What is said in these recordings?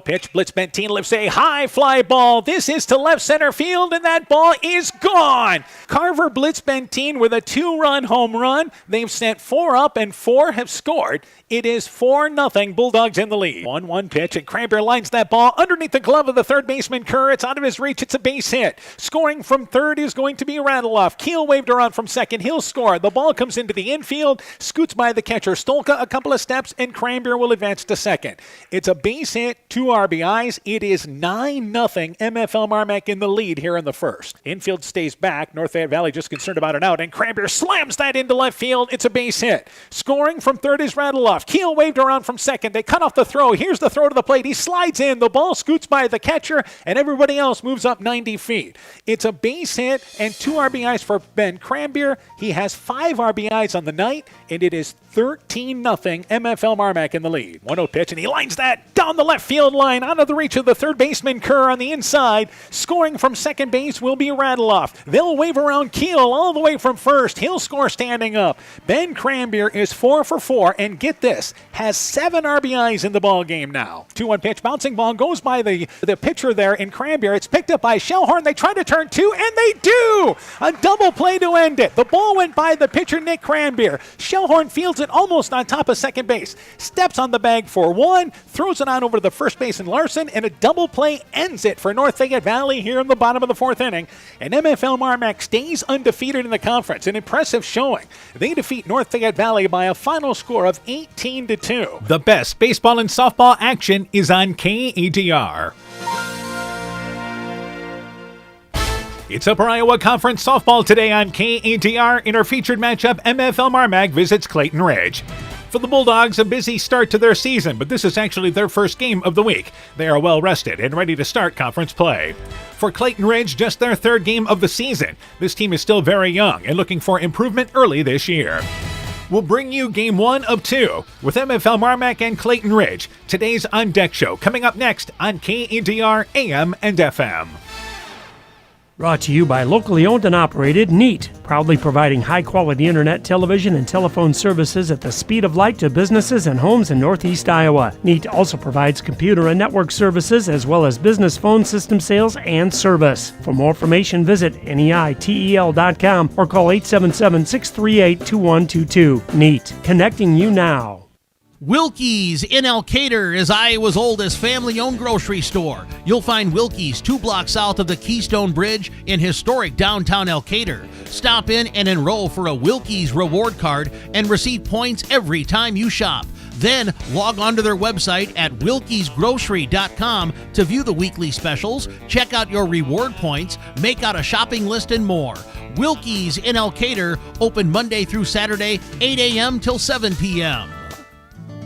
pitch. Blitzbentine lifts a high fly ball. This is to left center field, and that ball is gone. Carver Blitzbentine with a 2-run home run. They've sent 4 up, and 4 have scored. It is 4-0 Bulldogs in the lead. 1-1 pitch, and Cranberry lines that ball underneath the glove of the third baseman Kerr. It's out of his reach. It's a base hit. Scoring from third is going to be Randolph. Keel waved around from second. He'll score. The ball comes into the infield, scoots by the catcher Stolka a couple of steps, and Cranberry will advance to second. It's a base hit, 2 RBIs. It is 9-0 MFL MarMac in the lead here in the first. Infield stays back. North Fayette Valley just concerned about an out, and Cranberry slams that into left field. It's a base hit. Scoring from third is Randolph. Keel waved around from second. They cut off the throw. Here's the throw to the plate. He slides in. The ball scoots by the catcher, and everybody else moves up 90 feet. It's a base hit and 2 RBIs for Ben Cranberry. He has 5 RBIs on the night, and it is 13-0 MFL MarMac in the lead. 1-0 pitch, and he lines that down the left field line out of the reach of the third baseman Kerr on the inside. Scoring from second base will be Randolph. They'll wave around Keel all the way from first. He'll score standing up. Ben Cranberry is 4 for 4, and get this, has 7 RBIs in the ball game now. 2-1 pitch, bouncing ball goes by the pitcher there in Cranberry. It's picked up by Shellhorn. They try to turn 2, and they do! A double play to end it. The ball went by the pitcher Nick Cranberry. Shellhorn fields it almost on top of second base. Steps on the bag for 1, throws it on over to the first baseman Larson, and a double play ends it for North Fayette Valley here in the bottom of the 4th inning. And MFL MarMac stays undefeated in the conference. An impressive showing. They defeat North Fayette Valley by a final score of 18-2. The best baseball and softball action is on KADR. It's Upper Iowa Conference softball today on KADR. In our featured matchup, MFL MarMac visits Clayton Ridge. For the Bulldogs, a busy start to their season, but this is actually their first game of the week. They are well rested and ready to start conference play. For Clayton Ridge, just their 3rd game of the season. This team is still very young and looking for improvement early this year. We'll bring you game 1 of 2 with MFL MarMac and Clayton Ridge. Today's On Deck show coming up next on KADR AM and FM. Brought to you by locally owned and operated NEAT, proudly providing high-quality internet, television, and telephone services at the speed of light to businesses and homes in Northeast Iowa. NEAT also provides computer and network services as well as business phone system sales and service. For more information, visit NEITEL.com or call 877-638-2122. NEAT, connecting you now. Wilkie's in Elkader is Iowa's oldest family-owned grocery store. You'll find Wilkie's 2 blocks south of the Keystone Bridge in historic downtown Elkader. Stop in and enroll for a Wilkie's reward card and receive points every time you shop. Then log on to their website at wilkiesgrocery.com to view the weekly specials, check out your reward points, make out a shopping list, and more. Wilkie's in Elkader, open Monday through Saturday, 8 a.m. till 7 p.m.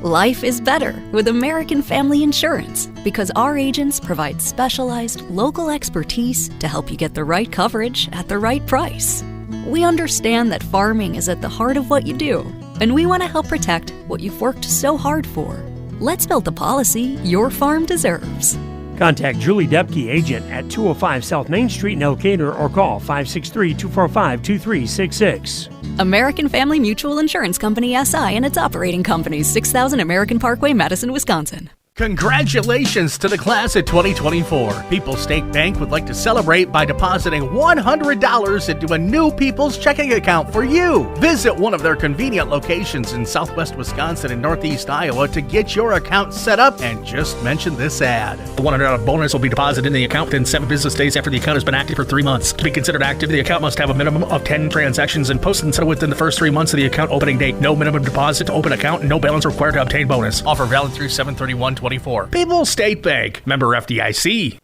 Life is better with American Family Insurance because our agents provide specialized local expertise to help you get the right coverage at the right price. We understand that farming is at the heart of what you do, and we want to help protect what you've worked so hard for. Let's build the policy your farm deserves. Contact Julie Depke, agent at 205 South Main Street in Elkader or call 563-245-2366. American Family Mutual Insurance Company SI and its operating companies, 6000 American Parkway, Madison, Wisconsin. Congratulations to the class of 2024. People's State Bank would like to celebrate by depositing $100 into a new People's checking account for you. Visit one of their convenient locations in southwest Wisconsin and northeast Iowa to get your account set up and just mention this ad. The $100 bonus will be deposited in the account within 7 business days after the account has been active for 3 months. To be considered active, the account must have a minimum of 10 transactions and posted and settled within the first 3 months of the account opening date. No minimum deposit to open account and no balance required to obtain bonus. Offer valid through 7/31/24. People's State Bank. Member FDIC.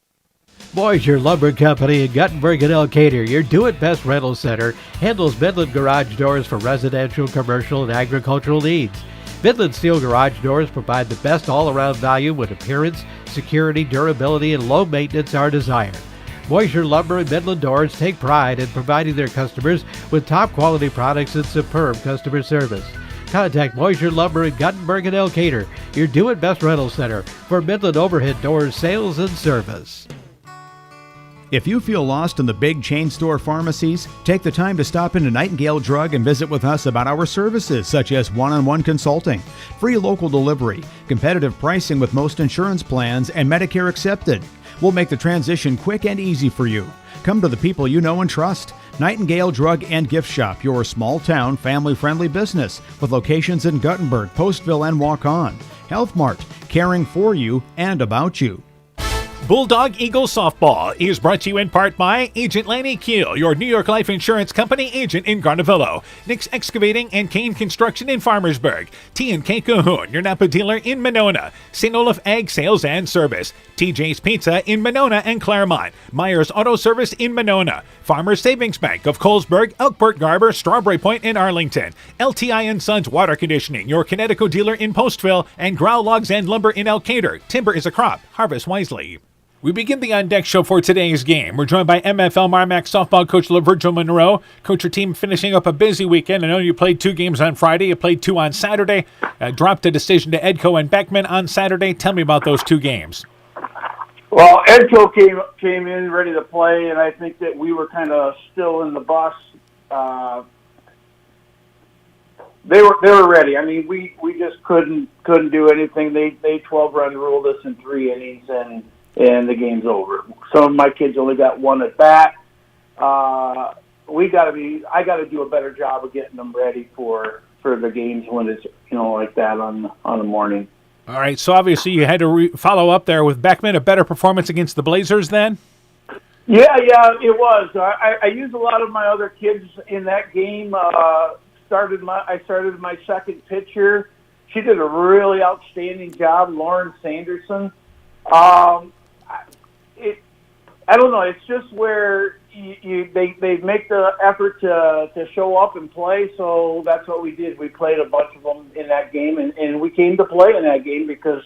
Boisier Lumber Company in Guttenberg and Elkader, your do-it-best rental center, handles Midland garage doors for residential, commercial, and agricultural needs. Midland steel garage doors provide the best all-around value when appearance, security, durability, and low maintenance are desired. Boisier Lumber and Midland Doors take pride in providing their customers with top-quality products and superb customer service. Contact Boisier Lumber in Guttenberg and Elkader, your do-it-best rental center for Midland overhead doors sales and service. If you feel lost in the big chain store pharmacies, take the time to stop into Nightingale Drug and visit with us about our services such as one-on-one consulting, free local delivery, competitive pricing with most insurance plans, and Medicare accepted. We'll make the transition quick and easy for you. Come to the people you know and trust. Nightingale Drug and Gift Shop, your small-town, family-friendly business with locations in Guttenberg, Postville, and Waukon. Health Mart, caring for you and about you. Bulldog Eagles Softball is brought to you in part by Agent Lanny Keel, your New York Life Insurance Company agent in Garnavillo, Nick's Excavating and Kane Construction in Farmersburg, T&K Cahoon, your Napa dealer in Monona, St. Olaf Ag Sales and Service, TJ's Pizza in Monona and Claremont, Myers Auto Service in Monona, Farmers Savings Bank of Colesburg, Elkport Garber, Strawberry Point in Arlington, LTI & Sons Water Conditioning, your Connecticut dealer in Postville, and Growl Logs and Lumber in Elkader. Timber is a crop. Harvest wisely. We begin the On Deck show for today's game. We're joined by MFL MarMac softball coach LaVirgil Monroe. Coach, your team finishing up a busy weekend. I know you played 2 games on Friday. You played 2 on Saturday. Dropped a decision to Edco and Beckman on Saturday. Tell me about those 2 games. Well, Edco came in ready to play, and I think that we were kind of still in the bus. They were ready. I mean, we just couldn't do anything. They 12-run ruled us in 3 innings, and the game's over. Some of my kids only got 1 at bat. I got to do a better job of getting them ready for the games when it's like that on the morning. All right, so obviously you had to follow up there with Beckman, a better performance against the Blazers then? Yeah, it was. I used a lot of my other kids in that game. I started my second pitcher. She did a really outstanding job, Lauren Sanderson. I don't know. It's just where they make the effort to show up and play. So that's what we did. We played a bunch of them in that game, and we came to play in that game because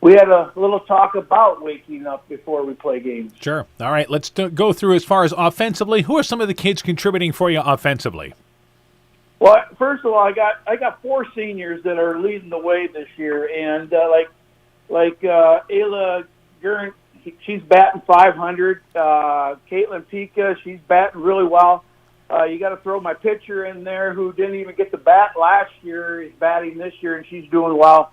we had a little talk about waking up before we play games. Sure. All right. Let's go through as far as offensively. Who are some of the kids contributing for you offensively? Well, first of all, I got 4 seniors that are leading the way this year, and like Ayla Gurn, she's batting .500. Caitlin Pika, she's batting really well. You got to throw my pitcher in there who didn't even get the bat last year. Is batting this year, and she's doing well.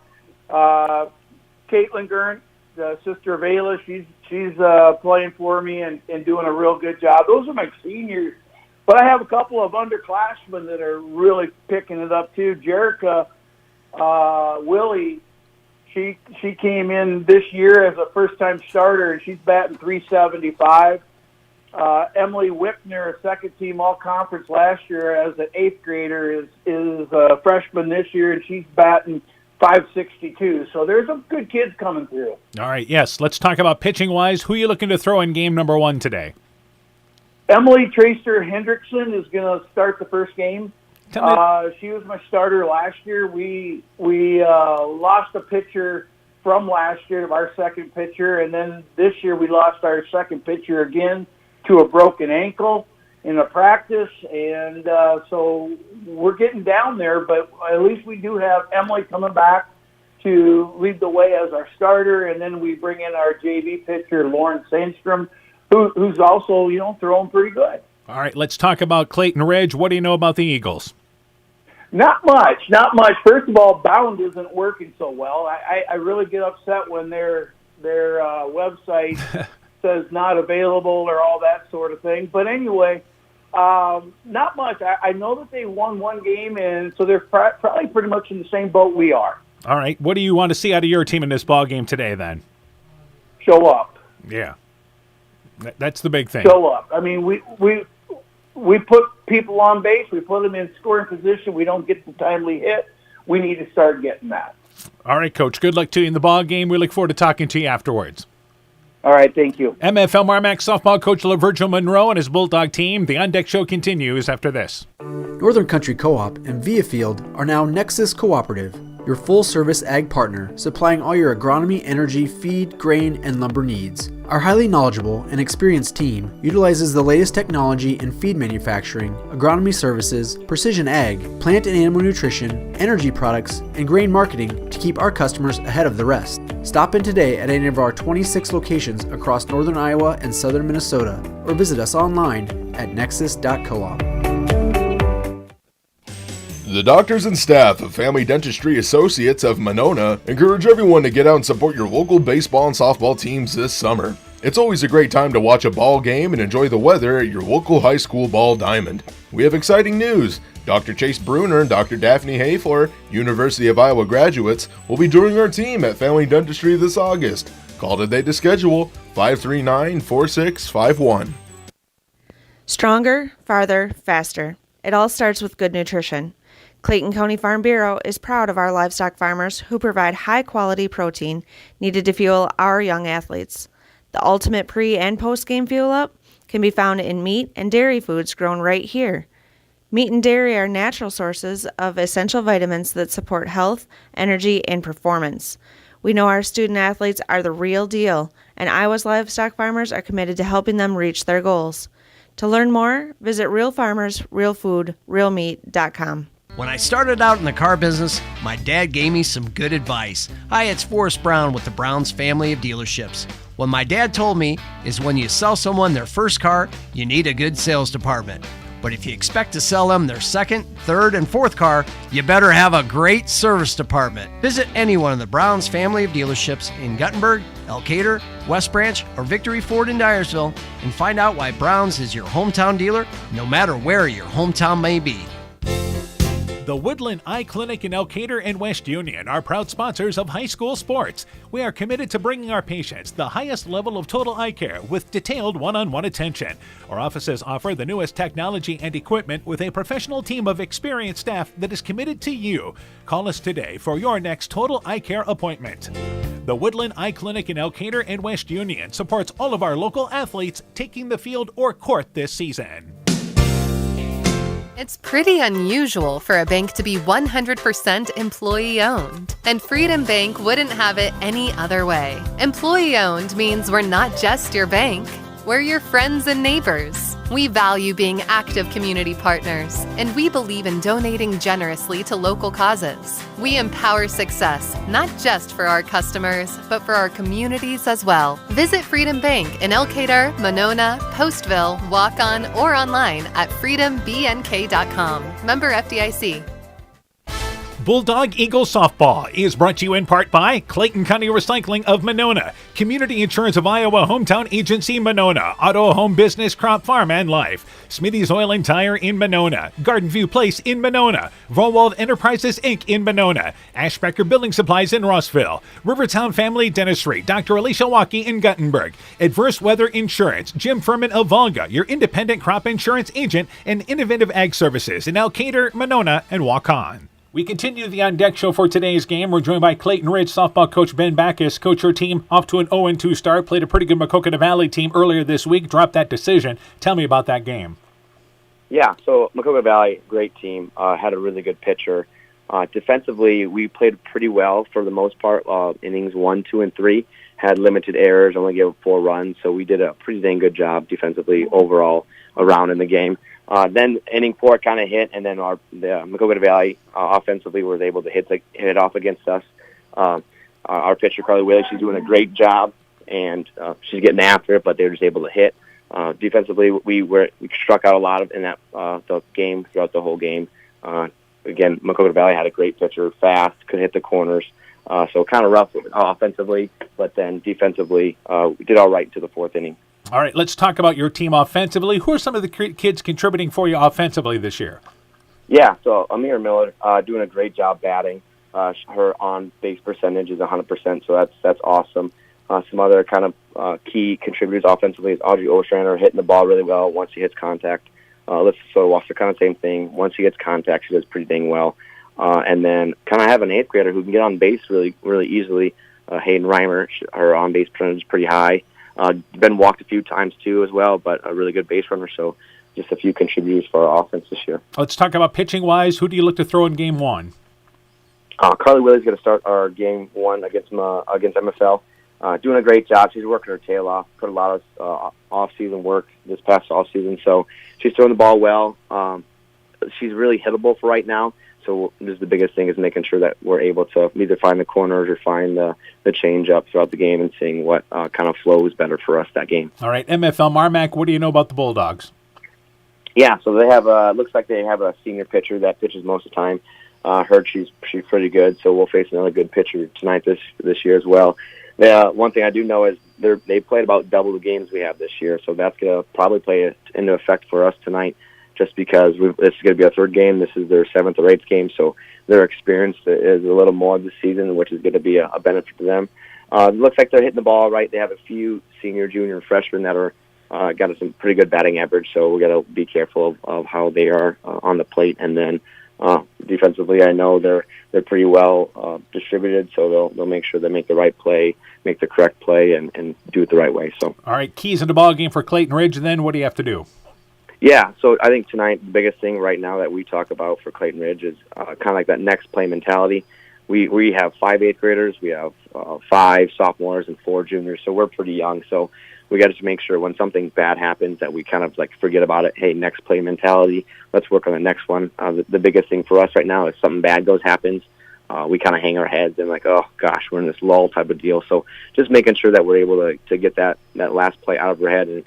Caitlin Gurn, the sister of Ayla, she's playing for me and doing a real good job. Those are my seniors. But I have a couple of underclassmen that are really picking it up too. Jerica Willie, she came in this year as a first-time starter, and she's batting .375. Emily Whipner, a second-team All-Conference last year as an 8th grader, is a freshman this year, and she's batting .562. So there's some good kids coming through. All right, yes. Let's talk about pitching-wise. Who are you looking to throw in game number 1 today? Emily Tracer Hendrickson is going to start the first game. She was my starter last year. We lost a pitcher from last year, our second pitcher, and then this year we lost our second pitcher again to a broken ankle in a practice, and so we're getting down there, but at least we do have Emily coming back to lead the way as our starter, and then we bring in our JV pitcher, Lauren Sandstrom, who's also, throwing pretty good. All right, let's talk about Clayton Ridge. What do you know about the Eagles? Not much. First of all, Bound isn't working so well. I really get upset when their website says not available or all that sort of thing. But anyway, not much. I know that they won 1 game, and so they're probably pretty much in the same boat we are. All right. What do you want to see out of your team in this ball game today then? Show up. Yeah. That's the big thing. Show up. I mean, we put people on base. We put them in scoring position. We don't get the timely hit. We need to start getting that. All right, Coach. Good luck to you in the ball game. We look forward to talking to you afterwards. All right, thank you. MFL MarMac softball coach LaVirgil Monroe and his Bulldog team. The On Deck show continues after this. Northern Country Co-op and Viafield are now Nexus Cooperative, your full-service ag partner supplying all your agronomy, energy, feed, grain, and lumber needs. Our highly knowledgeable and experienced team utilizes the latest technology in feed manufacturing, agronomy services, precision ag, plant and animal nutrition, energy products, and grain marketing to keep our customers ahead of the rest. Stop in today at any of our 26 locations across northern Iowa and southern Minnesota, or visit us online at nexus.coop. The doctors and staff of Family Dentistry Associates of Monona encourage everyone to get out and support your local baseball and softball teams this summer. It's always a great time to watch a ball game and enjoy the weather at your local high school ball diamond. We have exciting news. Dr. Chase Bruner and Dr. Daphne Hayfler, University of Iowa graduates, will be joining our team at Family Dentistry this August. Call today to schedule 539-4651. Stronger, farther, faster. It all starts with good nutrition. Clayton County Farm Bureau is proud of our livestock farmers who provide high-quality protein needed to fuel our young athletes. The ultimate pre- and post-game fuel-up can be found in meat and dairy foods grown right here. Meat and dairy are natural sources of essential vitamins that support health, energy, and performance. We know our student athletes are the real deal, and Iowa's livestock farmers are committed to helping them reach their goals. To learn more, visit realfarmersrealfoodrealmeat.com. When I started out in the car business, my dad gave me some good advice. Hi, it's Forrest Brown with the Browns family of dealerships. What my dad told me is when you sell someone their first car, you need a good sales department. But if you expect to sell them their second, third, and fourth car, you better have a great service department. Visit any one of the Browns family of dealerships in Guttenberg, Elkader, West Branch, or Victory Ford in Dyersville and find out why Browns is your hometown dealer, no matter where your hometown may be. The Woodland Eye Clinic in Elkader and West Union are proud sponsors of high school sports. We are committed to bringing our patients the highest level of total eye care with detailed one-on-one attention. Our offices offer the newest technology and equipment with a professional team of experienced staff that is committed to you. Call us today for your next total eye care appointment. The Woodland Eye Clinic in Elkader and West Union supports all of our local athletes taking the field or court this season. It's pretty unusual for a bank to be 100% employee-owned, and Freedom Bank wouldn't have it any other way. Employee-owned means we're not just your bank, we're your friends and neighbors. We value being active community partners, and we believe in donating generously to local causes. We empower success, not just for our customers, but for our communities as well. Visit Freedom Bank in Elkader, Monona, Postville, Walk-On, or online at freedombnk.com. Member FDIC. Bulldog Eagle Softball is brought to you in part by Clayton County Recycling of Monona, Community Insurance of Iowa Hometown Agency Monona, Auto Home Business Crop Farm and Life, Smithy's Oil and Tire in Monona, Garden View Place in Monona, Volwald Enterprises Inc. in Monona, Ashbecker Building Supplies in Rossville, Rivertown Family Dentistry, Dr. Alicia Waukee in Guttenberg, Adverse Weather Insurance, Jim Furman of Volga, your independent crop insurance agent, and Innovative Ag Services in Elkader, Monona, and Walk-On. We continue the On Deck show for today's game. We're joined by Clayton Ridge softball coach Ben Backus. Coach, your team off to an 0-2 start. Played a pretty good Maquoketa Valley team earlier this week. Dropped that decision. Tell me about that game. Yeah, so Maquoketa Valley, great team. Had a really good pitcher. Defensively, we played pretty well for the most part. Innings 1, 2, and 3 had limited errors. Only gave up 4 runs. So we did a pretty dang good job defensively overall around in the game. Then inning 4 kind of hit, and then the Maquoketa Valley offensively was able to hit it off against us. Our pitcher, Carly Whaley, she's doing a great job, and she's getting after it, but they were just able to hit. Defensively, we struck out a lot in that the game throughout the whole game. Again, Maquoketa Valley had a great pitcher, fast, could hit the corners. So kind of rough offensively, but then defensively, we did all right to the 4th inning. All right, let's talk about your team offensively. Who are some of the kids contributing for you offensively this year? Yeah, so Amir Miller doing a great job batting. Her on-base percentage is 100%, so that's awesome. Some other kind of key contributors offensively is Audrey Ostrander hitting the ball really well once she hits contact. Alyssa Soto-Wasser, kind of same thing. Once she gets contact, she does pretty dang well. And then kind of have an 8th grader who can get on base really, really easily. Hayden Reimer, her on-base percentage is pretty high. Been walked a few times too as well, but a really good base runner. So just a few contributors for our offense this year. Let's talk about pitching-wise. Who do you look to throw in Game 1? Carly Willie's going to start our Game 1 against MFL. doing a great job. She's working her tail off, put a lot of off-season work this past off-season, so she's throwing the ball well. She's really hittable for right now, so this is the biggest thing, is making sure that we're able to either find the corners or find the change-up throughout the game and seeing what kind of flows better for us that game. All right, MFL MarMac, what do you know about the Bulldogs? Yeah, so they have looks like they have a senior pitcher that pitches most of the time. Heard she's pretty good, so we'll face another good pitcher tonight this year as well. One thing I do know is they played about double the games we have this year, so that's going to probably play into effect for us tonight, just because this is going to be our third game. This is their 7th or 8th game, so their experience is a little more this season, which is going to be a benefit to them. It looks like they're hitting the ball right. They have a few senior, junior, and freshmen that are got some pretty good batting average, so we got to be careful of how they are on the plate. And then defensively, I know they're pretty well distributed, so they'll make sure they make the right play, make the correct play, and do it the right way. So, all right, keys in the ball game for Clayton Ridge. And then what do you have to do? Yeah, so I think tonight the biggest thing right now that we talk about for Clayton Ridge is kind of like that next play mentality. We have 5 8th graders, we have 5 sophomores, and 4 juniors, so we're pretty young. So we got to make sure when something bad happens that we kind of like forget about it. Hey, next play mentality. Let's work on the next one. The biggest thing for us right now is something bad happens. We kind of hang our heads and like, oh gosh, we're in this lull type of deal. So just making sure that we're able to get that last play out of our head and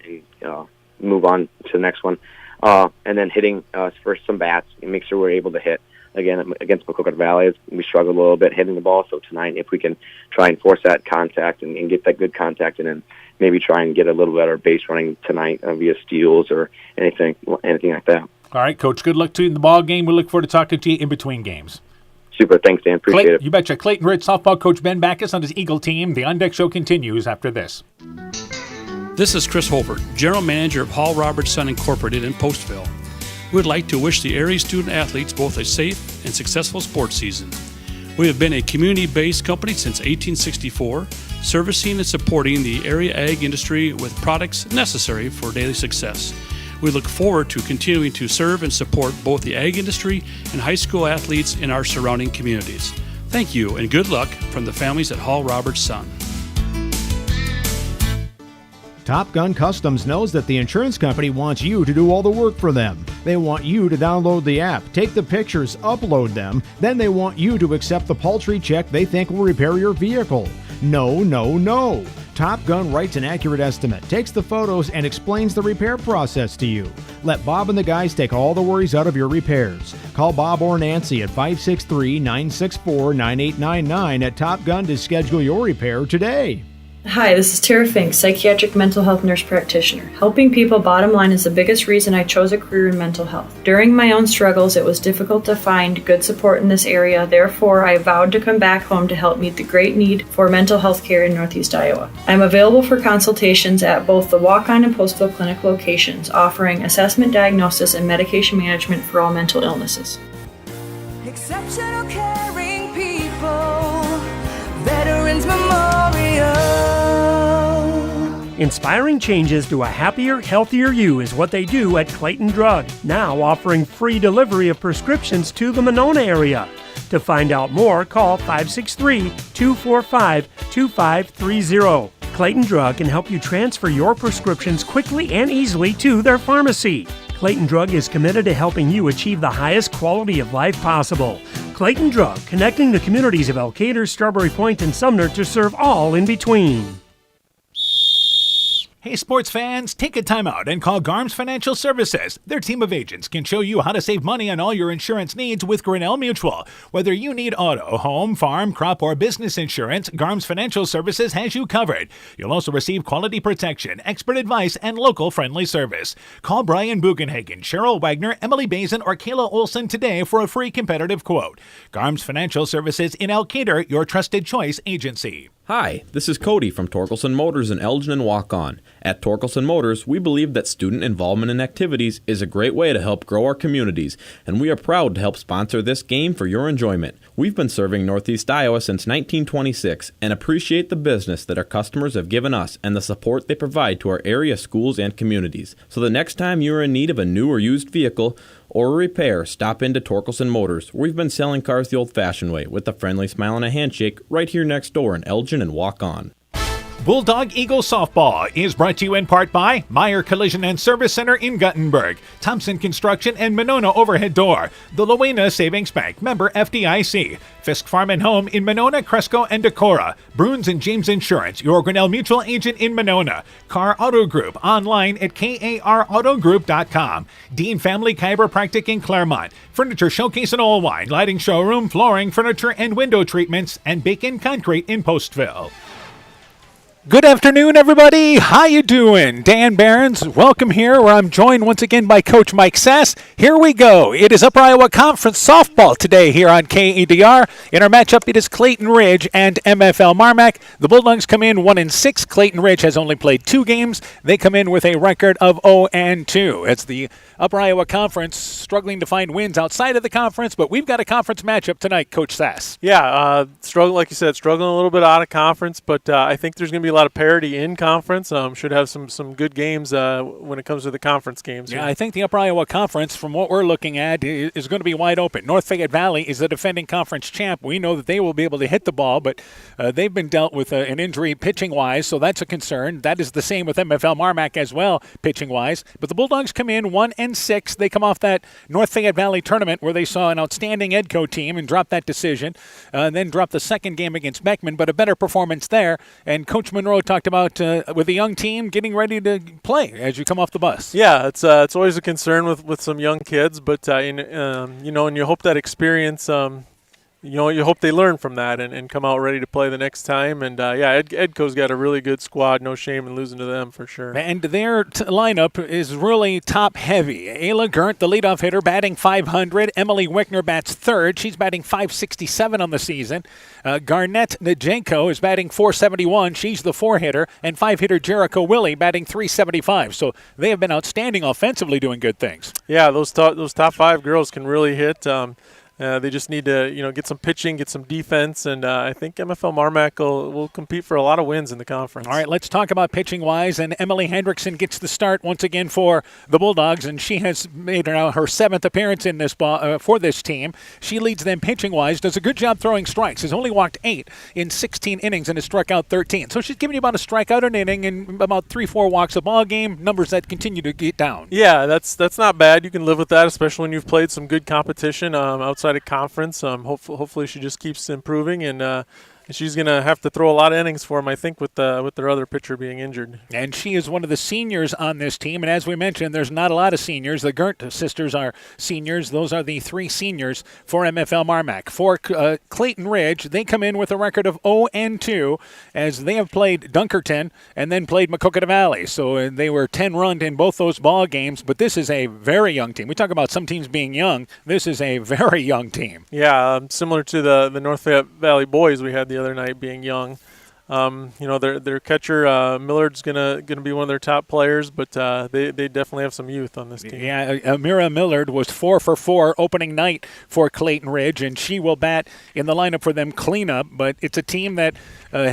move on to the next one. And then hitting for some bats and make sure we're able to hit. Again, against Maquoketa Valley, we struggle a little bit hitting the ball. So tonight, if we can try and force that contact and get that good contact, and then maybe try and get a little better base running tonight via steals or anything like that. All right, Coach, good luck to you in the ball game. We look forward to talking to you in between games. Super. Thanks, Dan. Appreciate it. You betcha. Clayton Ridge softball coach Ben Backus on his Eagle team. The On Deck Show continues after this. This is Chris Holbert, General Manager of Hall Roberts Son Incorporated in Postville. We would like to wish the area student-athletes both a safe and successful sports season. We have been a community-based company since 1864, servicing and supporting the area ag industry with products necessary for daily success. We look forward to continuing to serve and support both the ag industry and high school athletes in our surrounding communities. Thank you and good luck from the families at Hall Roberts Son. Top Gun Customs knows that the insurance company wants you to do all the work for them. They want you to download the app, take the pictures, upload them, then they want you to accept the paltry check they think will repair your vehicle. No, no, no. Top Gun writes an accurate estimate, takes the photos, and explains the repair process to you. Let Bob and the guys take all the worries out of your repairs. Call Bob or Nancy at 563-964-9899 at Top Gun to schedule your repair today. Hi, this is Tara Fink, psychiatric mental health nurse practitioner. Helping people, bottom line, is the biggest reason I chose a career in mental health. During my own struggles, it was difficult to find good support in this area. Therefore, I vowed to come back home to help meet the great need for mental health care in Northeast Iowa. I'm available for consultations at both the Walk-On and Postville Clinic locations, offering assessment, diagnosis, and medication management for all mental illnesses. Exceptional caring people, Veterans Memorial. Inspiring changes to a happier, healthier you is what they do at Clayton Drug, now offering free delivery of prescriptions to the Monona area. To find out more, call 563-245-2530. Clayton Drug can help you transfer your prescriptions quickly and easily to their pharmacy. Clayton Drug is committed to helping you achieve the highest quality of life possible. Clayton Drug, connecting the communities of Elkader, Strawberry Point, and Sumner to serve all in between. Hey, sports fans, take a time out and call Garms Financial Services. Their team of agents can show you how to save money on all your insurance needs with Grinnell Mutual. Whether you need auto, home, farm, crop, or business insurance, Garms Financial Services has you covered. You'll also receive quality protection, expert advice, and local friendly service. Call Brian Bugenhagen, Cheryl Wagner, Emily Bazin, or Kayla Olson today for a free competitive quote. Garms Financial Services in Elkader, your trusted choice agency. Hi, this is Cody from Torkelson Motors in Elgin and Walk-On. At Torkelson Motors, we believe that student involvement in activities is a great way to help grow our communities, and we are proud to help sponsor this game for your enjoyment. We've been serving Northeast Iowa since 1926 and appreciate the business that our customers have given us and the support they provide to our area schools and communities. So the next time you're in need of a new or used vehicle or a repair, stop into Torkelson Motors. We've been selling cars the old-fashioned way with a friendly smile and a handshake right here next door in Elgin and Walk-On. Bulldog Eagle Softball is brought to you in part by Meyer Collision and Service Center in Guttenberg, Thompson Construction and Monona Overhead Door, the Loena Savings Bank, member FDIC, Fisk Farm and Home in Monona, Cresco, and Decorah, Bruins and James Insurance, your Grinnell Mutual agent in Monona, Car Auto Group, online at karautogroup.com, Dean Family Chiropractic in Claremont, Furniture Showcase in Oldwine, Lighting Showroom, Flooring, Furniture, and Window Treatments, and Bacon Concrete in Postville. Good afternoon, everybody. How you doing? Dan Behrens, welcome here, where I'm joined once again by Coach Mike Sass. Here we go. It is Upper Iowa Conference softball today here on KEDR. In our matchup, it is Clayton Ridge and MFL MarMac. The Bulldogs come in 1-6. Clayton Ridge has only played 2 games. They come in with a record of 0-2. It's the Upper Iowa Conference struggling to find wins outside of the conference, but we've got a conference matchup tonight, Coach Sass. Yeah, like you said, struggling a little bit out of conference, but I think there's going to be a lot of parity in conference. Should have some good games when it comes to the conference games. Yeah, I think the Upper Iowa Conference, from what we're looking at, is going to be wide open. North Fayette Valley is the defending conference champ. We know that they will be able to hit the ball, but they've been dealt with an injury pitching-wise, so that's a concern. That is the same with MFL MarMac as well, pitching-wise. But the Bulldogs come in 1-6. They come off that North Fayette Valley tournament where they saw an outstanding Edco team and dropped that decision, and then dropped the second game against Beckman, but a better performance there. And Coach Monroe talked about with a young team getting ready to play as you come off the bus. Yeah, it's always a concern with some young kids, but and you hope that experience. You hope they learn from that and come out ready to play the next time. And, Edco's got a really good squad. No shame in losing to them for sure. And their lineup is really top-heavy. Ayla Gert, the leadoff hitter, batting .500. Emily Wickner bats third. She's batting .567 on the season. Garnett Najenko is batting .471. She's the 4-hitter. And 5-hitter Jericho Willie batting .375. So they have been outstanding offensively, doing good things. Yeah, those top 5 girls can really hit. They just need to, get some pitching, get some defense, and I think MFL MarMac will compete for a lot of wins in the conference. All right, let's talk about pitching-wise, and Emily Hendrickson gets the start once again for the Bulldogs, and she has made her 7th appearance in this for this team. She leads them pitching-wise, does a good job throwing strikes, has only walked 8 in 16 innings and has struck out 13. So she's giving you about a strikeout an inning and about 3-4 walks a ball game, numbers that continue to get down. Yeah, that's not bad. You can live with that, especially when you've played some good competition outside of conference. Hopefully she just keeps improving, and she's going to have to throw a lot of innings for them, I think, with their other pitcher being injured. And she is one of the seniors on this team, and as we mentioned, there's not a lot of seniors. The Gert sisters are seniors. Those are the 3 seniors for MFL MarMac. For Clayton Ridge, they come in with a record of 0-2 as they have played Dunkerton and then played Maquoketa Valley. So they were 10-run in both those ball games, but this is a very young team. We talk about some teams being young. This is a very young team. Yeah, similar to the North Fayette Valley boys we had the other night being young. Their catcher Millard's gonna be one of their top players, but they definitely have some youth on this team. Yeah, Amira Millard was 4 for 4 opening night for Clayton Ridge, and she will bat in the lineup for them cleanup. But it's a team that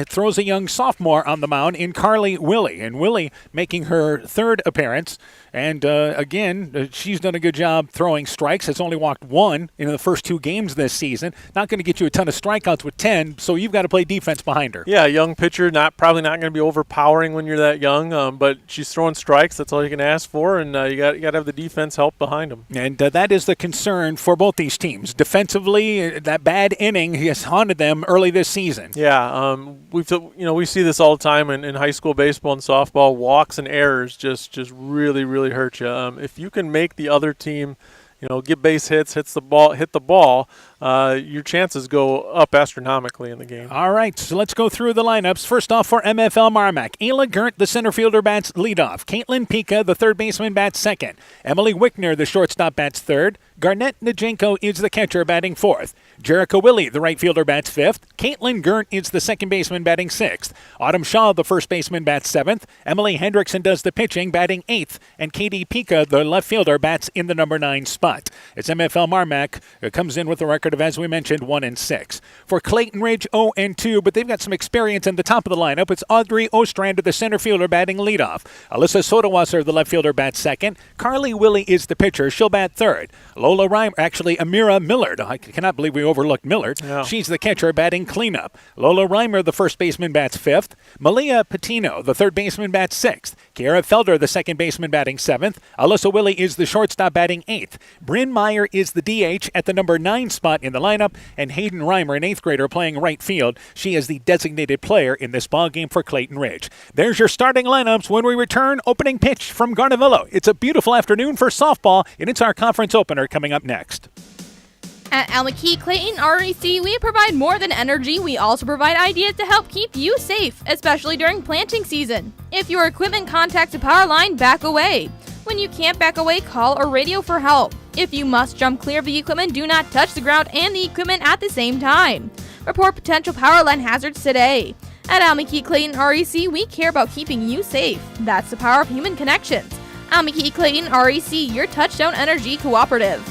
throws a young sophomore on the mound in Carly Willie, and Willie making her 3rd appearance. And again, she's done a good job throwing strikes. Has only walked 1 in the first 2 games this season. Not going to get you a ton of strikeouts with 10, so you've got to play defense behind her. Yeah, young pitcher, probably not going to be overpowering when you're that young, but she's throwing strikes. That's all you can ask for, and you got to have the defense help behind them. And that is the concern for both these teams. Defensively, that bad inning has haunted them early this season. Yeah, we see this all the time in high school baseball and softball. Walks and errors just really hurt you. If you can make the other team, get base hits, hit the ball, your chances go up astronomically in the game. All right, so let's go through the lineups. First off for MFL MarMac, Ayla Gert, the center fielder, bats leadoff. Caitlin Pika, the third baseman, bats second. Emily Wickner, the shortstop, bats third. Garnett Najenko is the catcher, batting 4th. Jericho Willie, the right fielder, bats 5th. Caitlin Gert is the second baseman, batting 6th. Autumn Shaw, the first baseman, bats 7th. Emily Hendrickson does the pitching, batting 8th. And Katie Pika, the left fielder, bats in the number 9 spot. It's MFL MarMac comes in with a record conservative, as we mentioned, 1-6. For Clayton Ridge, 0-2, but they've got some experience in the top of the lineup. It's Audrey Ostrander, the center fielder, batting leadoff. Alyssa Sodawasser, the left fielder, bats second. Carly Willie is the pitcher. She'll bat third. Lola Reimer, actually Amira Millard. I cannot believe we overlooked Millard. Yeah. She's the catcher, batting cleanup. Lola Reimer, the first baseman, bats fifth. Malia Patino, the third baseman, bats sixth. Kiara Felder, the second baseman, batting seventh. Alyssa Willie is the shortstop, batting eighth. Bryn Meyer is the DH at the number 9 spot in the lineup, and Hayden Reimer, an eighth grader, playing right field. She is the designated player in this ballgame for Clayton Ridge. There's your starting lineups when we return. Opening pitch from Garnavillo. It's a beautiful afternoon for softball, and it's our conference opener coming up next. At Al-McKee Clayton REC, we provide more than energy. We also provide ideas to help keep you safe, especially during planting season. If your equipment contacts a power line, back away. When you can't back away, call or radio for help. If you must jump clear of the equipment, do not touch the ground and the equipment at the same time. Report potential power line hazards today. At Al-McKee Clayton REC, we care about keeping you safe. That's the power of human connections. Al-McKee Clayton REC, your touchdown energy cooperative.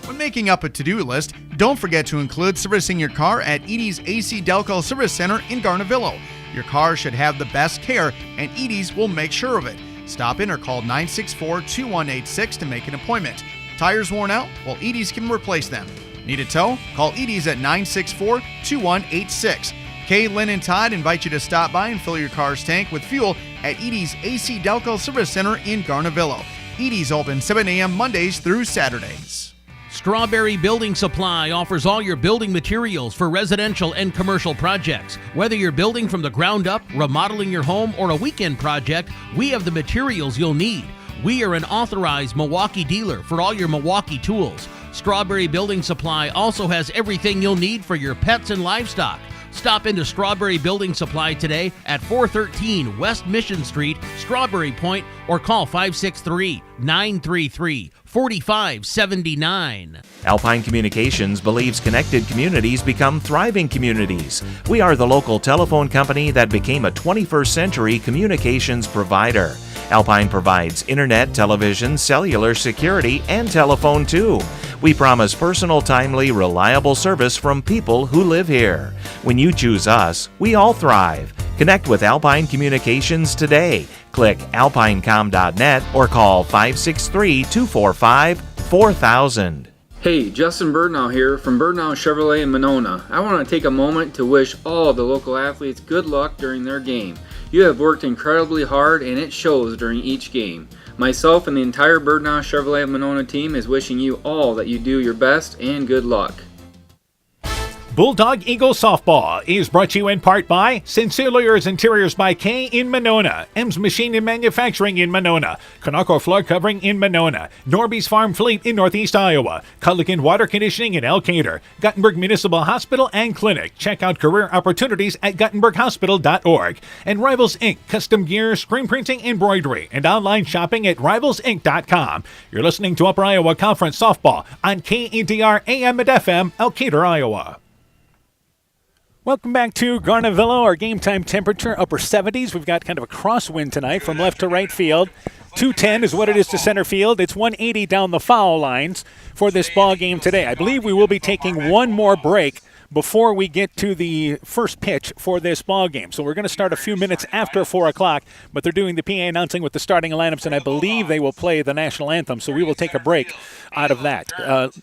When making up a to-do list, don't forget to include servicing your car at Edie's AC Delco Service Center in Garnavillo. Your car should have the best care, and Edie's will make sure of it. Stop in or call 964-2186 to make an appointment. Tires worn out? Well, Edie's can replace them. Need a tow? Call Edie's at 964-2186. Kay, Lynn, and Todd invite you to stop by and fill your car's tank with fuel at Edie's AC Delco Service Center in Garnavillo. Edie's open 7 a.m. Mondays through Saturdays. Strawberry Building Supply offers all your building materials for residential and commercial projects. Whether you're building from the ground up, remodeling your home, or a weekend project, we have the materials you'll need. We are an authorized Milwaukee dealer for all your Milwaukee tools. Strawberry Building Supply also has everything you'll need for your pets and livestock. Stop into Strawberry Building Supply today at 413 West Mission Street, Strawberry Point, or call 563-933-4579. Alpine Communications believes connected communities become thriving communities. We are the local telephone company that became a 21st century communications provider. Alpine provides internet, television, cellular, security, and telephone too. We promise personal, timely, reliable service from people who live here. When you choose us, we all thrive. Connect with Alpine Communications today. Click alpinecom.net or call 563-245-4000. Hey, Justin Birdnow here from Birdnow Chevrolet in Monona. I want to take a moment to wish all the local athletes good luck during their game. You have worked incredibly hard and it shows during each game. Myself and the entire Birdnow Chevrolet Monona team is wishing you all that you do your best and good luck. Bulldog Eagle Softball is brought to you in part by Sincere Lawyers Interiors by K in Monona, M's Machine and Manufacturing in Monona, Conoco Floor Covering in Monona, Norby's Farm Fleet in Northeast Iowa, Culligan Water Conditioning in Elkader, Guttenberg Municipal Hospital and Clinic. Check out career opportunities at guttenberghospital.org. And Rivals Inc. Custom Gear, Screen Printing, Embroidery, and online shopping at rivalsinc.com. You're listening to Upper Iowa Conference Softball on KEDR AM and FM, Elkader, Iowa. Welcome back to Garnavillo. Our game time temperature, upper 70s. We've got kind of a crosswind tonight from left to right field. 210 is what it is to center field. It's 180 down the foul lines for this ball game today. I believe we will be taking one more break before we get to the first pitch for this ball game. So we're going to start a few minutes after 4 o'clock, but they're doing the PA announcing with the starting lineups, and I believe they will play the national anthem, so we will take a break out of that.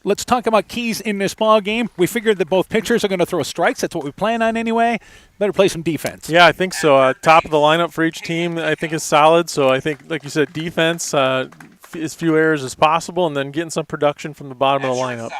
Let's talk about keys in this ball game. We figured that both pitchers are going to throw strikes. That's what we plan on anyway. Better play some defense. Yeah, I think so. Top of the lineup for each team, I think, is solid. So I think, like you said, defense, as few errors as possible, and then getting some production from the bottom of the lineup.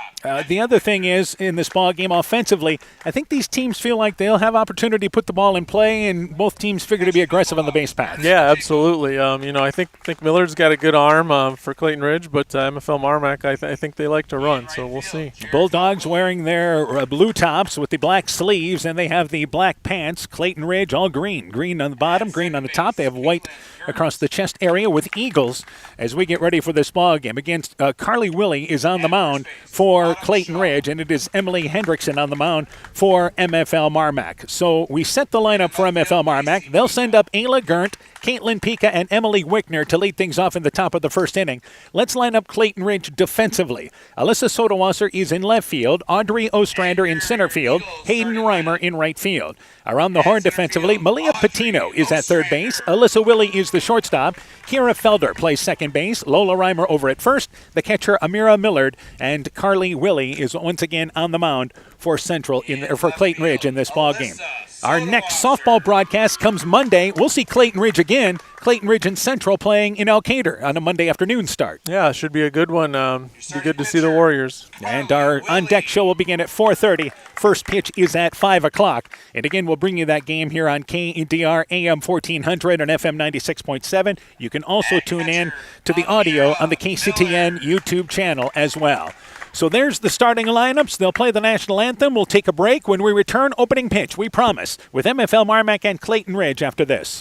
The other thing is, in this ball game offensively, I think these teams feel like they'll have opportunity to put the ball in play, and both teams figure to be aggressive on the base paths. Yeah, absolutely. I think Millard's got a good arm for Clayton Ridge, but MFL MarMac, I think they like to run, so we'll see. Bulldogs wearing their blue tops with the black sleeves, and they have the black pants. Clayton Ridge all green. Green on the bottom, green on the top. They have white across the chest area with eagles as we get get ready for this ball game. Against Carly Willie is on the mound for Clayton Ridge, and it is Emily Hendrickson on the mound for MFL MarMac. So we set the lineup for MFL MarMac. They'll send up Ayla Gerndt, Caitlin Pika, and Emily Wickner to lead things off in the top of the first inning. Let's line up Clayton Ridge defensively. Alyssa Sodawasser is in left field, Audrey Ostrander in center field, Hayden Reimer in right field. Around the horn defensively, Malia Patino is at third base, Alyssa Willie is the shortstop, Kira Felder plays second base, Lola Reimer over at first, the catcher Amira Millard, and Carly Willie is once again on the mound for for Clayton Ridge in this ball game. Our next softball broadcast comes Monday. We'll see Clayton Ridge again. Clayton Ridge and Central playing in Elkader on a Monday afternoon start. Yeah, it should be a good one. Be good to see the Warriors. And our on-deck show will begin at 4:30. First pitch is at 5 o'clock. And again, we'll bring you that game here on KEDR AM 1400 and FM 96.7. You can also tune in to the audio on the KCTN YouTube channel as well. So there's the starting lineups. They'll play the national anthem. We'll take a break. When we return, opening pitch, we promise, with MFL MarMac and Clayton Ridge after this.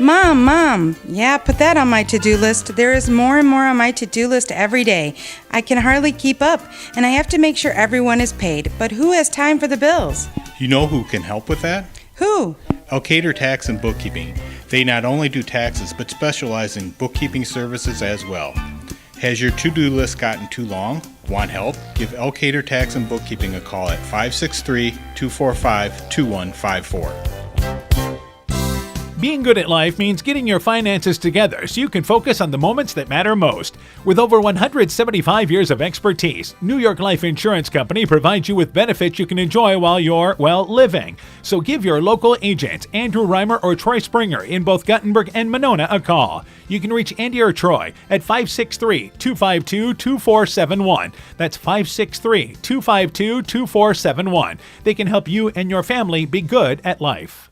Mom, yeah, put that on my to-do list. There is more and more on my to-do list every day. I can hardly keep up, and I have to make sure everyone is paid. But who has time for the bills? You know who can help with that? Who? Elkader Tax and Bookkeeping. They not only do taxes, but specialize in bookkeeping services as well. Has your to-do list gotten too long? Want help? Give Elkader Tax and Bookkeeping a call at 563-245-2154. Being good at life means getting your finances together so you can focus on the moments that matter most. With over 175 years of expertise, New York Life Insurance Company provides you with benefits you can enjoy while you're, living. So give your local agents, Andrew Reimer or Troy Springer in both Guttenberg and Monona, a call. You can reach Andy or Troy at 563-252-2471. That's 563-252-2471. They can help you and your family be good at life.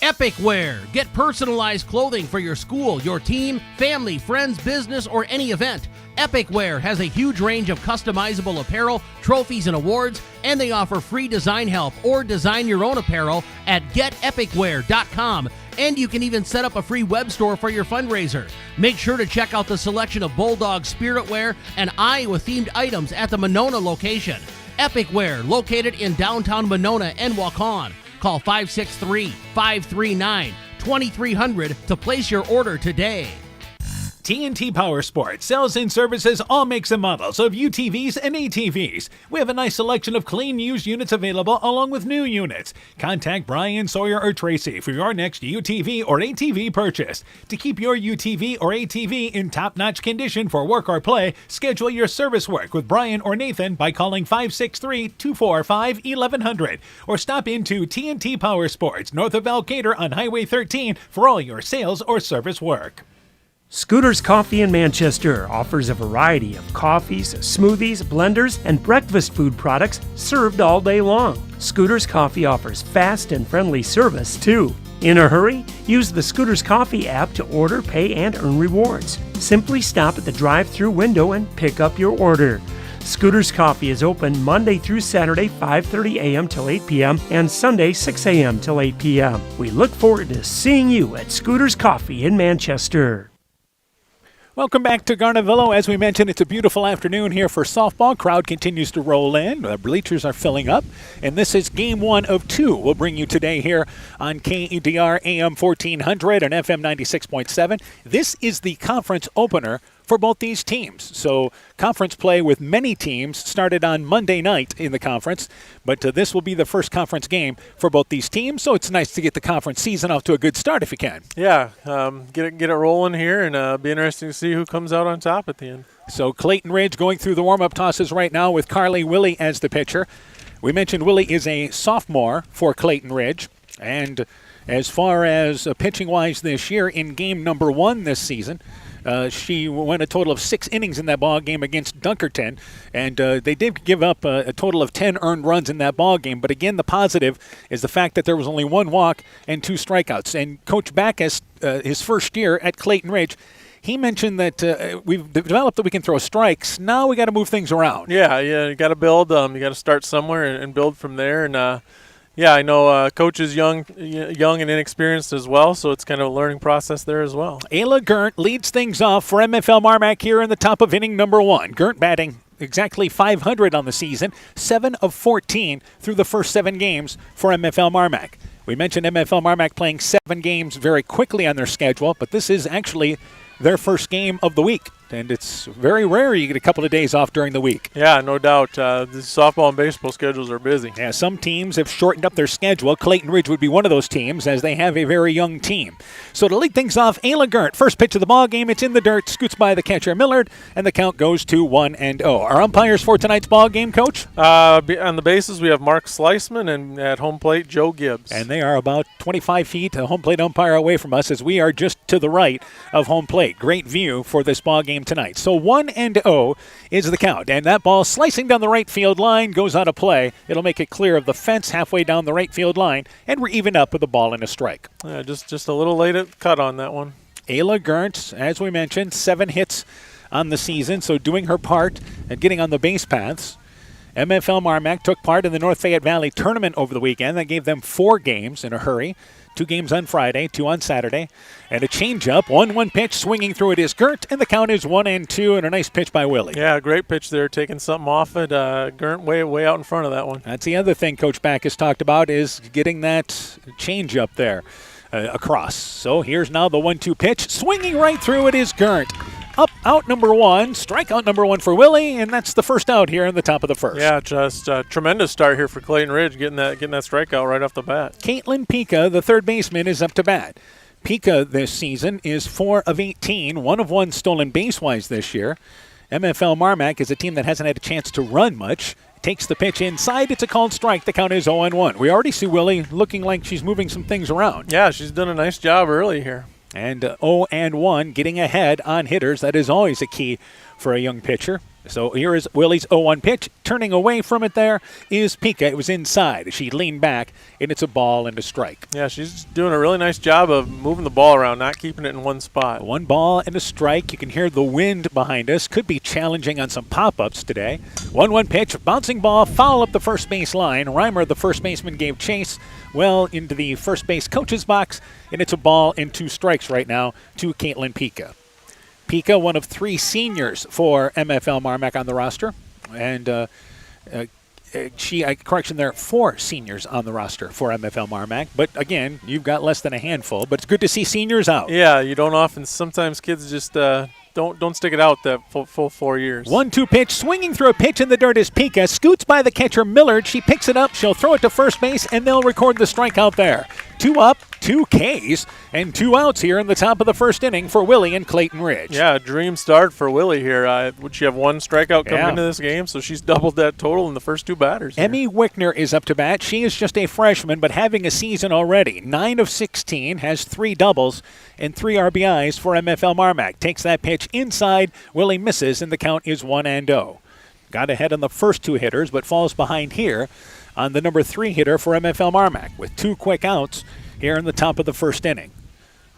Epic Wear. Get personalized clothing for your school, your team, family, friends, business, or any event. Epic Wear has a huge range of customizable apparel, trophies, and awards, and they offer free design help or design your own apparel at getepicwear.com. And you can even set up a free web store for your fundraiser. Make sure to check out the selection of Bulldog Spirit Wear and Iowa-themed items at the Monona location. Epic Wear, located in downtown Monona and Waukon. Call 563-539-2300 to place your order today. TNT Power Sports sells and services all makes and models of UTVs and ATVs. We have a nice selection of clean used units available along with new units. Contact Brian, Sawyer, or Tracy for your next UTV or ATV purchase. To keep your UTV or ATV in top-notch condition for work or play, schedule your service work with Brian or Nathan by calling 563-245-1100 or stop into TNT Power Sports north of Elkader on Highway 13 for all your sales or service work. Scooter's Coffee in Manchester offers a variety of coffees, smoothies, blenders, and breakfast food products served all day long. Scooter's Coffee offers fast and friendly service, too. In a hurry? Use the Scooter's Coffee app to order, pay, and earn rewards. Simply stop at the drive-thru window and pick up your order. Scooter's Coffee is open Monday through Saturday, 5:30 a.m. till 8 p.m. and Sunday, 6 a.m. till 8 p.m. We look forward to seeing you at Scooter's Coffee in Manchester. Welcome back to Garnavillo. As we mentioned, it's a beautiful afternoon here for softball. Crowd continues to roll in. The bleachers are filling up. And this is game 1 of 2 we'll bring you today here on KEDR AM 1400 and FM 96.7. This is the conference opener for both these teams. So conference play with many teams started on Monday night in the conference, but this will be the first conference game for both these teams, so it's nice to get the conference season off to a good start if you can. Yeah, get it rolling here, and be interesting to see who comes out on top at the end. So Clayton Ridge going through the warm-up tosses right now with Carly Willie as the pitcher. We mentioned Willie is a sophomore for Clayton Ridge, and as far as pitching-wise this year, in game number 1 this season, she went a total of 6 innings in that ball game against Dunkerton, and they did give up a total of 10 earned runs in that ball game. But again, the positive is the fact that there was only 1 walk and 2 strikeouts. And Coach Backus, his first year at Clayton Ridge, he mentioned that we've developed that we can throw strikes. Now we got to move things around. Yeah, you got to build. You got to start somewhere and build from there. And Yeah, I know Coach is young and inexperienced as well, so it's kind of a learning process there as well. Ayla Gert leads things off for MFL MarMac here in the top of inning number 1. Gert batting exactly .500 on the season, 7 of 14 through the first 7 games for MFL MarMac. We mentioned MFL MarMac playing 7 games very quickly on their schedule, but this is actually their first game of the week. And it's very rare you get a couple of days off during the week. Yeah, no doubt. The softball and baseball schedules are busy. Yeah, some teams have shortened up their schedule. Clayton Ridge would be one of those teams, as they have a very young team. So to lead things off, Ayla Gert, first pitch of the ball game. It's in the dirt, scoots by the catcher Millard, and the count goes to 1-0. Our umpires for tonight's ball game, Coach? On the bases, we have Mark Sliceman, and at home plate, Joe Gibbs. And they are about 25 feet, a home plate umpire away from us, as we are just to the right of home plate. Great view for this ball game tonight. So 1-0 is the count, and that ball slicing down the right field line goes out of play. It'll make it clear of the fence halfway down the right field line, and we're even up with a ball and a strike. Yeah, just a little late at cut on that one. Ayla Gert, as we mentioned, 7 hits on the season, so doing her part and getting on the base paths. MFL MarMac took part in the North Fayette Valley tournament over the weekend. That gave them 4 games in a hurry. 2 games on Friday, 2 on Saturday, and a changeup. 1-1 pitch, swinging through it is Gert, and the count is 1-2, and a nice pitch by Willie. Yeah, great pitch there, taking something off it. Gert way out in front of that one. That's the other thing Coach Back has talked about, is getting that changeup there across. So here's now the 1-2 pitch, swinging right through it is Gert. Up, out number 1, strikeout number 1 for Willie, and that's the first out here in the top of the first. Yeah, just a tremendous start here for Clayton Ridge, getting that strikeout right off the bat. Caitlin Pika, the third baseman, is up to bat. Pika this season is 4 of 18, 1 of 1 stolen base-wise this year. MFL MarMac is a team that hasn't had a chance to run much. Takes the pitch inside. It's a called strike. The count is 0-1. We already see Willie looking like she's moving some things around. Yeah, she's done a nice job early here. And 0-1, getting ahead on hitters. That is always a key for a young pitcher. So here is Willie's 0-1 pitch. Turning away from it there is Pika. It was inside. She leaned back, and it's a ball and a strike. Yeah, she's doing a really nice job of moving the ball around, not keeping it in one spot. 1 ball and a strike. You can hear the wind behind us. Could be challenging on some pop-ups today. 1-1 pitch, bouncing ball, foul up the first base line. Reimer, the first baseman, gave chase well into the first base coach's box, and it's a ball and 2 strikes right now to Caitlin Pika. Pika, one of 3 seniors for MFL MarMac on the roster, and correction there, 4 seniors on the roster for MFL MarMac. But again, you've got less than a handful, but it's good to see seniors out. Yeah, you don't often. Sometimes kids just don't stick it out that full 4 years. 1-2 pitch, swinging through a pitch in the dirt is Pika. Scoots by the catcher Millard. She picks it up. She'll throw it to first base, and they'll record the strikeout there. 2 up, 2 Ks, and 2 outs here in the top of the first inning for Willie and Clayton Ridge. Yeah, a dream start for Willie here. Would she have 1 strikeout coming into this game? So she's doubled that total in the first 2 batters. Emmy Wickner is up to bat. She is just a freshman, but having a season already. 9 of 16, has 3 doubles and 3 RBIs for MFL MarMac. Takes that pitch inside. Willie misses, and the count is 1-0. Got ahead on the first 2 hitters, but falls behind here on the number 3 hitter for MFL MarMac with 2 quick outs here in the top of the first inning.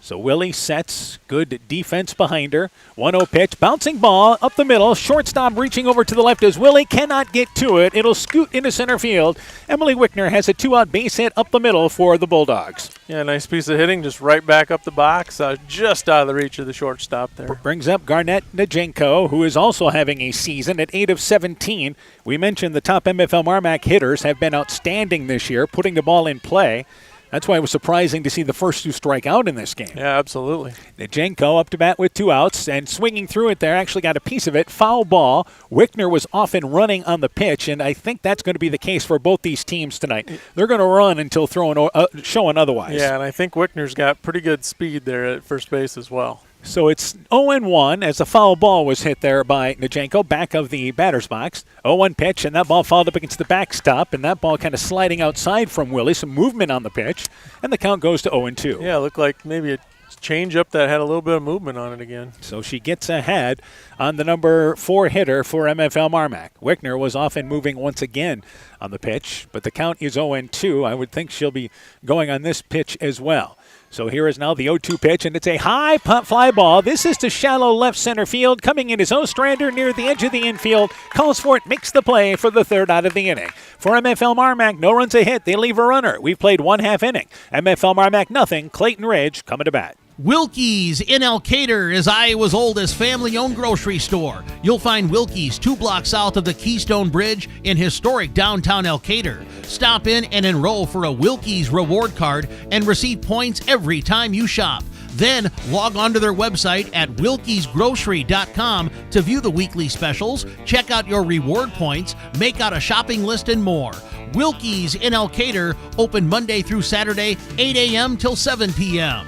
So Willie sets, good defense behind her. 1-0 pitch, bouncing ball up the middle. Shortstop reaching over to the left as Willie cannot get to it. It'll scoot into center field. Emily Wickner has a 2-out base hit up the middle for the Bulldogs. Yeah, nice piece of hitting, just right back up the box, just out of the reach of the shortstop there. Brings up Garnett Najenko, who is also having a season at 8 of 17. We mentioned the top MFL MarMac hitters have been outstanding this year, putting the ball in play. That's why it was surprising to see the first 2 strike out in this game. Yeah, absolutely. Najenko up to bat with 2 outs and swinging through it there. Actually got a piece of it. Foul ball. Wickner was off and running on the pitch, and I think that's going to be the case for both these teams tonight. They're going to run until showing otherwise. Yeah, and I think Wickner's got pretty good speed there at first base as well. So it's 0-1 as a foul ball was hit there by Najenko, back of the batter's box. 0-1 pitch, and that ball fouled up against the backstop, and that ball kind of sliding outside from Willie. Some movement on the pitch, and the count goes to 0-2. Yeah, it looked like maybe a change-up that had a little bit of movement on it again. So she gets ahead on the number 4 hitter for MFL MarMac. Wickner was off and moving once again on the pitch, but the count is 0-2. I would think she'll be going on this pitch as well. So here is now the 0-2 pitch, and it's a high punt fly ball. This is to shallow left center field. Coming in is Ostrander near the edge of the infield. Calls for it, makes the play for the third out of the inning. For MFL MarMac, no runs a hit. They leave a runner. We've played 1/2 inning. MFL MarMac nothing. Clayton Ridge coming to bat. Wilkie's in Elkader is Iowa's oldest family-owned grocery store. You'll find Wilkie's 2 blocks south of the Keystone Bridge in historic downtown Elkader. Stop in and enroll for a Wilkie's reward card and receive points every time you shop. Then log on to their website at wilkiesgrocery.com to view the weekly specials, check out your reward points, make out a shopping list, and more. Wilkie's in Elkader, open Monday through Saturday, 8 a.m. till 7 p.m.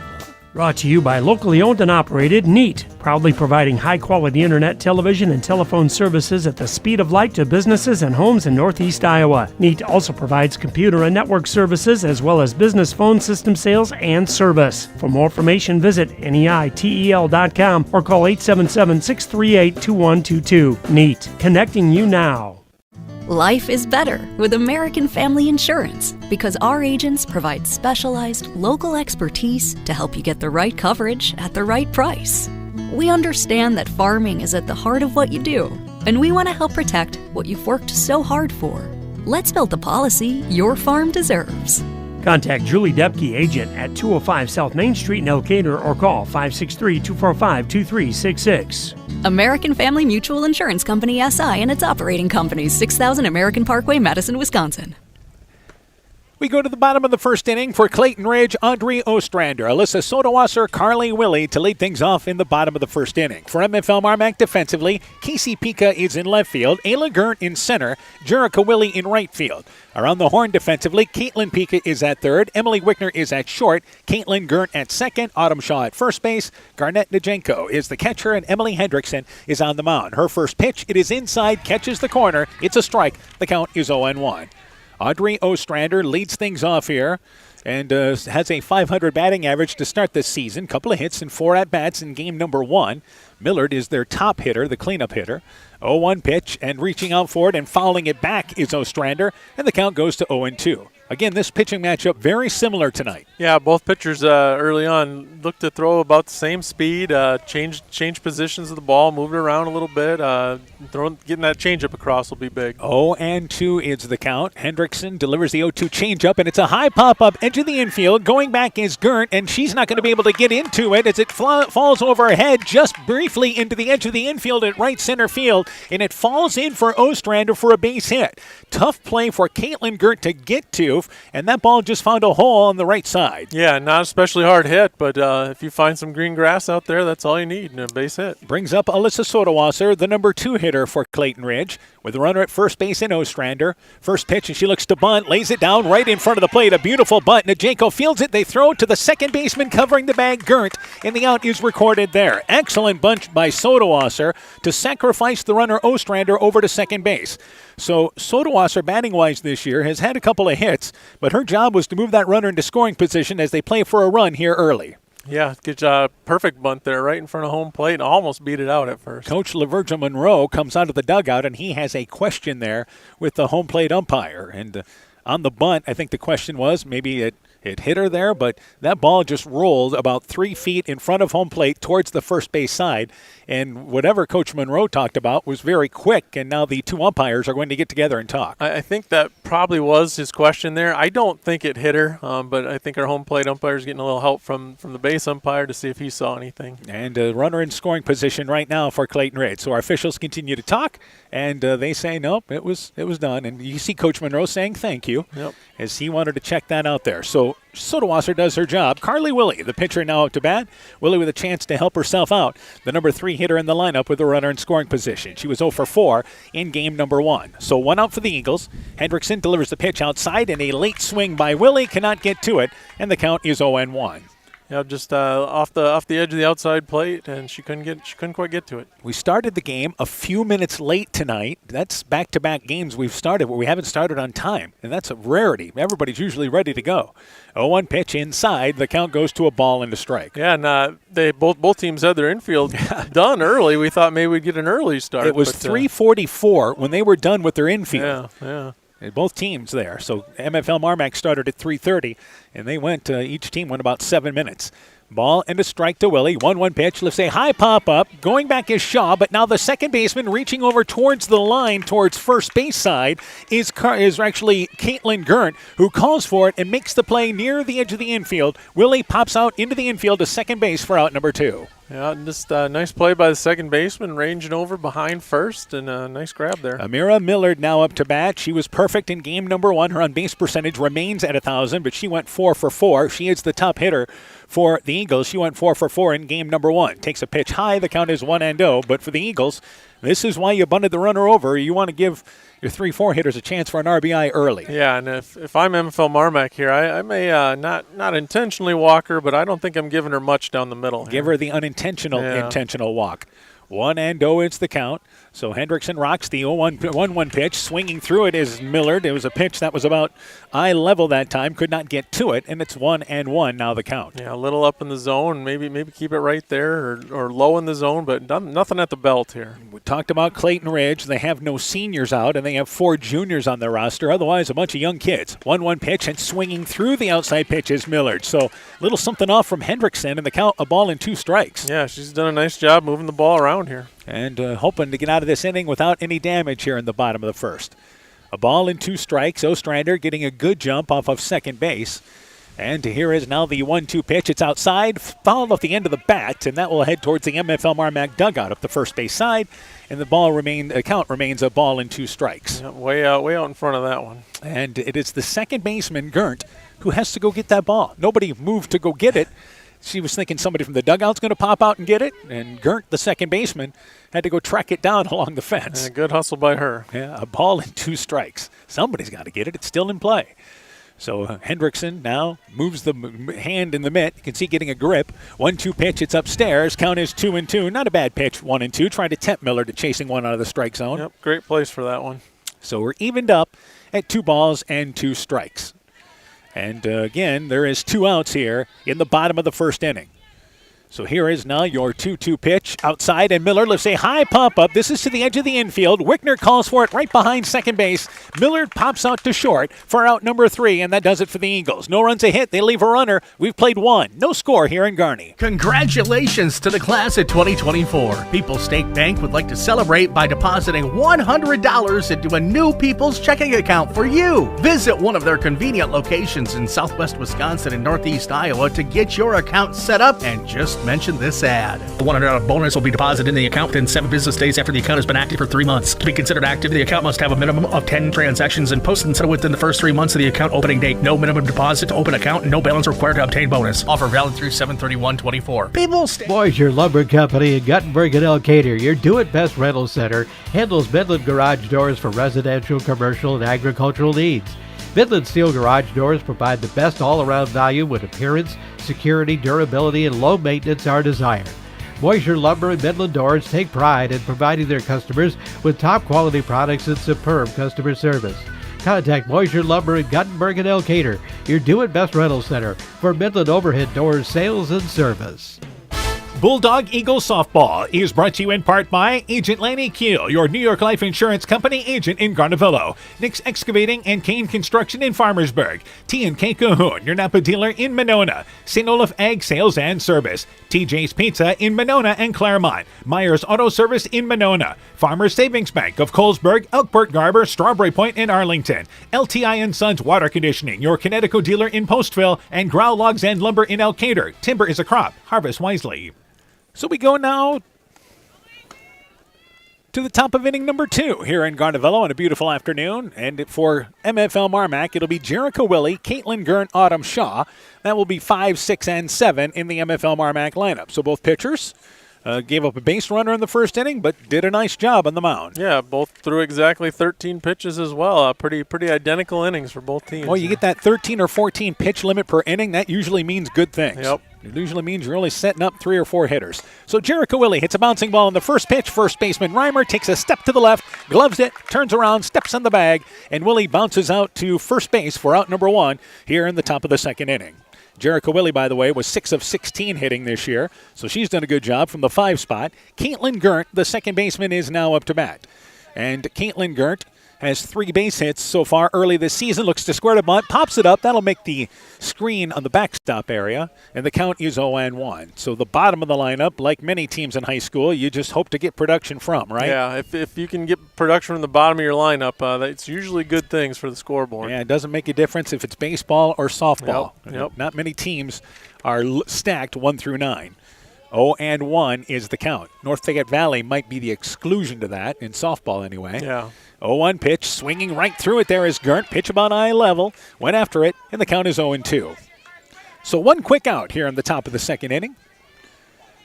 Brought to you by locally owned and operated NEAT, proudly providing high-quality internet, television, and telephone services at the speed of light to businesses and homes in Northeast Iowa. NEAT also provides computer and network services as well as business phone system sales and service. For more information, visit NEITEL.com or call 877-638-2122. NEAT, connecting you now. Life is better with American Family Insurance because our agents provide specialized local expertise to help you get the right coverage at the right price. We understand that farming is at the heart of what you do, and we want to help protect what you've worked so hard for. Let's build the policy your farm deserves. Contact Julie Depke, agent at 205 South Main Street in Elkader or call 563-245-2366. American Family Mutual Insurance Company SI and its operating companies, 6000 American Parkway, Madison, Wisconsin. We go to the bottom of the first inning for Clayton Ridge, Audrey Ostrander, Alyssa Sodawasser, Carly Willie to lead things off in the bottom of the first inning. For MFL MarMac defensively, Casey Pika is in left field, Ayla Gert in center, Jerica Willie in right field. Around the horn defensively, Caitlin Pika is at third, Emily Wickner is at short, Caitlin Gert at second, Autumn Shaw at first base, Garnett Najenko is the catcher, and Emily Hendrickson is on the mound. Her first pitch, it is inside, catches the corner, it's a strike, the count is 0-1. Audrey Ostrander leads things off here and has a .500 batting average to start this season. Couple of hits and 4 at-bats in game number 1. Millard is their top hitter, the cleanup hitter. 0-1 pitch, and reaching out for it and fouling it back is Ostrander, and the count goes to 0-2. Again, this pitching matchup very similar tonight. Yeah, both pitchers early on looked to throw about the same speed, change positions of the ball, move it around a little bit. Getting that changeup across will be big. 0-2 is the count. Hendrickson delivers the 0-2 changeup, and it's a high pop-up, edge of the infield. Going back is Gert, and she's not going to be able to get into it as it falls over her head just briefly into the edge of the infield at right center field, and it falls in for Ostrander for a base hit. Tough play for Caitlin Gert to get to, and that ball just found a hole on the right side. Yeah, not especially hard hit, but if you find some green grass out there, that's all you need in a base hit. Brings up Alyssa Sodawasser, the number 2 hitter for Clayton Ridge, with a runner at first base in Ostrander. First pitch, and she looks to bunt, lays it down right in front of the plate. A beautiful bunt. Najenko fields it. They throw it to the second baseman covering the bag, Gert, and the out is recorded there. Excellent bunch by Sodawasser to sacrifice the runner Ostrander over to second base. So Sodawasser, batting-wise this year, has had a couple of hits, but her job was to move that runner into scoring position as they play for a run here early. Yeah, good job. Perfect bunt there right in front of home plate and almost beat it out at first. Coach LaVergia Monroe comes out of the dugout, and he has a question there with the home plate umpire. And on the bunt, I think the question was maybe it hit her there, but that ball just rolled about 3 feet in front of home plate towards the first base side. And whatever Coach Monroe talked about was very quick, and now the 2 umpires are going to get together and talk. I think that probably was his question there. I don't think it hit her, but I think our home plate umpire is getting a little help from the base umpire to see if he saw anything. And a runner in scoring position right now for Clayton Ridge. So our officials continue to talk, and they say, nope, it was done. And you see Coach Monroe saying thank you, as he wanted to check that out there. So Sodawasser does her job. Carly Willie, the pitcher, now up to bat. Willie with a chance to help herself out. The number 3 hitter in the lineup with a runner in scoring position. She was 0 for 4 in game number 1. So 1 out for the Eagles. Hendrickson delivers the pitch outside, and a late swing by Willie cannot get to it, and the count is 0-1. Yeah, just off the edge of the outside plate, and she couldn't quite get to it. We started the game a few minutes late tonight. That's back-to-back games we've started where we haven't started on time, and that's a rarity. Everybody's usually ready to go. 0-1 pitch inside. The count goes to a ball and a strike. Yeah, and they both teams had their infield done early. We thought maybe we'd get an early start. It was 3:44 when they were done with their infield. Yeah. Both teams there. So MFL MarMac started at 3:30, and they went. Each team went about 7 minutes. Ball and a strike to Willie. 1-1 pitch. Let's say high pop up. Going back is Shaw, but now the second baseman reaching over towards the line, towards first base side, is actually Caitlin Gurnt, who calls for it and makes the play near the edge of the infield. Willie pops out into the infield to second base for out number 2. Yeah, just a nice play by the second baseman, ranging over behind first, and a nice grab there. Amira Millard now up to bat. She was perfect in game number 1. Her on-base percentage remains at 1,000, but she went 4 for 4. She is the top hitter for the Eagles. She went 4 for 4 in game number 1. Takes a pitch high. The count is 1-0, but for the Eagles, this is why you bunted the runner over. You want to give your 3-4 hitters a chance for an RBI early. Yeah, and if I'm MFL MarMac here, I may not intentionally walk her, but I don't think I'm giving her much down the middle. Give her the unintentional intentional walk. 1-0 is the count. So Hendrickson rocks the 1-1 pitch. Swinging through it is Millard. It was a pitch that was about eye level that time. Could not get to it, and it's 1-1 now the count. Yeah, a little up in the zone. Maybe keep it right there or low in the zone, but nothing at the belt here. We talked about Clayton Ridge. They have no seniors out, and they have 4 juniors on their roster. Otherwise, a bunch of young kids. 1-1 pitch, and swinging through the outside pitch is Millard. So a little something off from Hendrickson, and the count, a ball and 2 strikes. Yeah, she's done a nice job moving the ball around here. And hoping to get out of this inning without any damage here in the bottom of the first. A ball and 2 strikes. Ostrander getting a good jump off of second base. And here is now the 1-2 pitch. It's outside, fouled off the end of the bat, and that will head towards the MFL MarMac dugout up the first base side. And the count remains a ball and 2 strikes. Yeah, way out in front of that one. And it is the second baseman, Gurnt, who has to go get that ball. Nobody moved to go get it. She was thinking somebody from the dugout's going to pop out and get it, and Gurnt, the second baseman, had to go track it down along the fence. Good hustle by her. Yeah, a ball and 2 strikes. Somebody's got to get it. It's still in play. So Hendrickson now moves the hand in the mitt. You can see getting a grip. 1-2 pitch. It's upstairs. Count is 2-2. Not a bad pitch, 1-2. Trying to tempt Miller to chasing one out of the strike zone. Yep, great place for that one. So we're evened up at 2 balls and 2 strikes. And again, there is 2 outs here in the bottom of the first inning. So here is now your 2-2 pitch outside, and Miller lifts a high pop up. This is to the edge of the infield. Wickner calls for it right behind second base. Millard pops out to short for out number 3, and that does it for the Eagles. No runs a hit. They leave a runner. We've played 1. No score here in Garney. Congratulations to the class of 2024. People's State Bank would like to celebrate by depositing $100 into a new People's checking account for you. Visit one of their convenient locations in southwest Wisconsin and northeast Iowa to get your account set up, and just mention this ad. The $100 bonus will be deposited in the account within 7 business days after the account has been active for 3 months. To be considered active, the account must have a minimum of 10 transactions and posted and settled within the first 3 months of the account opening date. No minimum deposit to open account and no balance required to obtain bonus. Offer valid through 7/31/24. Boisier Lumber Company in Guttenberg and Elkader, your do-it-best rental center, handles Midland garage doors for residential, commercial, and agricultural needs. Midland Steel Garage Doors provide the best all-around value when appearance, security, durability, and low maintenance are desired. Boisier Lumber and Midland Doors take pride in providing their customers with top-quality products and superb customer service. Contact Boisier Lumber in Guttenberg and Elkader, your do-it-best rental center, for Midland overhead doors sales and service. Bulldog Eagles Softball is brought to you in part by Agent Lanny Keel, your New York Life Insurance Company agent in Garnavillo, Nick's Excavating and Kane Construction in Farmersburg, T&K Cahoon, your Napa dealer in Monona, St. Olaf Ag Sales and Service, TJ's Pizza in Monona and Claremont, Myers Auto Service in Monona, Farmers Savings Bank of Colesburg, Elkport Garber, Strawberry Point in Arlington, LTI & Sons Water Conditioning, your Connecticut dealer in Postville, and Growl Logs and Lumber in Elkader. Timber is a crop. Harvest wisely. So we go now to the top of inning number 2 here in Garnavillo on a beautiful afternoon. And for MFL MarMac, it'll be Jericho Willie, Caitlin Gurnt, Autumn Shaw. That will be 5, 6, and 7 in the MFL MarMac lineup. So both pitchers gave up a base runner in the first inning, but did a nice job on the mound. Yeah, both threw exactly 13 pitches as well. Pretty identical innings for both teams. Well, you get that 13 or 14 pitch limit per inning. That usually means good things. Yep. It usually means you're only setting up 3 or 4 hitters. So Jericho Willie hits a bouncing ball on the first pitch. First baseman Reimer takes a step to the left, gloves it, turns around, steps on the bag, and Willie bounces out to first base for out number 1 here in the top of the second inning. Jericho Willie, by the way, was 6 of 16 hitting this year, so she's done a good job from the 5 spot. Caitlin Gurnt, the second baseman, is now up to bat. And Caitlin Gurnt has 3 base hits so far early this season. Looks to square to bunt, pops it up. That'll make the screen on the backstop area, and the count is 0-1. So the bottom of the lineup, like many teams in high school, you just hope to get production from, right? Yeah, if you can get production from the bottom of your lineup, that's usually good things for the scoreboard. Yeah, it doesn't make a difference if it's baseball or softball. Yep. Not many teams are stacked 1 through 9. 0-1 is the count. North Fayette Valley might be the exclusion to that, in softball anyway. Yeah. 0-1 pitch, swinging right through it there is Gert. Pitch about eye level, went after it, and the count is 0-2. So 1 quick out here in the top of the second inning.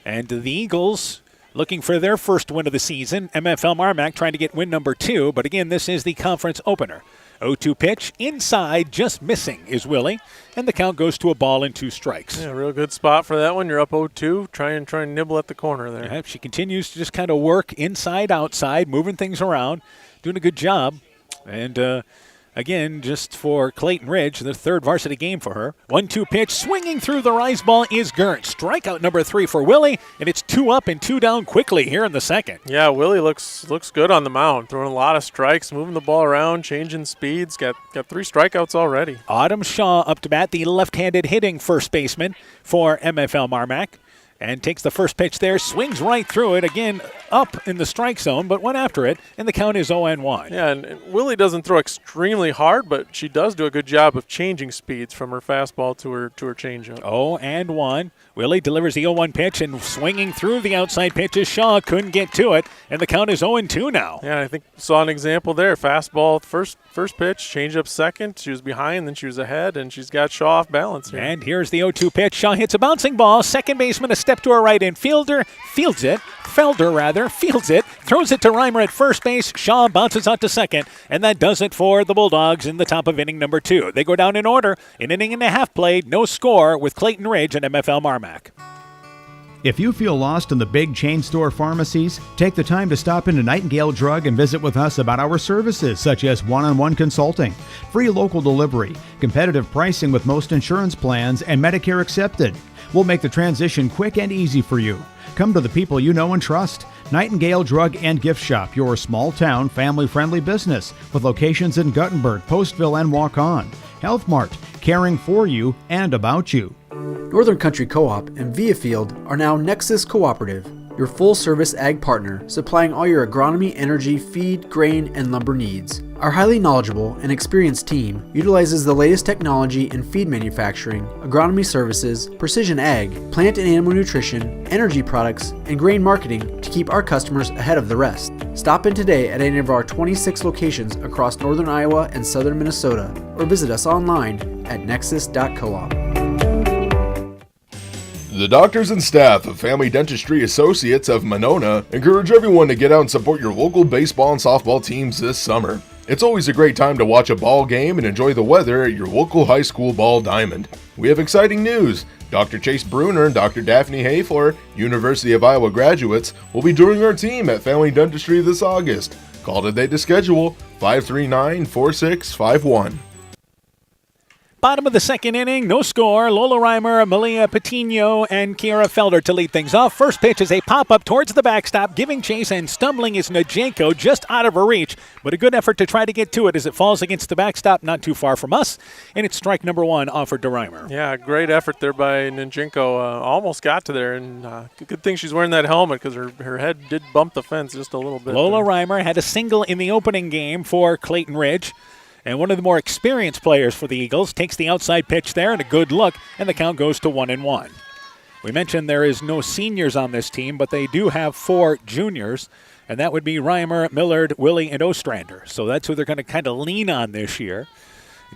And the Eagles looking for their first win of the season. MFL MarMac trying to get win number 2, but again, this is the conference opener. 0-2 pitch, inside, just missing is Willie, and the count goes to a ball and 2 strikes. Yeah, real good spot for that one. You're up 0-2. Try and nibble at the corner there. Yeah, she continues to just kind of work inside, outside, moving things around, doing a good job. And again, just for Clayton Ridge, the 3rd varsity game for her. 1-2 pitch, swinging through the rise ball is Gert. Strikeout number 3 for Willie, and it's 2 up and 2 down quickly here in the second. Yeah, Willie looks good on the mound, throwing a lot of strikes, moving the ball around, changing speeds. Got 3 strikeouts already. Autumn Shaw up to bat, the left-handed hitting first baseman for MFL MarMac. And takes the first pitch there, swings right through it, again up in the strike zone, but went after it, and the count is 0-1. Yeah, and Willie doesn't throw extremely hard, but she does do a good job of changing speeds from her fastball to her changeup. 0-1. Willie delivers the 0-1 pitch, and swinging through the outside pitches, Shaw couldn't get to it, and the count is 0-2 now. Yeah, I think saw an example there. Fastball first pitch, changeup second. She was behind, then she was ahead, and she's got Shaw off balance here. And here's the 0-2 pitch. Shaw hits a bouncing ball. Second baseman, a step to her right infielder, fields it, throws it to Reimer at first base. Shaw bounces out to second, and that does it for the Bulldogs in the top of inning number 2. They go down in order. An inning and a half played, no score with Clayton Ridge and MFL MarMac. If you feel lost in the big chain store pharmacies, take the time to stop into Nightingale Drug and visit with us about our services such as one-on-one consulting, free local delivery, competitive pricing with most insurance plans, and Medicare accepted. We'll make the transition quick and easy for you. Come to the people you know and trust. Nightingale Drug and Gift Shop, your small-town, family-friendly business with locations in Guttenberg, Postville, and Waukon. Health Mart, caring for you and about you. Northern Country Co-op and Viafield are now Nexus Cooperative, your full-service ag partner supplying all your agronomy, energy, feed, grain, and lumber needs. Our highly knowledgeable and experienced team utilizes the latest technology in feed manufacturing, agronomy services, precision ag, plant and animal nutrition, energy products, and grain marketing to keep our customers ahead of the rest. Stop in today at any of our 26 locations across northern Iowa and southern Minnesota, or visit us online at nexus.coop. The doctors and staff of Family Dentistry Associates of Monona encourage everyone to get out and support your local baseball and softball teams this summer. It's always a great time to watch a ball game and enjoy the weather at your local high school ball diamond. We have exciting news. Dr. Chase Bruner and Dr. Daphne Hayfler, University of Iowa graduates, will be joining our team at Family Dentistry this August. Call today to schedule 539-4651. Bottom of the second inning, no score. Lola Reimer, Malia Patino, and Kiara Felder to lead things off. First pitch is a pop-up towards the backstop, giving chase, and stumbling is Najenko, just out of her reach. But a good effort to try to get to it as it falls against the backstop, not too far from us. And it's strike number 1 offered to Reimer. Yeah, great effort there by Najenko. Almost got to there, and good thing she's wearing that helmet because her head did bump the fence just a little bit. Lola Reimer had a single in the opening game for Clayton Ridge. And one of the more experienced players for the Eagles takes the outside pitch there and a good look, and the count goes to 1-1. We mentioned there is no seniors on this team, but they do have 4 juniors, and that would be Reimer, Millard, Willie, and Ostrander. So that's who they're going to kind of lean on this year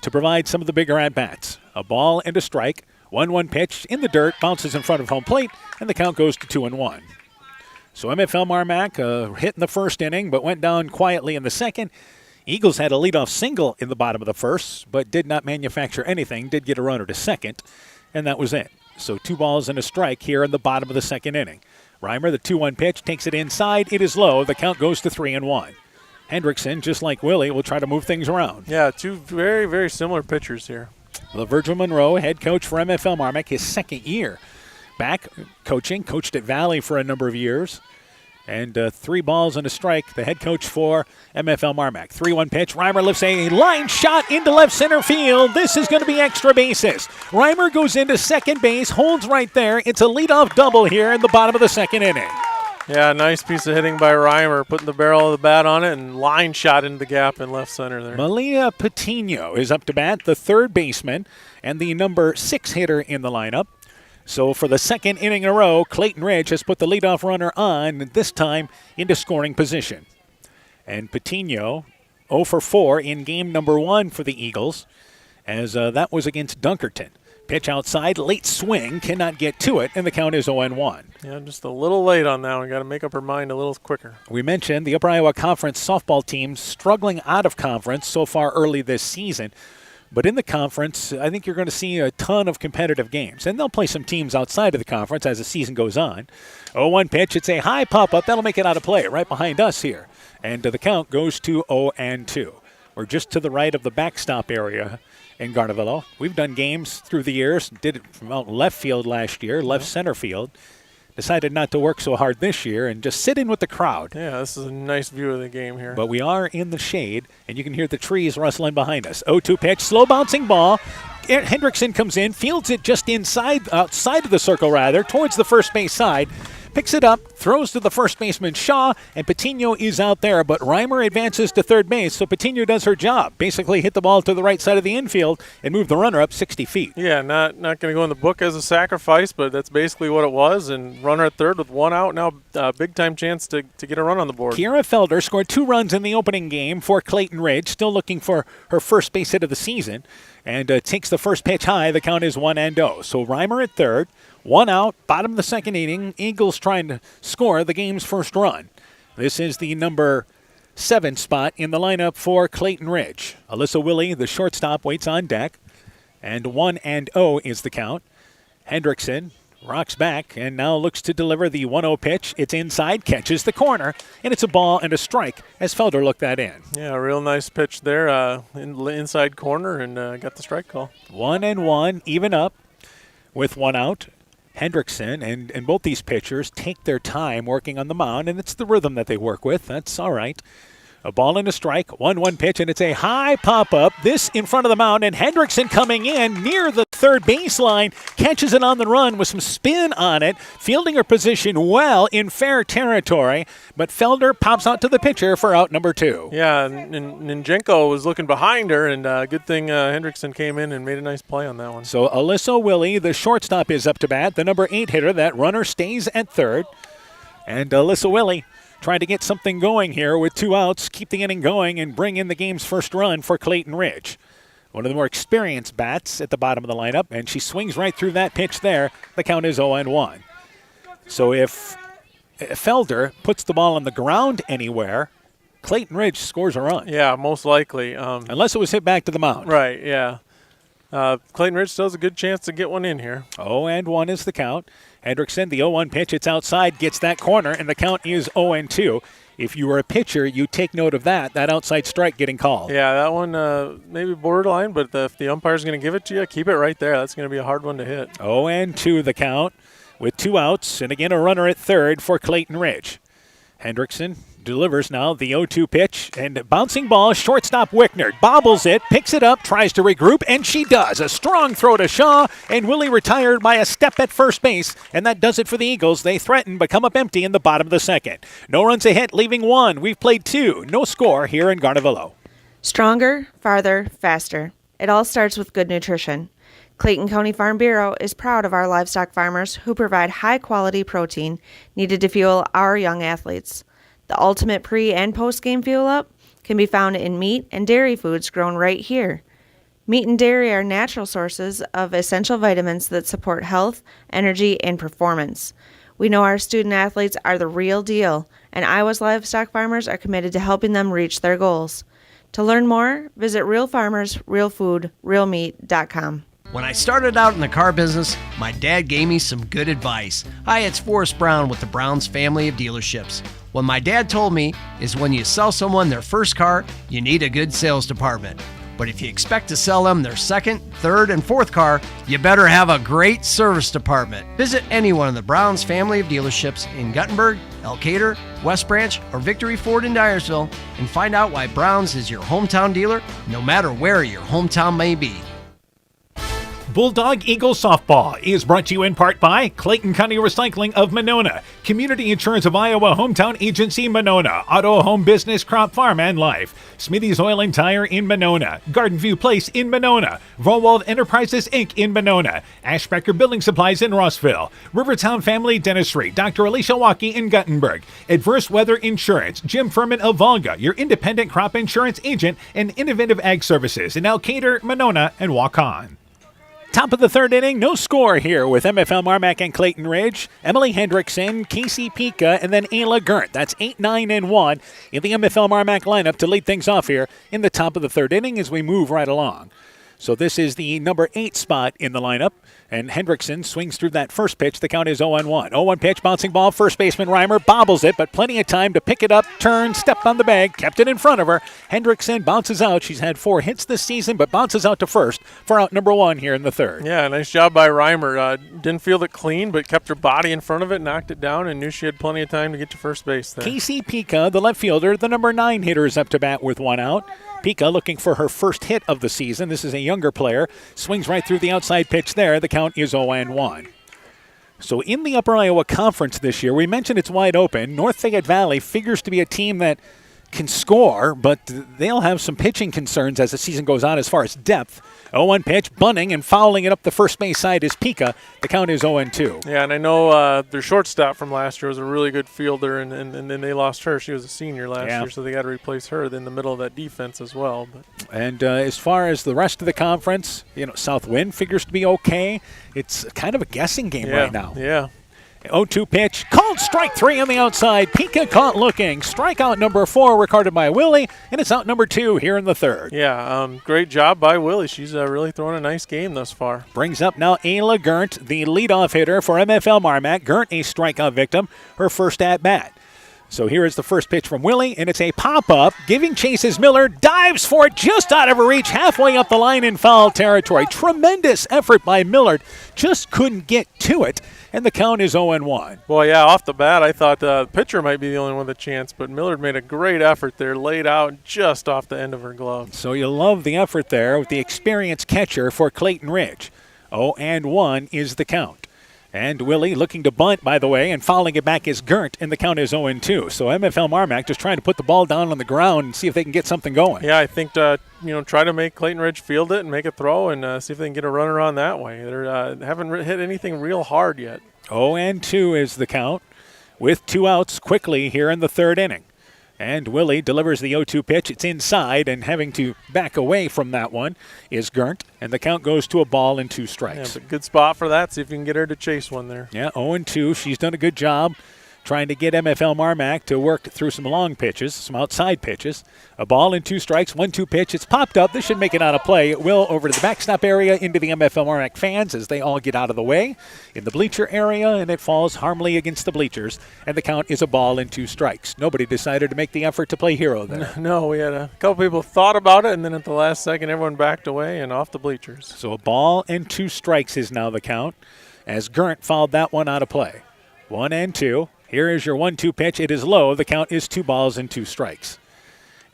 to provide some of the bigger at-bats. A ball and a strike, 1-1 pitch in the dirt, bounces in front of home plate, and the count goes to 2-1. So MFL MarMac hit in the first inning, but went down quietly in the second. Eagles had a leadoff single in the bottom of the first, but did not manufacture anything, did get a runner to second, and that was it. So 2 balls and a strike here in the bottom of the second inning. Reimer, the 2-1 pitch, takes it inside. It is low. The count goes to 3-1. Hendrickson, just like Willie, will try to move things around. Yeah, 2 very, very similar pitchers here. Virgil Monroe, head coach for MFL MarMac, his second year back coaching, coached at Valley for a number of years. And 3 balls and a strike, the head coach for MFL MarMac. 3-1 pitch. Reimer lifts a line shot into left center field. This is going to be extra bases. Reimer goes into second base, holds right there. It's a leadoff double here in the bottom of the second inning. Yeah, nice piece of hitting by Reimer, putting the barrel of the bat on it and line shot into the gap in left center there. Malia Patino is up to bat, the third baseman, and the number 6 hitter in the lineup. So for the second inning in a row, Clayton Ridge has put the leadoff runner on, this time into scoring position. And Patino 0 for 4 in game number 1 for the Eagles, as that was against Dunkerton. Pitch outside, late swing, cannot get to it, and the count is 0-1. Yeah, just a little late on that one. Got to make up her mind a little quicker. We mentioned the Upper Iowa Conference softball team struggling out of conference so far early this season. But in the conference, I think you're going to see a ton of competitive games. And they'll play some teams outside of the conference as the season goes on. 0-1 pitch. It's a high pop-up. That'll make it out of play right behind us here. And the count goes to 0-2. We're just to the right of the backstop area in Garnavillo. We've done games through the years. Did it from out left field last year, left center field. Decided not to work so hard this year and just sit in with the crowd. Yeah, this is a nice view of the game here. But we are in the shade, and you can hear the trees rustling behind us. 0-2 pitch, slow bouncing ball. Hendrickson comes in, fields it just outside of the circle rather, towards the first base side. Picks it up, throws to the first baseman Shaw, and Patino is out there. But Reimer advances to third base, so Patino does her job. Basically hit the ball to the right side of the infield and move the runner up 60 feet. Yeah, not going to go in the book as a sacrifice, but that's basically what it was. And runner at third with 1 out, now big-time chance to get a run on the board. Kiera Felder scored 2 runs in the opening game for Clayton Ridge, still looking for her first base hit of the season, and takes the first pitch high. The count is 1-0. So Reimer at third. 1 out, bottom of the second inning. Eagles trying to score the game's first run. This is the number 7 spot in the lineup for Clayton Ridge. Alyssa Willie, the shortstop, waits on deck. And 1-0 is the count. Hendrickson rocks back and now looks to deliver the 1-0 pitch. It's inside, catches the corner, and it's a ball and a strike as Felder looked that in. Yeah, real nice pitch there in the inside corner and got the strike call. 1-1, even up with 1 out. Hendrickson and both these pitchers take their time working on the mound, and it's the rhythm that they work with. That's all right. A ball and a strike, 1-1 pitch, and it's a high pop-up. This in front of the mound, and Hendrickson coming in near the third baseline, catches it on the run with some spin on it, fielding her position well in fair territory, but Felder pops out to the pitcher for out number 2. Yeah, and Ninjenko was looking behind her, and good thing Hendrickson came in and made a nice play on that one. So Alyssa Willie, the shortstop, is up to bat. The number 8 hitter, that runner stays at third. And Alyssa Willie trying to get something going here with 2 outs, keep the inning going, and bring in the game's first run for Clayton Ridge. One of the more experienced bats at the bottom of the lineup, and she swings right through that pitch there. The count is 0-1. So if Felder puts the ball on the ground anywhere, Clayton Ridge scores a run. Yeah, most likely. Unless it was hit back to the mound. Right, yeah. Clayton Ridge still has a good chance to get one in here. 0-1 is the count. Hendrickson, the 0-1 pitch, it's outside, gets that corner, and the count is 0-2. If you were a pitcher, you take note of that outside strike getting called. Yeah, that one maybe borderline, but if the umpire's going to give it to you, keep it right there. That's going to be a hard one to hit. 0-2 the count with 2 outs, and again a runner at third for Clayton Ridge. Hendrickson delivers now the 0-2 pitch, and bouncing ball, shortstop Wickner bobbles it, picks it up, tries to regroup, and she does. A strong throw to Shaw, and Willie retired by a step at first base, and that does it for the Eagles. They threaten but come up empty in the bottom of the second. No runs ahead, leaving 1. We've played 2. No score here in Garnavillo. Stronger, farther, faster. It all starts with good nutrition. Clayton County Farm Bureau is proud of our livestock farmers who provide high-quality protein needed to fuel our young athletes. The ultimate pre- and post-game fuel-up can be found in meat and dairy foods grown right here. Meat and dairy are natural sources of essential vitamins that support health, energy, and performance. We know our student athletes are the real deal, and Iowa's livestock farmers are committed to helping them reach their goals. To learn more, visit realfarmersrealfoodrealmeat.com. When I started out in the car business, my dad gave me some good advice. Hi, it's Forrest Brown with the Browns family of dealerships. What my dad told me is when you sell someone their first car, you need a good sales department. But if you expect to sell them their second, third, and fourth car, you better have a great service department. Visit any one of the Browns family of dealerships in Guttenberg, Elkader, West Branch, or Victory Ford in Dyersville, and find out why Browns is your hometown dealer, no matter where your hometown may be. Bulldog Eagle Softball is brought to you in part by Clayton County Recycling of Monona, Community Insurance of Iowa Hometown Agency Monona, Auto, Home Business, Crop Farm, and Life, Smithy's Oil and Tire in Monona, Garden View Place in Monona, Volwald Enterprises Inc. in Monona, Ashbecker Building Supplies in Rossville, Rivertown Family Dentistry, Dr. Alicia Waukee in Guttenberg, Adverse Weather Insurance, Jim Furman of Volga, your independent crop insurance agent, and Innovative Ag Services in Elkader, Monona, and Waukon. Top of the third inning, no score here with MFL MarMac and Clayton Ridge. Emily Hendrickson, Casey Pika, and then Ayla Gert. That's 8, 9, and 1 in the MFL MarMac lineup to lead things off here in the top of the third inning as we move right along. So this is the number 8 spot in the lineup. And Hendrickson swings through that first pitch. The count is 0-1. 0-1 pitch, bouncing ball. First baseman Reimer bobbles it, but plenty of time to pick it up, turn, stepped on the bag, kept it in front of her. Hendrickson bounces out. She's had 4 hits this season, but bounces out to first for out number 1 here in the third. Yeah, nice job by Reimer. Didn't field it clean, but kept her body in front of it, knocked it down, and knew she had plenty of time to get to first base there. Casey Pika, the left fielder, the number 9 hitter, is up to bat with 1 out. Pika looking for her first hit of the season. This is a younger player. Swings right through the outside pitch there. The count is 0-1. So in the Upper Iowa Conference this year, we mentioned it's wide open. North Fayette Valley figures to be a team that can score, but they'll have some pitching concerns as the season goes on as far as depth. 0-1 pitch, bunting and fouling it up the first base side is Pika. The count is 0-2. Yeah, and I know their shortstop from last year was a really good fielder, and then they lost her. She was a senior last year, so they got to replace her in the middle of that defense as well. And as far as the rest of the conference, Southwind figures to be okay. It's kind of a guessing game right now. Yeah. 0-2 pitch, called strike 3 on the outside. Pika caught looking. Strikeout number 4 recorded by Willie, and it's out number 2 here in the third. Yeah, great job by Willie. She's really throwing a nice game thus far. Brings up now Ayla Gert, the leadoff hitter for MFL MarMac. Gert, a strikeout victim, her first at-bat. So here is the first pitch from Willie, and it's a pop-up. Giving chase is Miller, dives for it just out of her reach, halfway up the line in foul territory. Tremendous effort by Millard, just couldn't get to it, and the count is 0-1. Boy, yeah, off the bat, I thought the pitcher might be the only one with a chance, but Millard made a great effort there, laid out just off the end of her glove. So you love the effort there with the experienced catcher for Clayton Ridge. 0-1 is the count. And Willie looking to bunt, by the way, and fouling it back is Gert, and the count is 0-2. So MFL MarMac just trying to put the ball down on the ground and see if they can get something going. Yeah, I think try to make Clayton Ridge field it and make a throw and see if they can get a runner on that way. They haven't hit anything real hard yet. 0-2 is the count, with 2 outs quickly here in the third inning. And Willie delivers the 0-2 pitch. It's inside, and having to back away from that one is Gert. And the count goes to a ball and 2 strikes. Yeah, but good spot for that. See if you can get her to chase one there. Yeah, 0-2. She's done a good job trying to get MFL MarMac to work through some long pitches, some outside pitches. A ball and 2 strikes, 1-2 pitch. It's popped up. This should make it out of play. It will over to the backstop area into the MFL MarMac fans as they all get out of the way in the bleacher area, and it falls harmly against the bleachers. And the count is a ball and 2 strikes. Nobody decided to make the effort to play hero there. No, we had a couple people thought about it, and then at the last second, everyone backed away and off the bleachers. So a ball and 2 strikes is now the count as Gert fouled that one out of play. 1-2. Here is your 1-2 pitch. It is low. The count is 2 balls and 2 strikes.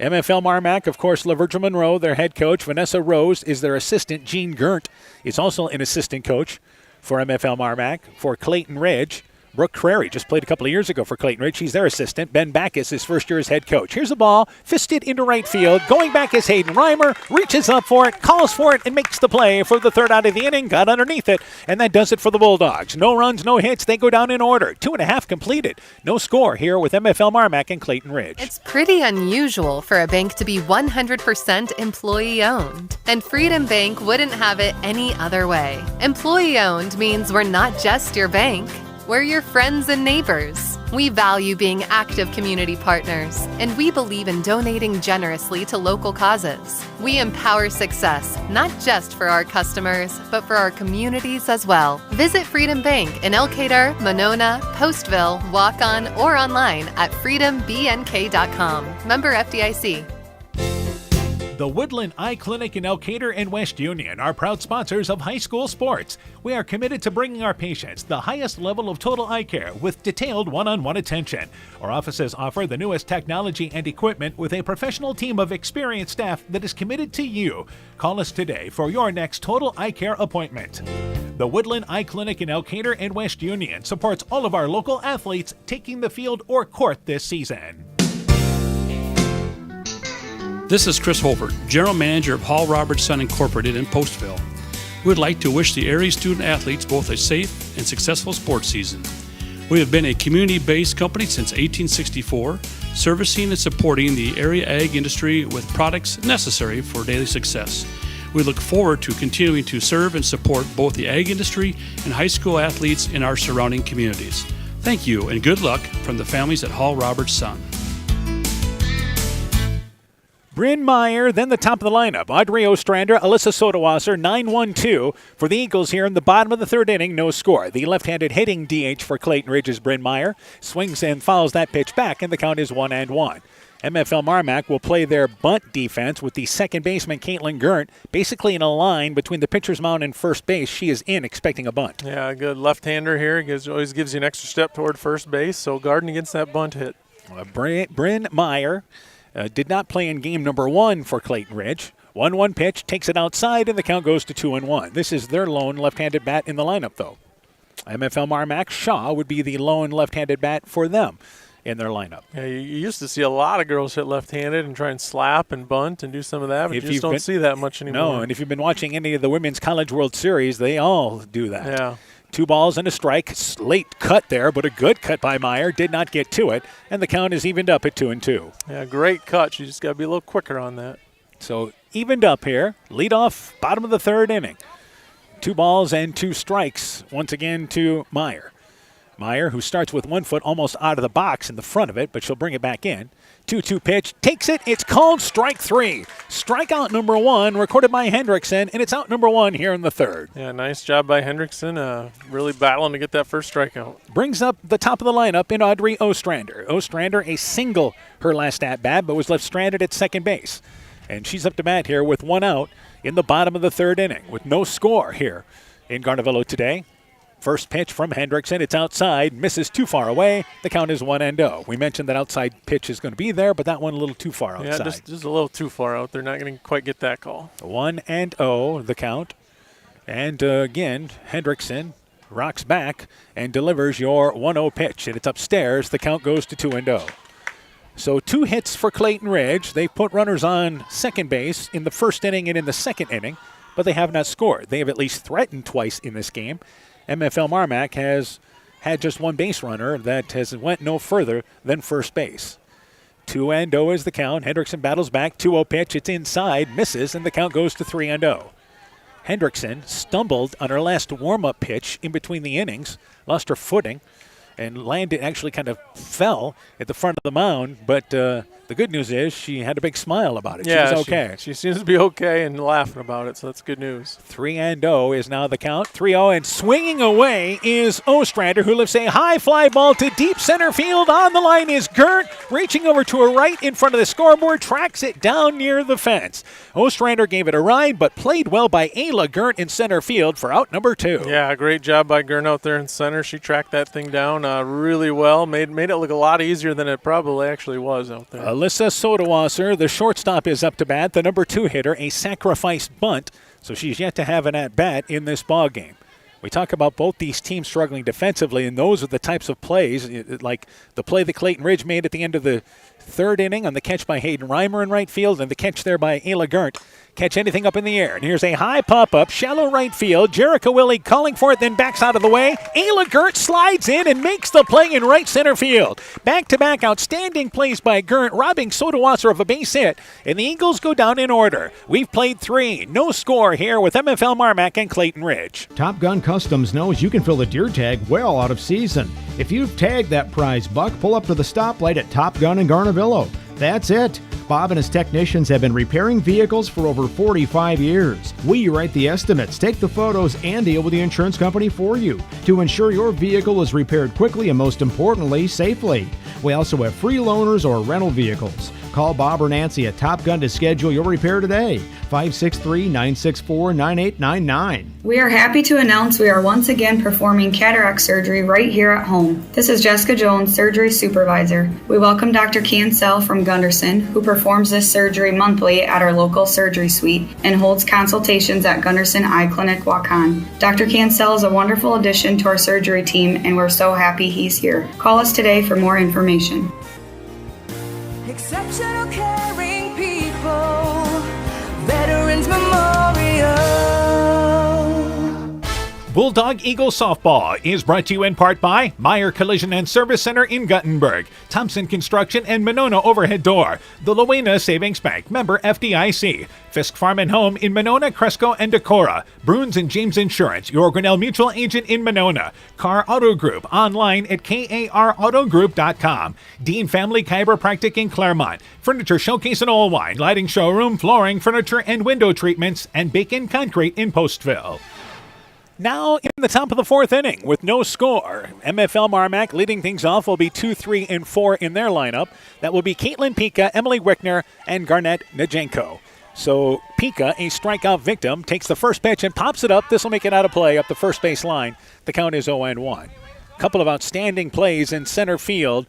MFL MarMac, of course, LaVergia Monroe, their head coach. Vanessa Rose is their assistant. Jean Gert is also an assistant coach for MFL MarMac. For Clayton Ridge, Brooke Crary just played a couple of years ago for Clayton Ridge. She's their assistant. Ben Backus, his first year as head coach. Here's the ball, fisted into right field. Going back is Hayden Reimer, reaches up for it, calls for it, and makes the play for the third out of the inning. Got underneath it, and that does it for the Bulldogs. No runs, no hits. They go down in order. 2.5 completed. No score here with MFL MarMac and Clayton Ridge. It's pretty unusual for a bank to be 100% employee-owned, and Freedom Bank wouldn't have it any other way. Employee-owned means we're not just your bank. We're your friends and neighbors. We value being active community partners, and we believe in donating generously to local causes. We empower success, not just for our customers, but for our communities as well. Visit Freedom Bank in Elkader, Monona, Postville, Waukon, or online at freedombnk.com. Member FDIC. The Woodland Eye Clinic in Elkader and West Union are proud sponsors of high school sports. We are committed to bringing our patients the highest level of total eye care with detailed one-on-one attention. Our offices offer the newest technology and equipment with a professional team of experienced staff that is committed to you. Call us today for your next total eye care appointment. The Woodland Eye Clinic in Elkader and West Union supports all of our local athletes taking the field or court this season. This is Chris Holbert, General Manager of Hall Roberts Son Incorporated in Postville. We would like to wish the area student athletes both a safe and successful sports season. We have been a community-based company since 1864, servicing and supporting the area ag industry with products necessary for daily success. We look forward to continuing to serve and support both the ag industry and high school athletes in our surrounding communities. Thank you and good luck from the families at Hall Roberts Son. Bryn Meyer, then the top of the lineup. Audrey Ostrander, Alyssa Sodawasser, 9-1-2 for the Eagles here in the bottom of the third inning, no score. The left-handed hitting DH for Clayton Ridge is Bryn Meyer. Swings and fouls that pitch back, and the count is 1-1. MFL MarMac will play their bunt defense with the second baseman, Caitlin Gurnt, basically in a line between the pitcher's mound and first base. She is in expecting a bunt. Yeah, good left-hander here. Always gives you an extra step toward first base, so guarding against that bunt hit. Bryn Meyer did not play in game number 1 for Clayton Ridge. 1-1 pitch, takes it outside, and the count goes to 2-1. This is their lone left-handed bat in the lineup, though. MFL MarMac Shaw would be the lone left-handed bat for them in their lineup. Yeah, you used to see a lot of girls hit left-handed and try and slap and bunt and do some of that, but you just don't see that much anymore. No, and if you've been watching any of the Women's College World Series, they all do that. Yeah. 2 balls and a strike. Late cut there, but a good cut by Meyer. Did not get to it, and the count is evened up at 2-2. Yeah, great cut. You just got to be a little quicker on that. So evened up here. Lead off, bottom of the third inning. 2 balls and 2 strikes once again to Meyer. Meyer, who starts with 1 foot almost out of the box in the front of it, but she'll bring it back in. 2-2 pitch, takes it, it's called strike 3. Strikeout number 1, recorded by Hendrickson, and it's out number 1 here in the third. Yeah, nice job by Hendrickson, really battling to get that first strikeout. Brings up the top of the lineup in Audrey Ostrander. Ostrander, a single her last at-bat, but was left stranded at second base. And she's up to bat here with 1 out in the bottom of the third inning with no score here in Garnavillo today. First pitch from Hendrickson. It's outside. Misses too far away. The count is 1-0. We mentioned that outside pitch is going to be there, but that one a little too far outside. Yeah, just a little too far out. They're not going to quite get that call. 1-0 the count. And again, Hendrickson rocks back and delivers your 1-0 pitch. And it's upstairs. The count goes to 2-0. So 2 hits for Clayton Ridge. They put runners on second base in the first inning and in the second inning, but they have not scored. They have at least threatened twice in this game. MFL MarMac has had just 1 base runner that has went no further than first base. 2-0 is the count. Hendrickson battles back. 2-0 pitch. It's inside. Misses, and the count goes to 3-0. Hendrickson stumbled on her last warm-up pitch in between the innings, lost her footing, and landed, actually kind of fell at the front of the mound. But the good news is she had a big smile about it. Yeah, she was okay. She seems to be okay and laughing about it, so that's good news. 3-0 is now the count. 3-0, and swinging away is Ostrander, who lifts a high fly ball to deep center field. On the line is Gurnt, reaching over to her right in front of the scoreboard, tracks it down near the fence. Ostrander gave it a ride, but played well by Ayla Gurnt in center field for out number 2. Yeah, great job by Gurnt out there in center. She tracked that thing down really well, made it look a lot easier than it probably actually was out there. Alyssa Sodawasser, the shortstop, is up to bat. The number 2 hitter, a sacrifice bunt, so she's yet to have an at-bat in this ball game. We talk about both these teams struggling defensively, and those are the types of plays, like the play that Clayton Ridge made at the end of the third inning on the catch by Hayden Reimer in right field, and the catch there by Ayla Gurnt. Catch anything up in the air. And here's a high pop-up, shallow right field. Jerica Willie calling for it, then backs out of the way. Ayla Gurnt slides in and makes the play in right center field. Back-to-back outstanding plays by Gurnt, robbing Sodawasser of a base hit. And the Eagles go down in order. We've played 3. No score here with MFL MarMac and Clayton Ridge. Top Gun Customs knows you can fill a deer tag well out of season. If you've tagged that prize buck, pull up to the stoplight at Top Gun in Garnavillo. That's it. Bob and his technicians have been repairing vehicles for over 45 years. We write the estimates, take the photos, and deal with the insurance company for you to ensure your vehicle is repaired quickly and, most importantly, safely. We also have free loaners or rental vehicles. Call Bob or Nancy at Top Gun to schedule your repair today. 563-964-9899. We are happy to announce we are once again performing cataract surgery right here at home. This is Jessica Jones, surgery supervisor. We welcome Dr. Cancel from Gunderson, who performs this surgery monthly at our local surgery suite and holds consultations at Gunderson Eye Clinic, Waukon. Dr. Cancel is a wonderful addition to our surgery team, and we're so happy he's here. Call us today for more information. Exceptional caring people, Veterans Memorial. Bulldog Eagle Softball is brought to you in part by Meyer Collision and Service Center in Guttenberg, Thompson Construction and Monona Overhead Door, the Luena Savings Bank, member FDIC, Fisk Farm and Home in Monona, Cresco, and Decorah, Bruins and James Insurance, your Grinnell Mutual Agent in Monona, Carr Auto Group, online at karautogroup.com, Dean Family Chiropractic in Claremont, Furniture Showcase in Oldwine, Lighting Showroom, Flooring, Furniture, and Window Treatments, and Bacon Concrete in Postville. Now in the top of the fourth inning with no score. MFL MarMac leading things off will be 2, 3, and 4 in their lineup. That will be Caitlin Pika, Emily Wickner, and Garnett Najenko. So Pika, a strikeout victim, takes the first pitch and pops it up. This will make it out of play up the first base line. The count is 0-1. A couple of outstanding plays in center field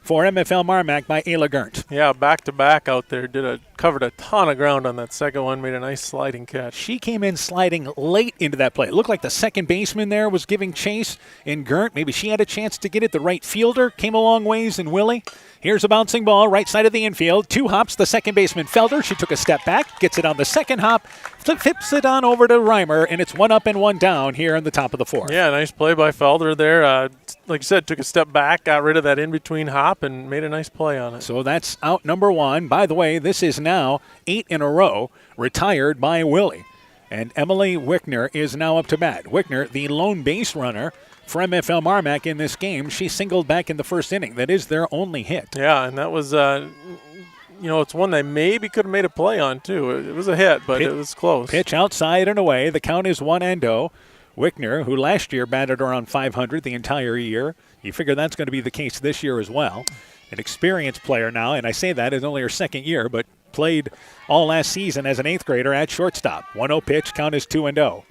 for MFL MarMac by Ayla Gerndt. Yeah, back-to-back out there. Covered a ton of ground on that second one, made a nice sliding catch. She came in sliding late into that play. It looked like the second baseman there was giving chase in Gerndt. Maybe she had a chance to get it. The right fielder came a long ways in Willie. Here's a bouncing ball, right side of the infield. 2 hops, the second baseman Felder. She took a step back, gets it on the second hop, flips it on over to Reimer, and it's 1 up and 1 down here in the top of the fourth. Yeah, nice play by Felder there. Like you said, took a step back, got rid of that in-between hop, and made a nice play on it. So that's out number 1. By the way, this is now 8 in a row retired by Willie. And Emily Wickner is now up to bat. Wickner, the lone base runner for MFL MarMac in this game. She singled back in the first inning. That is their only hit. Yeah, and that was, it's one they maybe could have made a play on, too. It was a hit, but it was close. Pitch outside and away. The count is 1-0. Wickner, who last year batted around 500 the entire year. You figure that's going to be the case this year as well. An experienced player now, and I say that it's only her second year, but played all last season as an 8th grader at shortstop. 1-0 pitch, count is 2-0.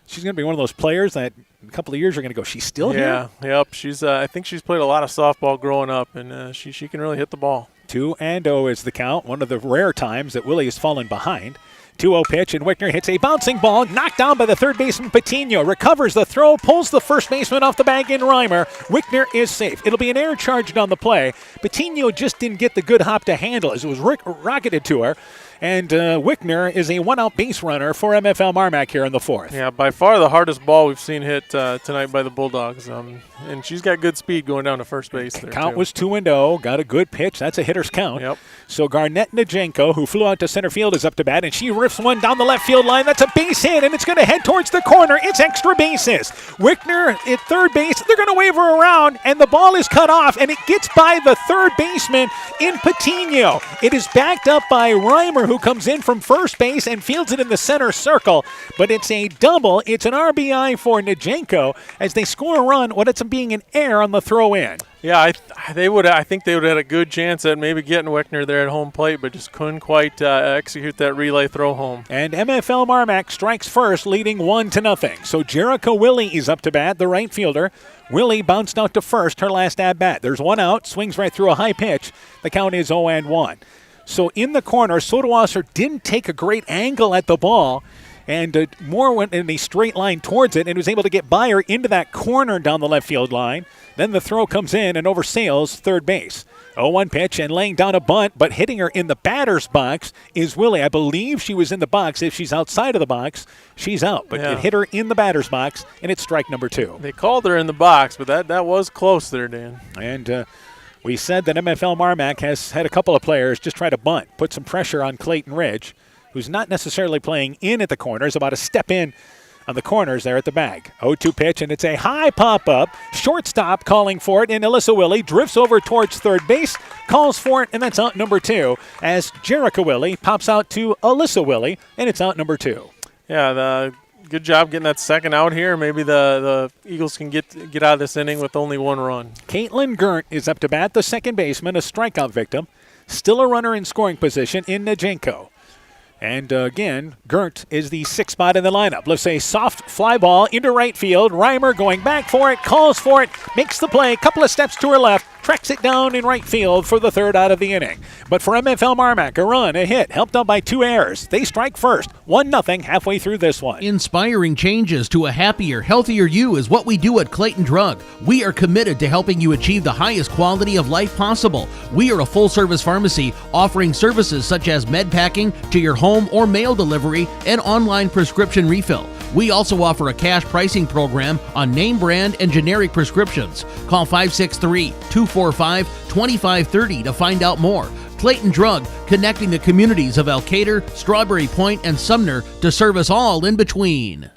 She's going to be one of those players that in a couple of years are going to go, she's still here? Yep. She's. I think she's played a lot of softball growing up, and she can really hit the ball. 2-0 is the count, one of the rare times that Willie has fallen behind. 2-0 pitch, and Wickner hits a bouncing ball, knocked down by the third baseman Patino. Recovers the throw, pulls the first baseman off the bag in Reimer. Wickner is safe. It'll be an air charge down the play. Patino just didn't get the good hop to handle as it was rocketed to her. And Wickner is a 1-out base runner for MFL MarMac here in the fourth. Yeah, by far the hardest ball we've seen hit tonight by the Bulldogs. And she's got good speed going down to first base there, Count was 2-0. Got a good pitch. That's a hitter's count. Yep. So Garnett Najenko, who flew out to center field, is up to bat, and she rips one down the left field line. That's a base hit, and it's going to head towards the corner. It's extra bases. Wickner at third base. They're going to wave her around, and the ball is cut off, and it gets by the third baseman in Patino. It is backed up by Reimer, who comes in from first base and fields it in the center circle. But it's a double. It's an RBI for Najenko as they score a run. What ends up being an error on the throw-in. Yeah, I think they would have had a good chance at maybe getting Wickner there at home plate, but just couldn't quite execute that relay throw home. And MFL MarMac strikes first, leading 1-0. So Jericho Willie is up to bat, the right fielder. Willie bounced out to first, her last at-bat. There's 1 out, swings right through a high pitch. The count is 0-1. So in the corner, Sodawasser didn't take a great angle at the ball, and Moore went in a straight line towards it and was able to get by her into that corner down the left field line. Then the throw comes in and oversails third base. 0-1 pitch and laying down a bunt, but hitting her in the batter's box is Willie. I believe she was in the box. If she's outside of the box, she's out. But it hit her in the batter's box, and it's strike number 2. They called her in the box, but that was close there, Dan. And we said that MFL MarMac has had a couple of players just try to bunt, put some pressure on Clayton Ridge, who's not necessarily playing in at the corners, about a step in on the corners there at the bag. 0-2 pitch, and it's a high pop-up. Shortstop calling for it, and Alyssa Willie drifts over towards third base, calls for it, and that's out number 2 as Jericho Willie pops out to Alyssa Willie, and it's out number 2. Yeah, good job getting that second out here. Maybe the Eagles can get out of this inning with only 1 run. Caitlin Gerndt is up to bat, the second baseman, a strikeout victim. Still a runner in scoring position in Najenko. And again, Gert is the 6th spot in the lineup. Let's say soft fly ball into right field. Reimer going back for it, calls for it, makes the play, couple of steps to her left, tracks it down in right field for the 3rd out of the inning. But for MFL MarMac, a run, a hit, helped out by 2 errors. They strike first, 1-0 halfway through this one. Inspiring changes to a happier, healthier you is what we do at Clayton Drug. We are committed to helping you achieve the highest quality of life possible. We are a full-service pharmacy offering services such as med packing to your home or mail delivery and online prescription refill. We also offer a cash pricing program on name brand and generic prescriptions. Call 563-245-2530 to find out more. Clayton Drug, connecting the communities of Elkader, Strawberry Point, and Sumner to serve us all in between.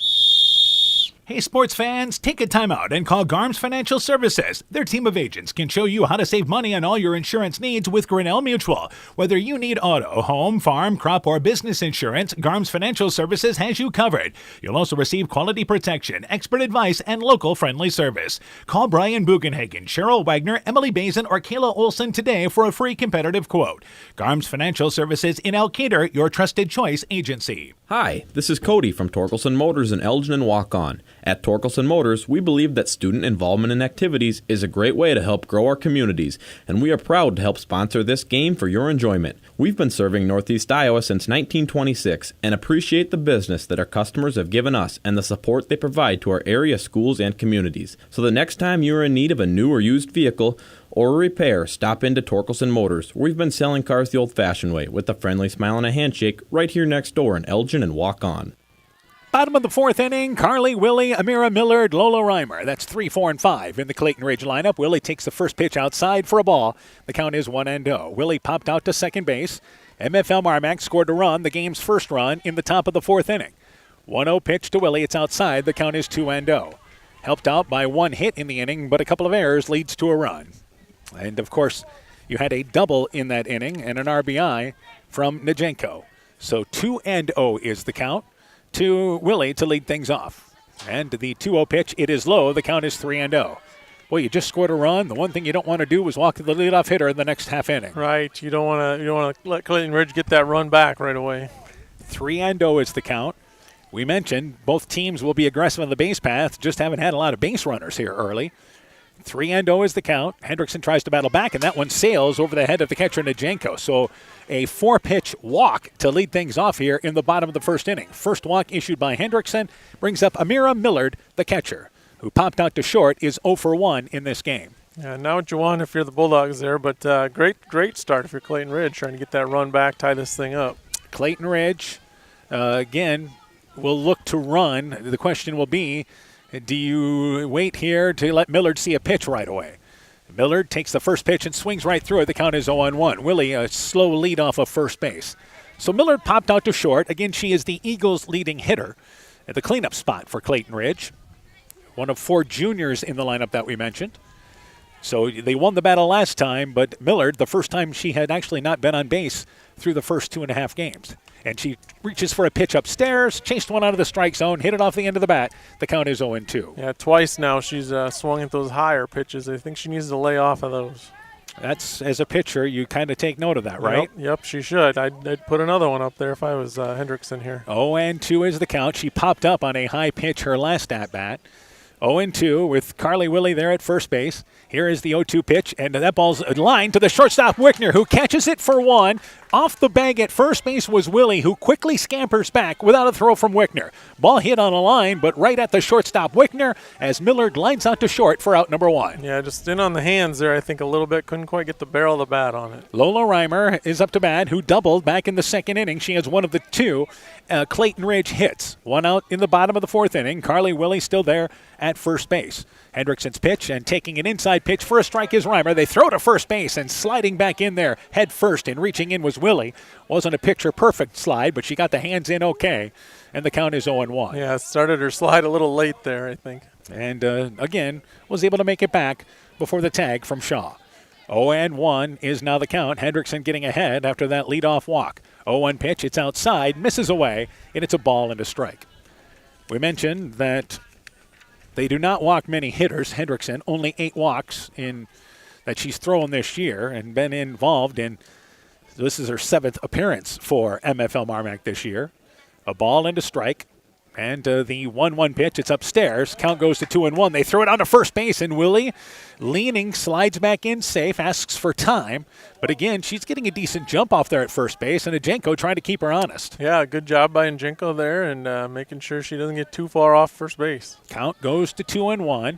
Hey sports fans, take a time out and call Garms Financial Services. Their team of agents can show you how to save money on all your insurance needs with Grinnell Mutual. Whether you need auto, home, farm, crop, or business insurance, Garms Financial Services has you covered. You'll also receive quality protection, expert advice, and local friendly service. Call Brian Bugenhagen, Cheryl Wagner, Emily Bazin, or Kayla Olson today for a free competitive quote. Garms Financial Services in Elkader, your trusted choice agency. Hi, this is Cody from Torkelson Motors in Elgin and Walk-On. At Torkelson Motors, we believe that student involvement in activities is a great way to help grow our communities, and we are proud to help sponsor this game for your enjoyment. We've been serving Northeast Iowa since 1926 and appreciate the business that our customers have given us and the support they provide to our area schools and communities. So the next time you're in need of a new or used vehicle or a repair, stop into Torkelson Motors. We've been selling cars the old-fashioned way with a friendly smile and a handshake right here next door in Elgin and Walk-On. Bottom of the 4th inning, Carly, Willie, Amira Millard, Lola Reimer. That's 3, 4, and 5 in the Clayton Ridge lineup. Willie takes the first pitch outside for a ball. The count is 1-0. Willie popped out to second base. MFL MarMac scored a run, the game's first run, in the top of the 4th inning. 1-0 pitch to Willie. It's outside. The count is 2-0. Helped out by 1 hit in the inning, but a couple of errors leads to a run. And, of course, you had a double in that inning and an RBI from Najenko. So 2-0 is the count to Willie to lead things off. And the 2-0 pitch, it is low. The count is 3-0. Well, you just scored a run. The one thing you don't want to do is walk the leadoff hitter in the next half inning. Right. You don't want to let Clayton Ridge get that run back right away. 3-0 is the count. We mentioned both teams will be aggressive on the base path. Just haven't had a lot of base runners here early. 3-0 is the count. Hendrickson tries to battle back, and that one sails over the head of the catcher, Najenko. So a 4-pitch walk to lead things off here in the bottom of the 1st inning. First walk issued by Hendrickson brings up Amira Millard, the catcher, who popped out to short, is 0 for 1 in this game. Yeah, now what you want if you're the Bulldogs there, but great start if you're Clayton Ridge, trying to get that run back, tie this thing up. Clayton Ridge, again, will look to run. The question will be, do you wait here to let Millard see a pitch right away? Millard takes the first pitch and swings right through it. The count is 0-1. Willie, a slow lead off of first base. So Millard popped out to short. Again, she is the Eagles' leading hitter at the cleanup spot for Clayton Ridge. One of 4 juniors in the lineup that we mentioned. So they won the battle last time, but Millard, the first time she had actually not been on base through the first 2.5 games. And she reaches for a pitch upstairs, chased one out of the strike zone, hit it off the end of the bat. The count is 0-2. Yeah, twice now she's swung at those higher pitches. I think she needs to lay off of those. That's, as a pitcher, you kind of take note of that, right? Yep, she should. I'd put another one up there if I was Hendrickson here. 0-2 is the count. She popped up on a high pitch her last at-bat. 0-2 with Carly Willie there at first base. Here is the 0-2 pitch, and that ball's lined to the shortstop, Wickner, who catches it for 1. Off the bag at first base was Willie, who quickly scampers back without a throw from Wickner. Ball hit on a line, but right at the shortstop, Wickner, as Millard lines out to short for out number 1. Yeah, just in on the hands there, I think, a little bit. Couldn't quite get the barrel of the bat on it. Lola Reimer is up to bat, who doubled back in the 2nd inning. She has one of the 2 Clayton Ridge hits. 1 out in the bottom of the 4th inning. Carly Willie still there at first base. Hendrickson's pitch, and taking an inside pitch for a strike is Reimer. They throw to first base, and sliding back in there head first and reaching in was Willie. Wasn't a picture-perfect slide, but she got the hands in okay, and the count is 0-1. Yeah, started her slide a little late there, I think. And, again, was able to make it back before the tag from Shaw. 0-1 is now the count. Hendrickson getting ahead after that leadoff walk. 0-1 pitch, it's outside, misses away, and it's a ball and a strike. We mentioned that they do not walk many hitters. Hendrickson, only 8 walks in that she's thrown this year and been involved in This is her 7th appearance for MFL MarMac this year. A ball and a strike. And the 1-1 pitch, it's upstairs. Count goes to 2-1. They throw it on to first base, and Willie, leaning, slides back in safe, asks for time. But again, she's getting a decent jump off there at first base, and Ajenko trying to keep her honest. Yeah, good job by Ajenko there, and making sure she doesn't get too far off first base. Count goes to 2-1.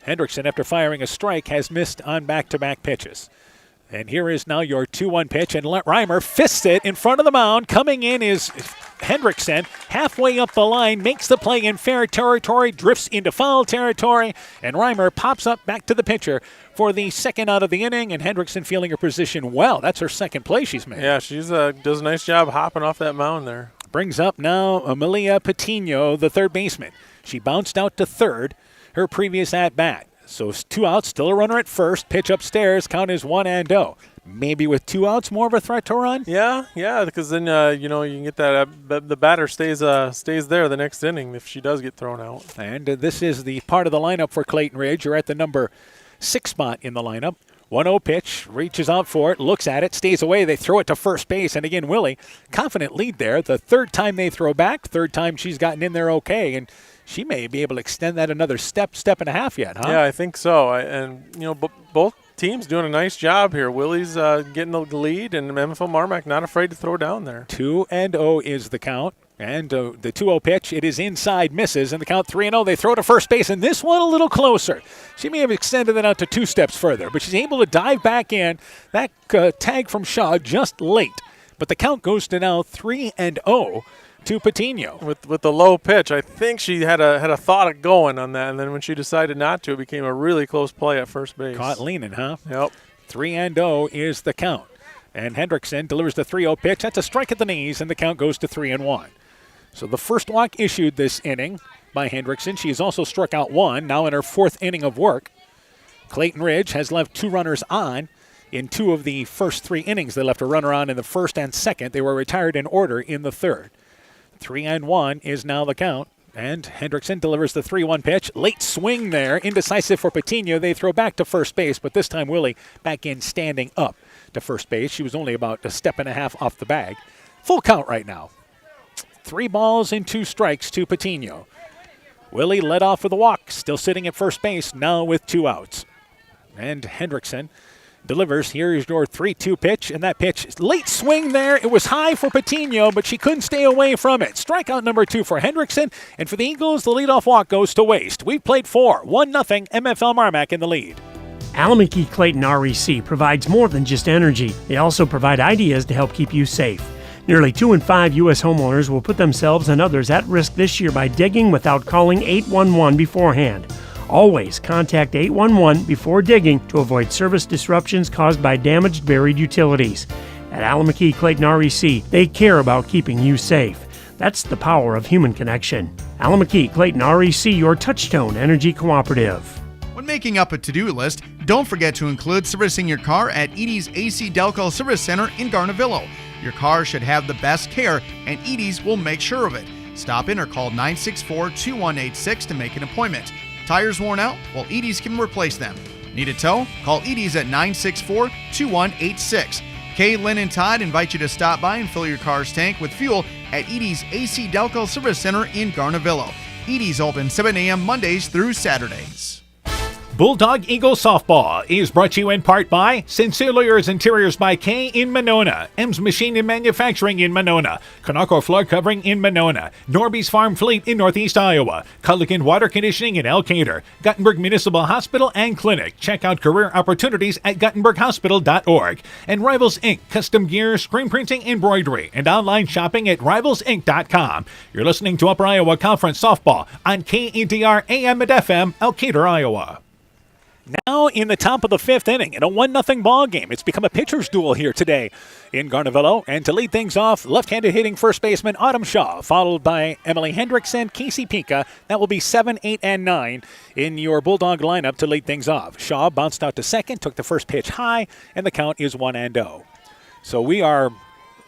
Hendrickson, after firing a strike, has missed on back-to-back pitches. And here is now your 2-1 pitch, and Reimer fists it in front of the mound. Coming in is Hendrickson, halfway up the line, makes the play in fair territory, drifts into foul territory, and Reimer pops up back to the pitcher for the second out of the inning, and Hendrickson feeling her position well. That's her second play she's made. Yeah, she does a nice job hopping off that mound there. Brings up now Amelia Patino, the third baseman. She bounced out to third her previous at-bat. So 2 outs, still a runner at first. Pitch upstairs, count is 1-0. Maybe with 2 outs, more of a threat to run? Yeah, because then, you can get that. The batter stays there the next inning if she does get thrown out. And this is the part of the lineup for Clayton Ridge. You're at the number 6 spot in the lineup. 1-0 pitch, reaches out for it, looks at it, stays away. They throw it to first base. And again, Willie, confident lead there. The third time they throw back, third time she's gotten in there okay. And she may be able to extend that another step and a half yet, huh? Yeah, I think so. Both teams doing a nice job here. Willie's getting the lead, and MFL MarMac not afraid to throw down there. 2-0 is the count. And the 2-0 pitch, it is inside, misses, and the count 3-0. They throw to first base, and this one a little closer. She may have extended it out to 2 steps further, but she's able to dive back in. That tag from Shaw just late. But the count goes to now 3-0. To Patino. With the low pitch, I think she had a thought of going on that, and then when she decided not to, it became a really close play at first base. Caught leaning, huh? Yep. 3-0 is the count. And Hendrickson delivers the 3-0 pitch. That's a strike at the knees, and the count goes to 3-1. So the first walk issued this inning by Hendrickson. She has also struck out 1, now in her 4th inning of work. Clayton Ridge has left 2 runners on in 2 of the first 3 innings. They left a runner on in the first and second. They were retired in order in the third. 3-1 is now the count, and Hendrickson delivers the 3-1 pitch. Late swing there, indecisive for Patino. They throw back to first base, but this time Willie back in standing up to first base. She was only about a step and a half off the bag. Full count right now. 3 balls and 2 strikes to Patino. Willie led off with a walk, still sitting at first base, now with 2 outs. And Hendrickson delivers. Here is your 3-2 pitch, and that pitch, late swing there. It was high for Patino, but she couldn't stay away from it. Strikeout number 2 for Hendrickson, and for the Eagles, the leadoff walk goes to waste. We've played 4, 1-0, MFL MarMac in the lead. Alameda Clayton REC provides more than just energy. They also provide ideas to help keep you safe. Nearly 2 in 5 U.S. homeowners will put themselves and others at risk this year by digging without calling 811 beforehand. Always contact 811 before digging to avoid service disruptions caused by damaged buried utilities. At Alameda Clayton REC, they care about keeping you safe. That's the power of human connection. Alameda Clayton REC, your Touchstone Energy Cooperative. When making up a to-do list, don't forget to include servicing your car at Edie's AC Delco Service Center in Garnavillo. Your car should have the best care, and Edie's will make sure of it. Stop in or call 964-2186 to make an appointment. Tires worn out? Well, Edie's can replace them. Need a tow? Call Edie's at 964-2186. Kay, Lynn, and Todd invite you to stop by and fill your car's tank with fuel at Edie's AC Delco Service Center in Garnavillo. Edie's open 7 a.m. Mondays through Saturdays. Bulldog Eagle Softball is brought to you in part by Sincere Lawyers Interiors by K in Monona, M's Machine and Manufacturing in Monona, Conoco Floor Covering in Monona, Norby's Farm Fleet in Northeast Iowa, Culligan Water Conditioning in Elkader, Guttenberg Municipal Hospital and Clinic. Check out career opportunities at guttenberghospital.org. And Rivals Inc. Custom Gear, Screen Printing, Embroidery, and online shopping at rivalsinc.com. You're listening to Upper Iowa Conference Softball on KEDR AM and FM, Elkader, Iowa. Now in the top of the 5th inning in a 1-0 ball game. It's become a pitcher's duel here today in Garnavillo. And to lead things off, left-handed hitting first baseman Autumn Shaw, followed by Emily Hendrickson, Casey Pika. That will be 7, 8, and 9 in your Bulldog lineup to lead things off. Shaw bounced out to second, took the first pitch high, and the count is 1-0. So we are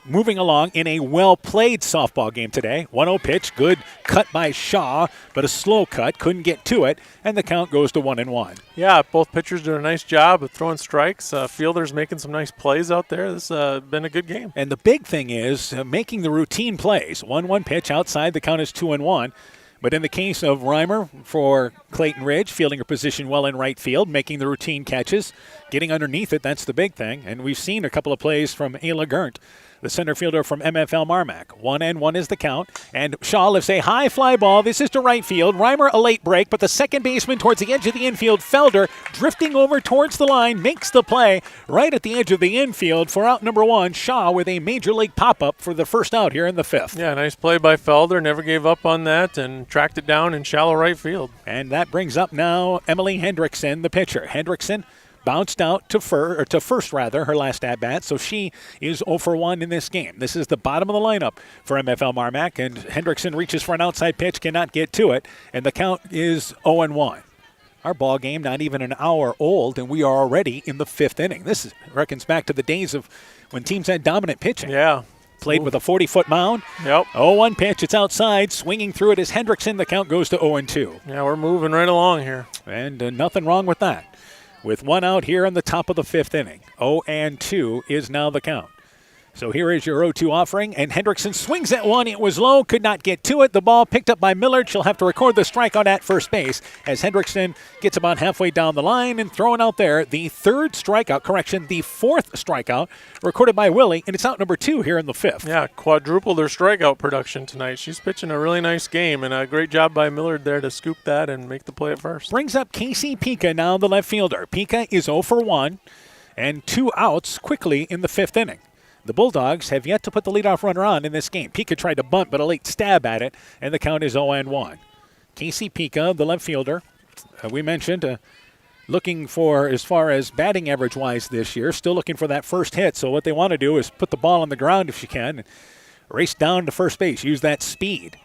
moving along in a well-played softball game today. 1-0 pitch, good cut by Shaw, but a slow cut, couldn't get to it, and the count goes to 1-1. Yeah, both pitchers doing a nice job of throwing strikes. Fielders making some nice plays out there. This has been a good game. And the big thing is making the routine plays. 1-1 pitch outside, the count is 2-1. But in the case of Reimer for Clayton Ridge, fielding her position well in right field, making the routine catches, getting underneath it, that's the big thing. And we've seen a couple of plays from Ayla Gerndt, the center fielder from MFL MarMac. 1-1 is the count. And Shaw lifts a high fly ball. This is to right field. Reimer a late break, but the second baseman towards the edge of the infield, Felder, drifting over towards the line, makes the play right at the edge of the infield for out number 1. Shaw with a major league pop-up for the first out here in the 5th. Yeah, nice play by Felder. Never gave up on that and tracked it down in shallow right field. And that brings up now Emily Hendrickson, the pitcher. Hendrickson bounced out to first, her last at-bat, so she is 0 for 1 in this game. This is the bottom of the lineup for MFL MarMac, and Hendrickson reaches for an outside pitch, cannot get to it, and the count is 0-1. Our ball game not even an hour old, and we are already in the 5th inning. This reckons back to the days of when teams had dominant pitching. Yeah. Played with a 40-foot mound. Yep. 0-1 pitch, it's outside. Swinging through it is Hendrickson. The count goes to 0-2. Yeah, we're moving right along here. And nothing wrong with that. With one out here in the top of the 5th inning. 0-2 is now the count. So here is your 0-2 offering, and Hendrickson swings at one. It was low, could not get to it. The ball picked up by Millard. She'll have to record the strikeout at first base as Hendrickson gets about halfway down the line and throwing out there the 4th strikeout recorded by Willie, and it's out number 2 here in the 5th. Yeah, quadrupled her strikeout production tonight. She's pitching a really nice game, and a great job by Millard there to scoop that and make the play at first. Brings up Casey Pika, now the left fielder. Pika is 0 for 1 and 2 outs quickly in the 5th inning. The Bulldogs have yet to put the leadoff runner on in this game. Pika tried to bunt, but a late stab at it, and the count is 0-1. Casey Pika, the left fielder, we mentioned, looking for, as far as batting average-wise this year, still looking for that first hit. So what they want to do is put the ball on the ground if she can, and race down to first base, use that speed.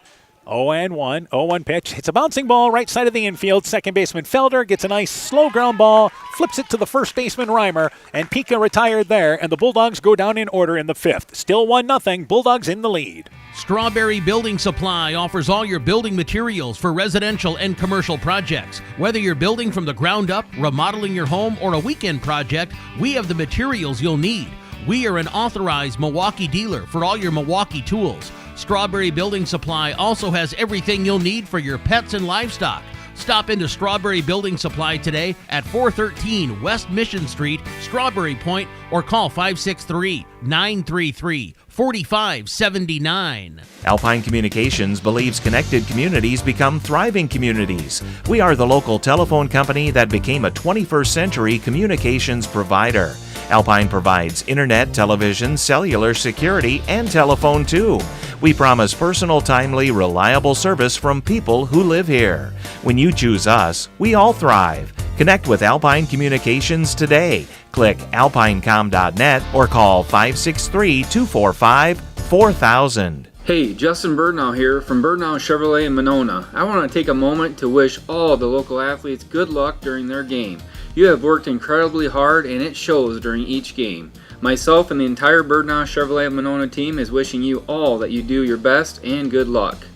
0-1, 0-1 pitch. It's a bouncing ball right side of the infield. Second baseman Felder gets a nice slow ground ball, flips it to the first baseman Reimer, and Pika retired there, and the Bulldogs go down in order in the 5th. Still 1-0, Bulldogs in the lead. Strawberry Building Supply offers all your building materials for residential and commercial projects. Whether you're building from the ground up, remodeling your home, or a weekend project, we have the materials you'll need. We are an authorized Milwaukee dealer for all your Milwaukee tools. Strawberry Building Supply also has everything you'll need for your pets and livestock. Stop into Strawberry Building Supply today at 413 West Mission Street, Strawberry Point, or call 563-933-4579. Alpine Communications believes connected communities become thriving communities. We are the local telephone company that became a 21st century communications provider. Alpine provides internet, television, cellular, security, and telephone too. We promise personal, timely, reliable service from people who live here. When you choose us, we all thrive. Connect with Alpine Communications today. Click alpinecom.net or call 563-245-4000. Hey, Justin Birdnow here from Birdnow Chevrolet in Monona. I want to take a moment to wish all the local athletes good luck during their game. You have worked incredibly hard and it shows during each game. Myself and the entire Birdnow Chevrolet Monona team is wishing you all that you do your best and good luck.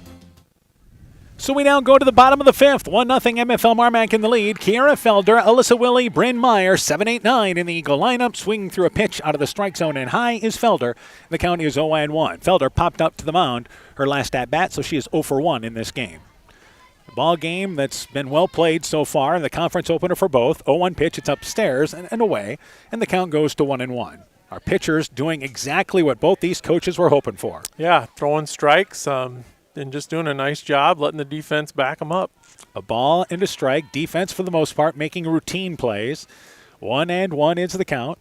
So we now go to the bottom of the 5th. 1-0 MFL MarMac in the lead. Kiara Felder, Alyssa Willie, Bryn Meyer, 7-8-9 in the Eagle lineup. Swinging through a pitch out of the strike zone and high is Felder. The count is 0-1. Felder popped up to the mound her last at-bat, so she is 0 for 1 in this game. A ball game that's been well played so far. The conference opener for both. 0-1 pitch, it's upstairs and away, and the count goes to 1-1. Our pitchers doing exactly what both these coaches were hoping for. Yeah, throwing strikes, and just doing a nice job letting the defense back them up. A ball and a strike. Defense, for the most part, making routine plays. 1-1 is the count.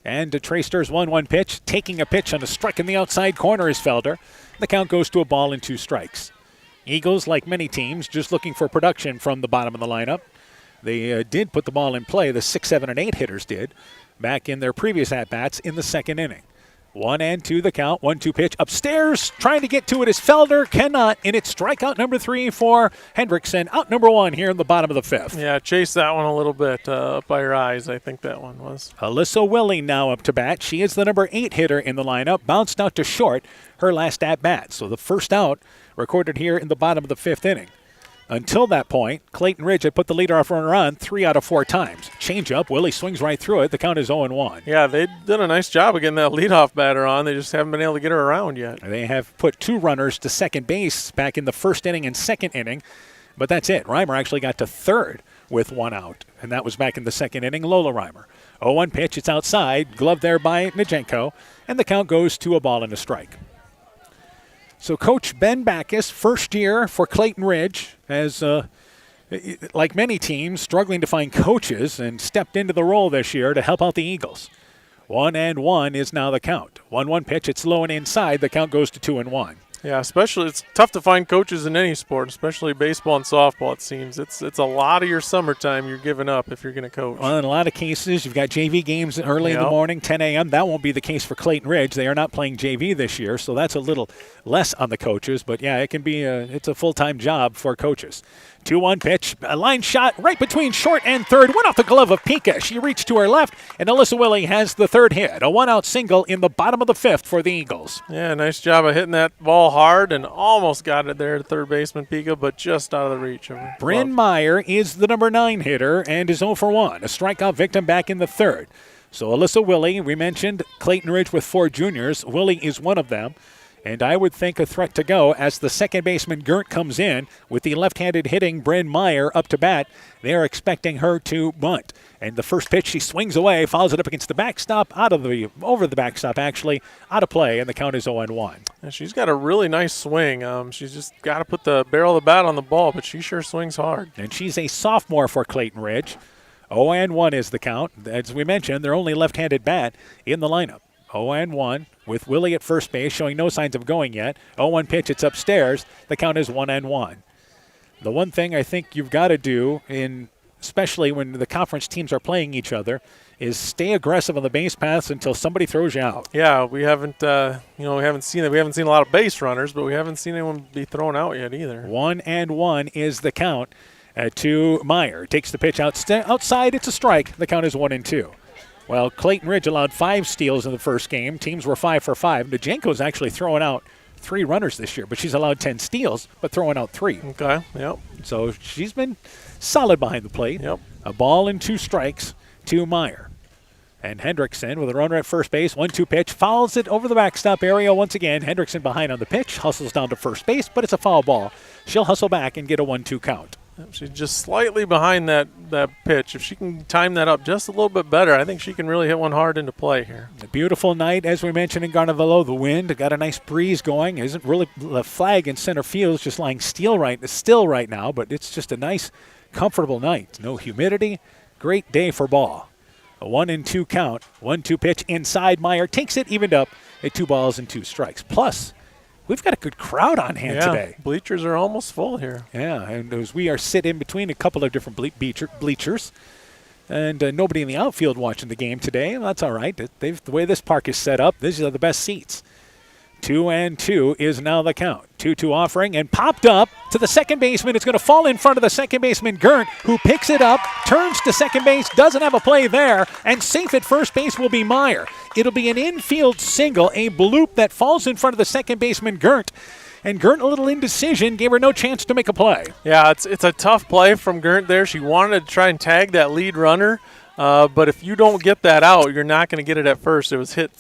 And Treyster's 1-1 pitch. Taking a pitch on a strike in the outside corner is Felder. The count goes to a ball and 2 strikes. Eagles, like many teams, just looking for production from the bottom of the lineup. They did put the ball in play. The 6, 7, and 8 hitters did back in their previous at-bats in the 2nd inning. 1-2 the count. 1-2 pitch upstairs. Trying to get to it is Felder. Cannot. And it's strikeout number 3 for Hendrickson. Out number 1 here in the bottom of the 5th. Yeah, chase that one a little bit up by her eyes, I think that one was. Alyssa Willie now up to bat. She is the number 8 hitter in the lineup. Bounced out to short her last at bat. So the first out recorded here in the bottom of the 5th inning. Until that point, Clayton Ridge had put the leadoff runner on 3 out of 4 times. Change up, Willie swings right through it. The count is 0-1. Yeah, they did a nice job of getting that leadoff batter on. They just haven't been able to get her around yet. They have put 2 runners to second base back in the first inning and second inning, but that's it. Reimer actually got to third with 1 out, and that was back in the second inning. Lola Reimer. 0-1 pitch, it's outside, gloved there by Najenko, and the count goes to a ball and a strike. So Coach Ben Backus, first year for Clayton Ridge, has, like many teams, struggling to find coaches and stepped into the role this year to help out the Eagles. 1-1 is now the count. 1-1 pitch, it's low and inside. The count goes to 2-1. Yeah, especially it's tough to find coaches in any sport, especially baseball and softball, it seems. It's a lot of your summertime you're giving up if you're going to coach. Well, in a lot of cases, you've got JV games early in the morning, 10 a.m. That won't be the case for Clayton Ridge. They are not playing JV this year, so that's a little less on the coaches. But, yeah, it can be it's a full-time job for coaches. 2-1 pitch, a line shot right between short and third. Went off the glove of Pika. She reached to her left, and Alyssa Willie has the third hit. A 1-out single in the bottom of the 5th for the Eagles. Yeah, nice job of hitting that ball hard and almost got it there to third baseman Pika, but just out of the reach of her. Bryn Meyer is the number 9 hitter and is 0 for 1. A strikeout victim back in the third. So Alyssa Willie, we mentioned Clayton Ridge with 4 juniors. Willie is one of them. And I would think a threat to go as the second baseman Gert comes in with the left-handed hitting Bryn Meyer up to bat. They are expecting her to bunt. And the first pitch, she swings away, follows it up against the backstop, over the backstop actually, out of play, and the count is 0-1. And she's got a really nice swing. She's just got to put the barrel of the bat on the ball, but she sure swings hard. And she's a sophomore for Clayton Ridge. 0-1 is the count. As we mentioned, their only left-handed bat in the lineup. 0-1 with Willie at first base, showing no signs of going yet. 0-1 pitch, it's upstairs. The count is 1-1. The one thing I think you've got to do, especially when the conference teams are playing each other, is stay aggressive on the base paths until somebody throws you out. Yeah, we haven't seen it. We haven't seen a lot of base runners, but we haven't seen anyone be thrown out yet either. 1-1 is the count to Meyer. Takes the pitch outside. It's a strike. The count is 1-2. Well, Clayton Ridge allowed 5 steals in the first game. Teams were 5 for 5. Najenko's actually throwing out 3 runners this year, but she's allowed 10 steals, but throwing out 3. Okay, yep. So she's been solid behind the plate. Yep. A ball and 2 strikes to Meyer. And Hendrickson with a runner at first base. 1-2 pitch. Fouls it over the backstop area once again. Hendrickson behind on the pitch. Hustles down to first base, but it's a foul ball. She'll hustle back and get a 1-2 count. She's just slightly behind that pitch. If she can time that up just a little bit better, I think she can really hit one hard into play here. A beautiful night, as we mentioned in Garnavillo. The wind got a nice breeze going. Isn't really the flag in center field is just lying still right now, but it's just a nice, comfortable night. No humidity. Great day for ball. A 1-2 count. 1-2 pitch inside. Meyer takes it, evened up at 2 balls and 2 strikes. Plus, we've got a good crowd on hand today. Bleachers are almost full here. Yeah, and as we are sit in between a couple of different bleachers, and nobody in the outfield watching the game today. Well, that's all right. The way this park is set up, these are the best seats. 2-2 is now the count. 2-2 offering and popped up to the second baseman. It's going to fall in front of the second baseman, Gert, who picks it up, turns to second base, doesn't have a play there, and safe at first base will be Meyer. It'll be an infield single, a bloop that falls in front of the second baseman, Gert. And Gert, a little indecision, gave her no chance to make a play. Yeah, it's a tough play from Gert there. She wanted to try and tag that lead runner. But if you don't get that out, you're not going to get it at first. It was hit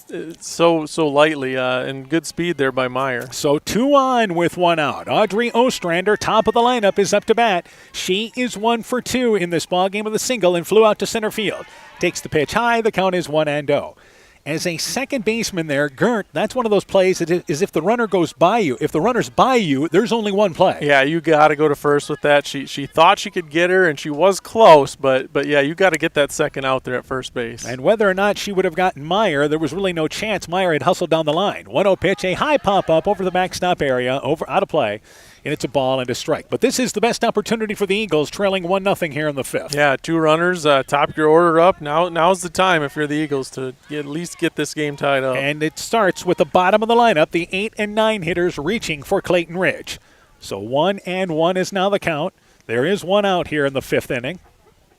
so lightly and good speed there by Meyer. So 2 on with 1 out. Audrey Ostrander, top of the lineup, is up to bat. She is 1 for 2 in this ballgame with a single and flew out to center field. Takes the pitch high. The count is 1-0. As a second baseman there, Gert, that's one of those plays that is if the runner goes by you. If the runner's by you, there's only one play. Yeah, you got to go to first with that. She thought she could get her, and she was close, but yeah, you got to get that second out there at first base. And whether or not she would have gotten Meyer, there was really no chance. Meyer had hustled down the line. 1-0 pitch, a high pop-up over the backstop area, out of play. and it's a ball and a strike. But this is the best opportunity for the Eagles, trailing 1-0 here in the 5th. Yeah, 2 runners, top your order up. Now's the time if you're the Eagles to at least get this game tied up. And it starts with the bottom of the lineup, the 8 and 9 hitters reaching for Clayton Ridge. So 1-1 is now the count. There is 1 out here in the 5th inning.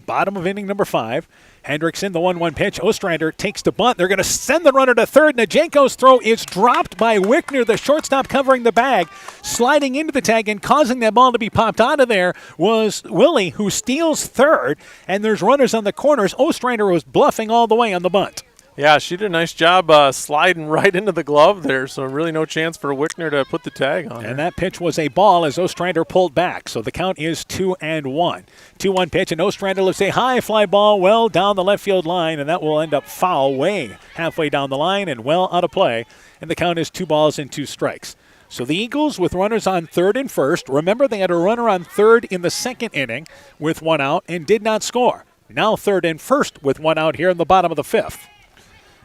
Bottom of inning number 5. Hendrickson, the 1-1 pitch. Ostrander takes the bunt. They're going to send the runner to third. Najenko's throw is dropped by Wickner, the shortstop covering the bag. Sliding into the tag and causing that ball to be popped out of there was Willie, who steals third. And there's runners on the corners. Ostrander was bluffing all the way on the bunt. Yeah, she did a nice job sliding right into the glove there, so really no chance for Wickner to put the tag on. And that pitch was a ball as Ostrander pulled back, so the count is 2-1. 2-1 pitch, and Ostrander lifts a high fly ball well down the left field line, and that will end up foul way halfway down the line and well out of play, and the count is 2-2 strikes. So the Eagles with runners on third and first. Remember, they had a runner on third in the 2nd inning with 1 out and did not score. Now third and first with 1 out here in the bottom of the 5th.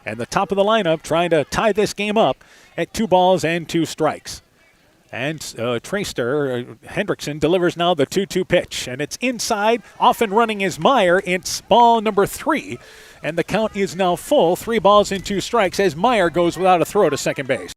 And the top of the lineup trying to tie this game up at 2 strikes. And Hendrickson delivers now the 2-2 pitch. And it's inside. Off and running is Meyer. It's ball number 3. And the count is now full. 3 strikes as Meyer goes without a throw to second base.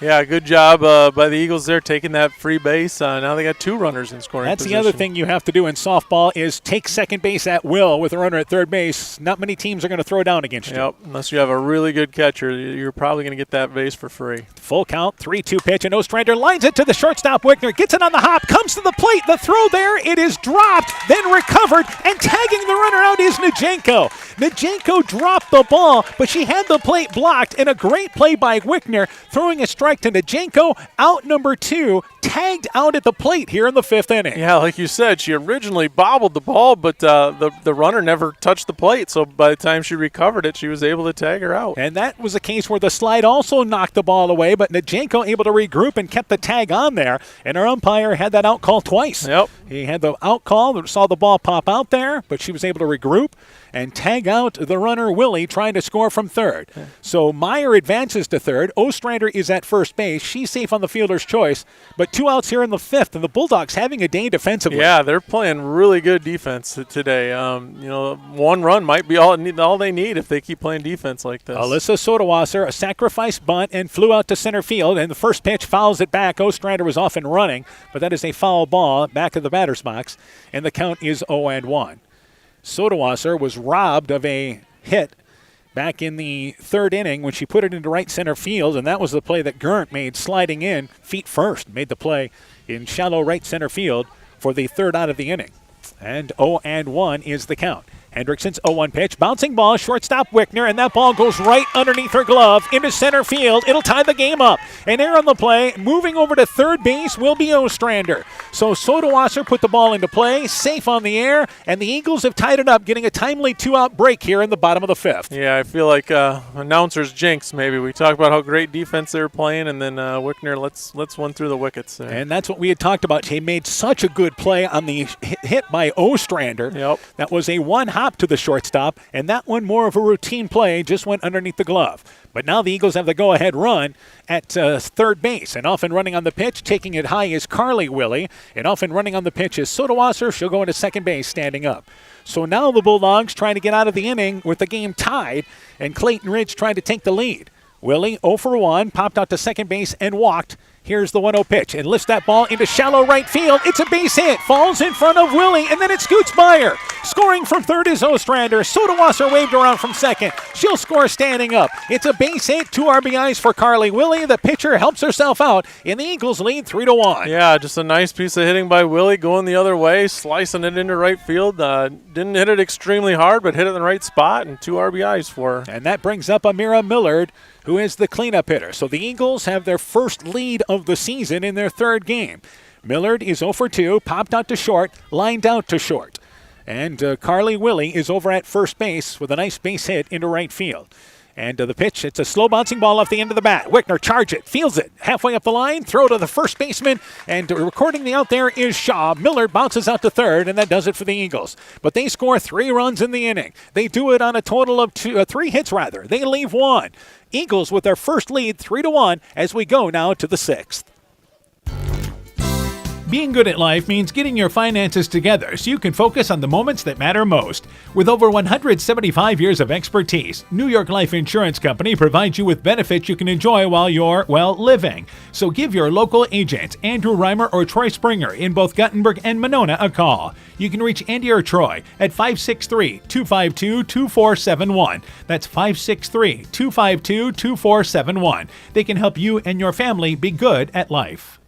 Yeah, good job by the Eagles there taking that free base. Now they got 2 runners in scoring That's position. the other thing you have to do in softball is take second base at will with a runner at third base. Not many teams are going to throw down against you. Yep, unless you have a really good catcher, you're probably going to get that base for free. Full count, 3-2 pitch, and Ostrander lines it to the shortstop. Wickner gets it on the hop, comes to the plate. The throw there, it is dropped, then recovered, and tagging the runner out is Najenko. Najenko dropped the ball, but she had the plate blocked, and a great play by Wickner, throwing a strike to Najenko, out number 2, tagged out at the plate here in the 5th inning. Yeah, like you said, she originally bobbled the ball, but the runner never touched the plate, so by the time she recovered it, she was able to tag her out. And that was a case where the slide also knocked the ball away, but Najenko able to regroup and kept the tag on there, and our umpire had that out call twice. Yep. He had the out call, saw the ball pop out there, but she was able to regroup and tag out the runner, Willie, trying to score from third. Okay. So Meyer advances to third. Ostrander is at first base. She's safe on the fielder's choice, but 2 outs here in the 5th, and the Bulldogs having a day defensively. Yeah, they're playing really good defense today. 1 run might be all they need if they keep playing defense like this. Alyssa Sodawasser, a sacrifice bunt, and flew out to center field, and the first pitch fouls it back. Ostrander was off and running, but that is a foul ball back of the batter's box, and the count is 0-1. Sodawasser was robbed of a hit back in the 3rd inning when she put it into right center field, and that was the play that Gurnt made sliding in feet first, made the play in shallow right center field for the 3rd out of the inning. And 0-1 is the count. Hendrickson's 0-1 pitch, bouncing ball, shortstop Wickner, and that ball goes right underneath her glove into center field. It'll tie the game up. An error on the play. Moving over to third base will be Ostrander. So Sodawasser put the ball into play, safe on the air, and the Eagles have tied it up, getting a timely 2-out break here in the bottom of the 5th. Yeah, I feel like announcer's jinx maybe. We talked about how great defense they were playing, and then Wickner let's one through the wickets there. And that's what we had talked about. He made such a good play on the hit by Ostrander. Yep. That was a one-hop to the shortstop, and that one more of a routine play, just went underneath the glove. But now the Eagles have the go-ahead run at third base, and off and running on the pitch, taking it high is Carly Willie, and off and running on the pitch is Sodawasser. She'll go into second base standing up. So now the Bulldogs trying to get out of the inning with the game tied, and Clayton Ridge trying to take the lead. Willie 0 for 1, popped out to second base and walked. Here's the 1-0 pitch and lifts that ball into shallow right field. It's a base hit. Falls in front of Willie, and then it scoots Meyer. Scoring from third is Ostrander. Sodawasser waved around from second. She'll score standing up. It's a base hit. 2 RBIs for Carly Willie. The pitcher helps herself out, and the Eagles lead 3-1. Yeah, just a nice piece of hitting by Willie, going the other way, slicing it into right field. Didn't hit it extremely hard, but hit it in the right spot, and 2 RBIs for her. And that brings up Amira Millard, who is the cleanup hitter. So the Eagles have their first lead of the season in their 3rd game. Millard is 0 for 2, popped out to short, lined out to short. And Carly Willie is over at first base with a nice base hit into right field. And the pitch, it's a slow bouncing ball off the end of the bat. Wickner charge it, fields it, halfway up the line, throw to the first baseman, and recording the out there is Shaw. Millard bounces out to third, and that does it for the Eagles. But they score 3 runs in the inning. They do it on a total of 3 hits, rather. They leave 1. Eagles with their first lead, 3-1, as we go now to the 6th. Being good at life means getting your finances together so you can focus on the moments that matter most. With over 175 years of expertise, New York Life Insurance Company provides you with benefits you can enjoy while you're, well, living. So give your local agents, Andrew Reimer or Troy Springer in both Guttenberg and Monona, a call. You can reach Andy or Troy at 563-252-2471. That's 563-252-2471. They can help you and your family be good at life.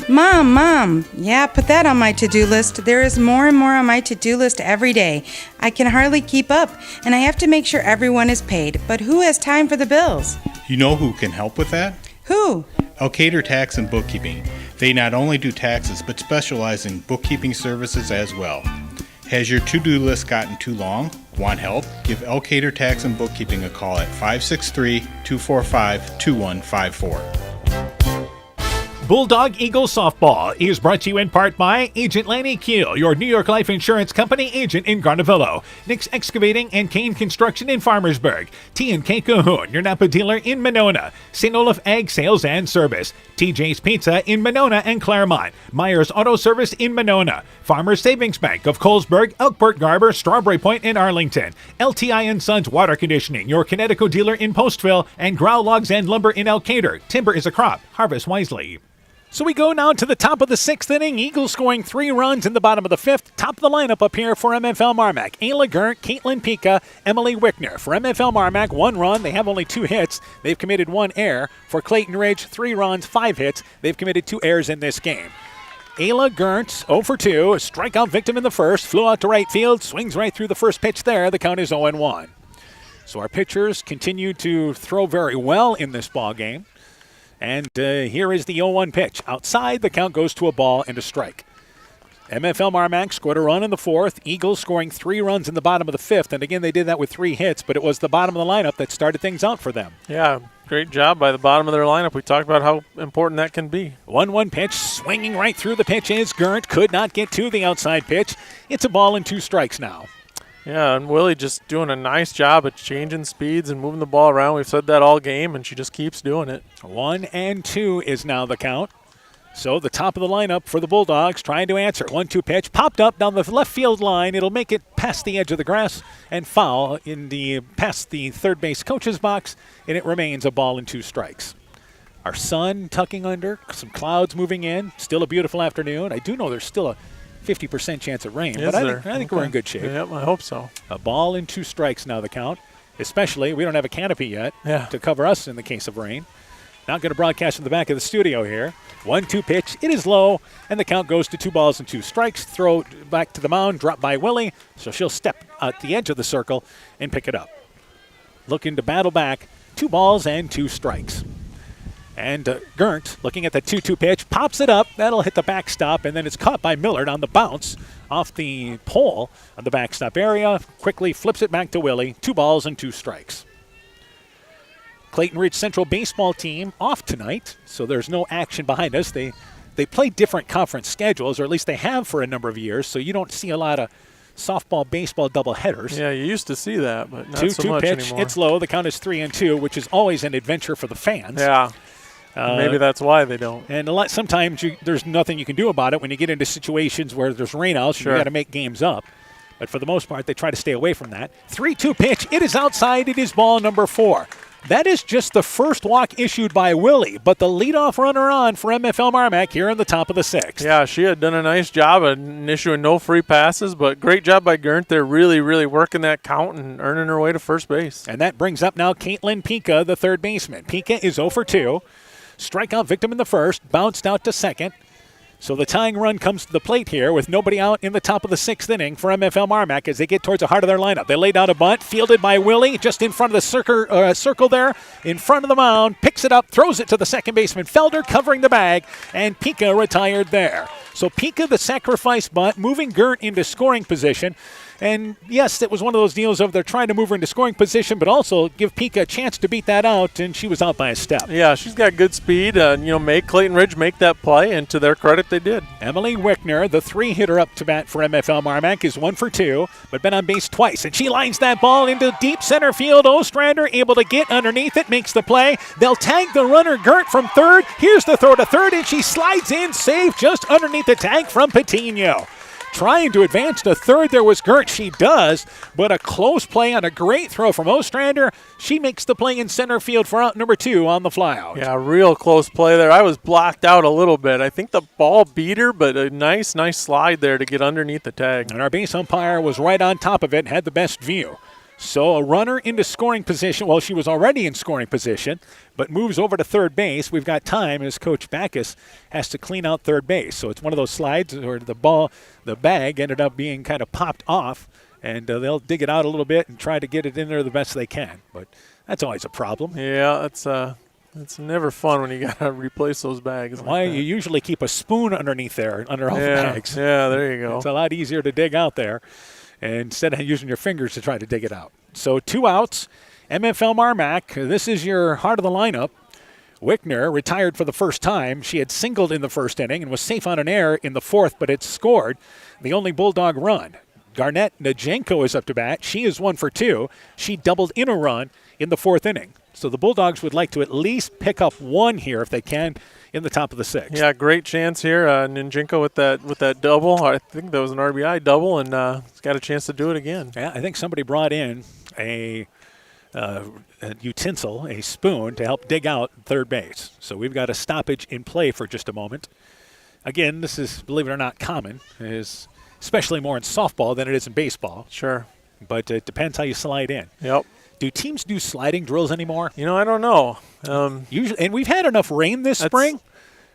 Mom, yeah, put that on my to-do list. There is more and more on my to-do list every day. I can hardly keep up, and I have to make sure everyone is paid. But who has time for the bills? You know who can help with that? Who? Elkader Tax and Bookkeeping. They not only do taxes, but specialize in bookkeeping services as well. Has your to-do list gotten too long? Want help? Give Elkader Tax and Bookkeeping a call at 563-245-2154. Bulldog Eagles Softball is brought to you in part by Agent Lanny Keel, your New York Life Insurance Company agent in Garnavillo, Nick's Excavating and Kane Construction in Farmersburg, T&K Cahoon, your Napa dealer in Monona, St. Olaf Ag Sales and Service, TJ's Pizza in Monona and Claremont, Myers Auto Service in Monona, Farmers Savings Bank of Colesburg, Elkport Garber, Strawberry Point in Arlington, LTI & Sons Water Conditioning, your Connecticut dealer in Postville, and Grow Logs and Lumber in Elkader. Timber is a crop. Harvest wisely. So we go now to the top of the sixth inning. Eagles scoring 3 runs in the bottom of the fifth. Top of the lineup up here for MFL MarMac. Ayla Gert, Caitlin Pika, Emily Wickner. For MFL MarMac, 1 run. They have only 2 hits. They've committed 1 error. For Clayton Ridge, 3 runs, 5 hits. They've committed 2 errors in this game. Ayla Gert, 0 for 2. A strikeout victim in the first. Flew out to right field. Swings right through the first pitch there. The count is 0-1. So our pitchers continue to throw very well in this ball game. And here is the 0-1 pitch. Outside, the count goes to a ball and a strike. MFL MarMac scored a run in the fourth. Eagles scoring 3 runs in the bottom of the fifth. And again, they did that with 3 hits, but it was the bottom of the lineup that started things out for them. Yeah, great job by the bottom of their lineup. We talked about how important that can be. 1-1 pitch, swinging right through the pitch is Gert. Could not get to the outside pitch. It's a ball and 2 strikes now. Yeah, and Willie just doing a nice job at changing speeds and moving the ball around. We've said that all game, and she just keeps doing it. 1-2 is now the count. So the top of the lineup for the Bulldogs trying to answer. 1-2 pitch, popped up down the left field line. It'll make it past the edge of the grass and foul past the third base coach's box, and it remains a ball and 2 strikes. Our sun tucking under, some clouds moving in. Still a beautiful afternoon. I do know there's still a 50% chance of rain, but I think we're in good shape. Yep, I hope so. A ball and 2 strikes now the count, especially we don't have a canopy yet to cover us in the case of rain. Not going to broadcast from the back of the studio here. 1-2 pitch, it is low, and the count goes to 2 balls and 2 strikes. Throw back to the mound, drop by Willie, so she'll step at the edge of the circle and pick it up. Looking to battle back, 2 balls and 2 strikes. And Gert, looking at the 2-2 pitch, pops it up. That'll hit the backstop, and then it's caught by Millard on the bounce off the pole on the backstop area. Quickly flips it back to Willie. 2 balls and 2 strikes. Clayton Ridge Central baseball team off tonight, so there's no action behind us. They play different conference schedules, or at least they have for a number of years, so you don't see a lot of softball, baseball doubleheaders. Yeah, you used to see that, but not so much pitch, anymore. It's low. The count is 3-2, which is always an adventure for the fans. Yeah. Maybe that's why they don't. And sometimes there's nothing you can do about it when you get into situations where there's rainouts. Sure. You got to make games up. But for the most part, they try to stay away from that. 3-2 pitch. It is outside. It is ball number 4. That is just the first walk issued by Willie, but the leadoff runner on for MFL MarMac here in the top of the 6th. Yeah, she had done a nice job at issuing no free passes, but great job by Gert. They're really, really working that count and earning her way to first base. And that brings up now Caitlin Pika, the third baseman. Pika is 0 for 2. Strikeout victim in the first, bounced out to second. So the tying run comes to the plate here with nobody out in the top of the 6th inning for MFL MarMac as they get towards the heart of their lineup. They lay down a bunt, fielded by Willie, just in front of the circle there, in front of the mound, picks it up, throws it to the second baseman, Felder covering the bag, and Pika retired there. So Pika, the sacrifice bunt, moving Gert into scoring position. And yes, it was one of those deals of they're trying to move her into scoring position, but also give Pika a chance to beat that out, and she was out by a step. Yeah, she's got good speed. Make Clayton Ridge make that play, and to their credit, if they did. Emily Wickner, the 3-hitter up to bat for MFL MarMac, is 1 for 2, but been on base twice, and she lines that ball into deep center field. Ostrander able to get underneath it, makes the play. They'll tag the runner Gert from third. Here's the throw to third, and she slides in safe just underneath the tag from Patino. Trying to advance to third, there was Gert. She does, but a close play on a great throw from Ostrander. She makes the play in center field for out number 2 on the flyout. Yeah, real close play there. I was blocked out a little bit. I think the ball beat her, but a nice slide there to get underneath the tag. And our base umpire was right on top of it and had the best view. So a runner into scoring position. Well, she was already in scoring position, but moves over to third base. We've got time as Coach Backus has to clean out third base. So it's one of those slides where the bag ended up being kind of popped off, and they'll dig it out a little bit and try to get it in there the best they can. But that's always a problem. Yeah, it's never fun when you got to replace those bags. Why you usually keep a spoon underneath there, under all the bags. Yeah, there you go. It's a lot easier to dig out there, instead of using your fingers to try to dig it out. So 2 outs, MFL MarMac. This is your heart of the lineup. Wickner retired for the first time. She had singled in the first inning and was safe on an error in the fourth, but it scored the only Bulldog run. Garnett Najenko is up to bat. She is 1 for 2. She doubled in a run in the fourth inning. So the Bulldogs would like to at least pick up 1 here if they can in the top of the 6th. Yeah, great chance here. Ninjenko with that double. I think that was an RBI double, and he's got a chance to do it again. Yeah, I think somebody brought in a utensil, a spoon, to help dig out third base. So we've got a stoppage in play for just a moment. Again, this is, believe it or not, common. It is especially more in softball than it is in baseball. Sure. But it depends how you slide in. Yep. Do teams do sliding drills anymore? I don't know. Usually, and we've had enough rain this spring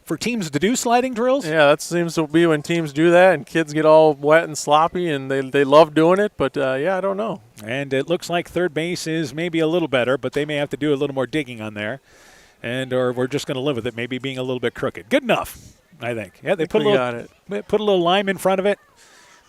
for teams to do sliding drills. Yeah, that seems to be when teams do that, and kids get all wet and sloppy, and they love doing it. But, I don't know. And it looks like third base is maybe a little better, but they may have to do a little more digging on there. Or we're just going to live with it, maybe being a little bit crooked. Good enough, I think. Yeah, they put a little lime in front of it.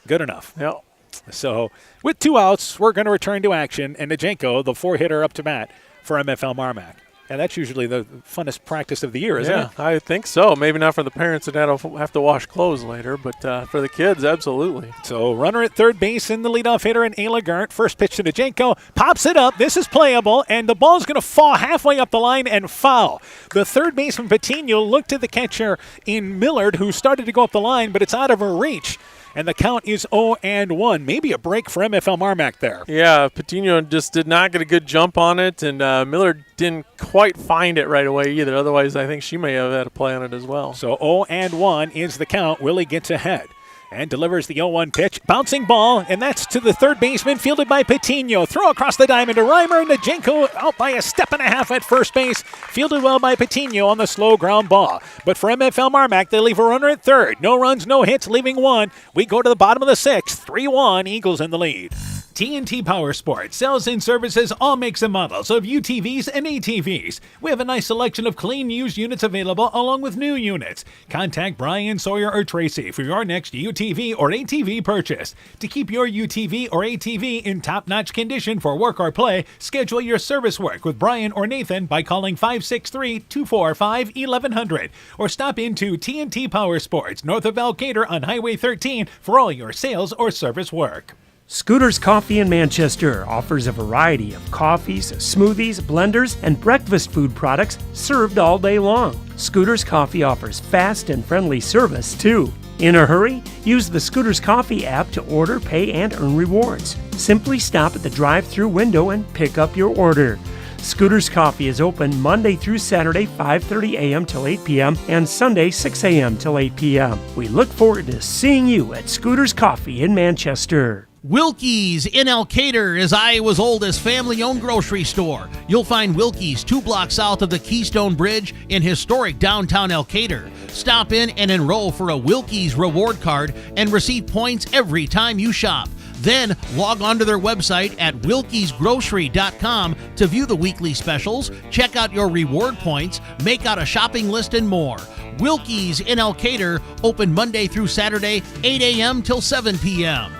Good enough. Yep. So with 2 outs, we're going to return to action, and Najenko, the 4-hitter up to bat for MFL MarMac. And that's usually the funnest practice of the year, isn't it? Yeah, I think so. Maybe not for the parents that have to wash clothes later, but for the kids, absolutely. So runner at third base in the leadoff hitter in Ayla Gert. First pitch to Najenko. Pops it up. This is playable, and the ball's going to fall halfway up the line and foul. The third baseman, Patino, looked to the catcher in Millard, who started to go up the line, but it's out of her reach. And the count is 0-1. Maybe a break for MFL MarMac there. Yeah, Patino just did not get a good jump on it, and Miller didn't quite find it right away either. Otherwise, I think she may have had a play on it as well. So 0-1 is the count. Willie gets ahead and delivers the 0-1 pitch. Bouncing ball, and that's to the third baseman, fielded by Patino. Throw across the diamond to Reimer. Najenko out by a step and a half at first base. Fielded well by Patino on the slow ground ball. But for MFL MarMac, they leave a runner at third. No runs, no hits, leaving 1. We go to the bottom of the 6th. 3-1, Eagles in the lead. TNT Power Sports sells and services all makes and models of UTVs and ATVs. We have a nice selection of clean used units available along with new units. Contact Brian, Sawyer, or Tracy for your next UTV or ATV purchase. To keep your UTV or ATV in top-notch condition for work or play, schedule your service work with Brian or Nathan by calling 563-245-1100 or stop into TNT Power Sports north of Elkader on Highway 13 for all your sales or service work. Scooters Coffee in Manchester offers a variety of coffees, smoothies, blenders, and breakfast food products served all day long. Scooters Coffee offers fast and friendly service, too. In a hurry? Use the Scooters Coffee app to order, pay, and earn rewards. Simply stop at the drive-thru window and pick up your order. Scooters Coffee is open Monday through Saturday, 5:30 a.m. till 8 p.m. and Sunday, 6 a.m. till 8 p.m. We look forward to seeing you at Scooters Coffee in Manchester. Wilkie's in Elkader is Iowa's oldest family-owned grocery store. You'll find Wilkie's 2 blocks south of the Keystone Bridge in historic downtown Elkader. Stop in and enroll for a Wilkie's reward card and receive points every time you shop. Then log on to their website at wilkiesgrocery.com to view the weekly specials, check out your reward points, make out a shopping list, and more. Wilkie's in Elkader, open Monday through Saturday, 8 a.m. till 7 p.m.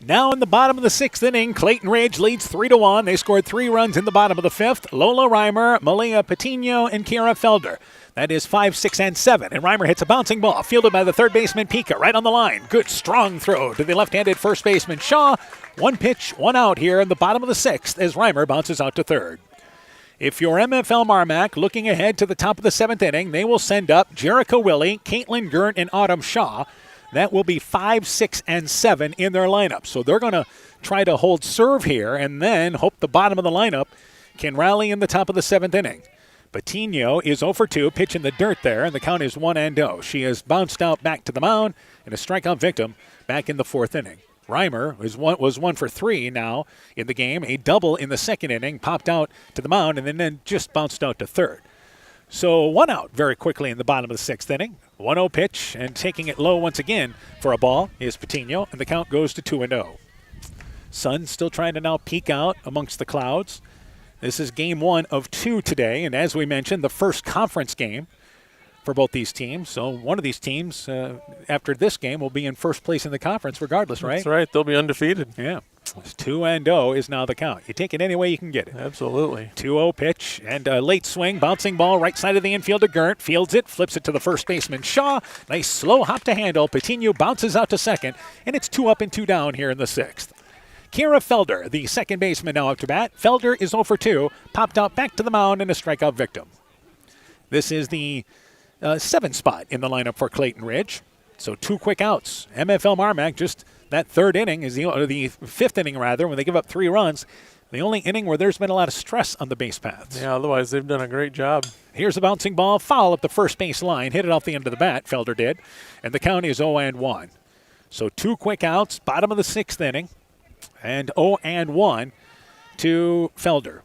Now in the bottom of the 6th inning, Clayton Ridge leads 3-1. They scored 3 runs in the bottom of the 5th. Lola Reimer, Malia Patino, and Kira Felder. That is 5, 6, and 7. And Reimer hits a bouncing ball, fielded by the third baseman Pika, right on the line. Good, strong throw to the left-handed first baseman Shaw. 1 pitch, 1 out here in the bottom of the 6th as Reimer bounces out to third. If you're MFL MarMac looking ahead to the top of the 7th inning, they will send up Jericho Willie, Caitlin Gert, and Autumn Shaw. That will be 5, 6, and 7 in their lineup. So they're going to try to hold serve here and then hope the bottom of the lineup can rally in the top of the 7th inning. Patino is 0 for 2, pitching the dirt there, and the count is 1-0. She has bounced out back to the mound and a strikeout victim back in the 4th inning. Reimer was 1 for 3 now in the game, a double in the 2nd inning, popped out to the mound, and then just bounced out to third. So 1 out very quickly in the bottom of the 6th inning. 1-0 pitch, and taking it low once again for a ball is Patino, and the count goes to 2-0. Sun still trying to now peek out amongst the clouds. This is game 1 of 2 today, and as we mentioned, the first conference game for both these teams. So one of these teams, after this game, will be in first place in the conference regardless, right? That's right. They'll be undefeated. Yeah. 2-0 is now the count. You take it any way you can get it. Absolutely. 2-0 pitch and a late swing, bouncing ball right side of the infield to Gert. Fields it, flips it to the first baseman Shaw. Nice slow hop to handle. Patino bounces out to second, and it's 2 up and 2 down here in the 6th. Kira Felder, the second baseman, now up to bat. Felder is 0 for 2, popped out back to the mound and a strikeout victim. This is the 7th spot in the lineup for Clayton Ridge. So 2 quick outs. MFL MarMac, just that 3rd inning, is the 5th inning rather, when they give up 3 runs. The only inning where there's been a lot of stress on the base paths. Yeah, otherwise they've done a great job. Here's a bouncing ball, foul up the first base line, hit it off the end of the bat, Felder did, and the count is 0-1. So 2 quick outs, bottom of the 6th inning, and 0-1 to Felder.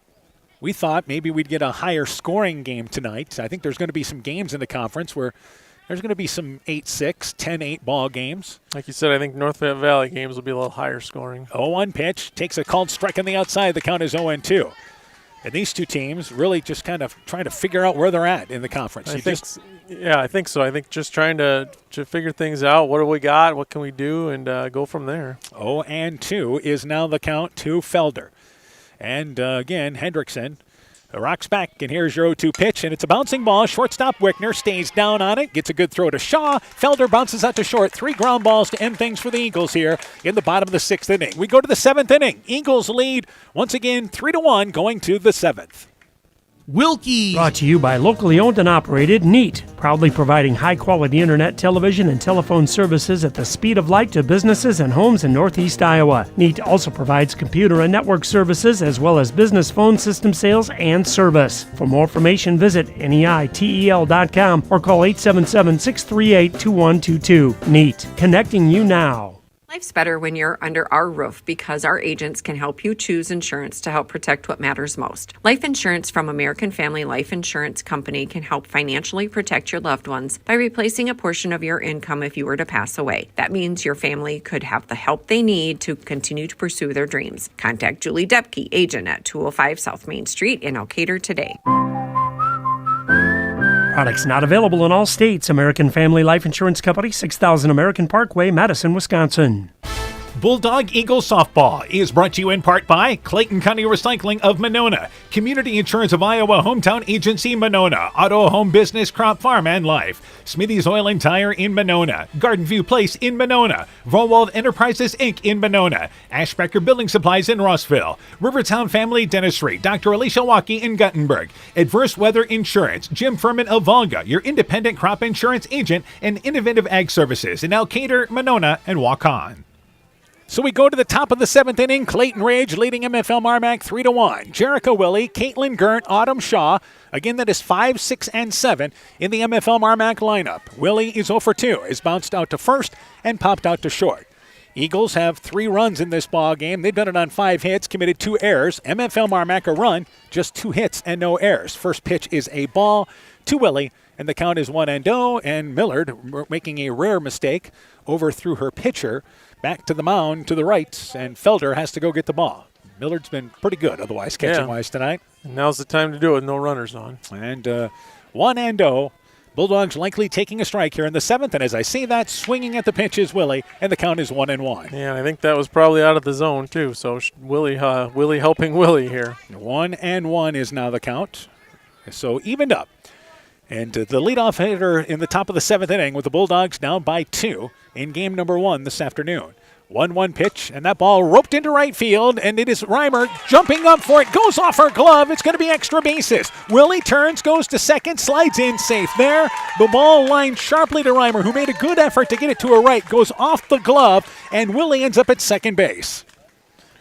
We thought maybe we'd get a higher scoring game tonight. I think there's going to be some games in the conference where there's going to be some 8-6, 10-8 ball games. Like you said, I think North Valley games will be a little higher scoring. 0-1 pitch, takes a called strike on the outside. The count is 0-2. And these two teams really just kind of trying to figure out where they're at in the conference. I think so. I think just trying to figure things out. What do we got? What can we do? And go from there. 0-2 is now the count to Felder. And again, Hendrickson rocks back, and here's your 0-2 pitch, and it's a bouncing ball. Shortstop Wickner stays down on it, gets a good throw to Shaw. Felder bounces out to short. 3 ground balls to end things for the Eagles here in the bottom of the 6th inning. We go to the 7th inning. Eagles lead once again 3-1 going to the 7th. Wilkie. Brought to you by locally owned and operated Neat, proudly providing high-quality internet, television, and telephone services at the speed of light to businesses and homes in Northeast Iowa. Neat also provides computer and network services as well as business phone system sales and service. For more information, visit NEITEL.com or call 877-638-2122. Neat, connecting you now. Life's better when you're under our roof because our agents can help you choose insurance to help protect what matters most. Life insurance from American Family Life Insurance Company can help financially protect your loved ones by replacing a portion of your income if you were to pass away. That means your family could have the help they need to continue to pursue their dreams. Contact Julie Depke, agent at 205 South Main Street in Elkader today. Products not available in all states. American Family Life Insurance Company, 6000 American Parkway, Madison, Wisconsin. Bulldog Eagles Softball is brought to you in part by Clayton County Recycling of Monona, Community Insurance of Iowa Hometown Agency Monona, Auto Home Business Crop Farm and Life, Smithy's Oil and Tire in Monona, Garden View Place in Monona, Volwald Enterprises Inc. in Monona, Ashbecker Building Supplies in Rossville, Rivertown Family Dentistry, Dr. Alicia Waukee in Guttenberg, Adverse Weather Insurance, Jim Furman of Volga, your independent crop insurance agent, and Innovative Ag Services in Elkader, Monona, and Waukon. So we go to the top of the 7th inning. Clayton Ridge leading MFL MarMac 3-1. Jericho Willie, Caitlin Gert, Autumn Shaw. Again, that is 5, 6, and 7 in the MFL MarMac lineup. Willie is 0 for 2, is bounced out to first and popped out to short. Eagles have 3 runs in this ball game. They've done it on 5 hits, committed 2 errors. MFL MarMac a run, just 2 hits and no errors. First pitch is a ball to Willie, and the count is 1-0. And Millard, making a rare mistake, overthrew her pitcher back to the mound to the right, and Felder has to go get the ball. Millard's been pretty good otherwise, catching-wise tonight. And now's the time to do it with no runners on. And 1-0. Bulldogs likely taking a strike here in the 7th, and as I say that, swinging at the pitch is Willie, and the count is 1-1. Yeah, and I think that was probably out of the zone too. So Willie helping Willie here. 1-1 is now the count. So evened up. And the leadoff hitter in the top of the 7th inning with the Bulldogs down by 2 in game number 1 this afternoon. 1-1 pitch, and that ball roped into right field, and it is Reimer jumping up for it. Goes off her glove. It's going to be extra bases. Willie turns, goes to second, slides in safe there. The ball lined sharply to Reimer, who made a good effort to get it to her right. Goes off the glove, and Willie ends up at second base.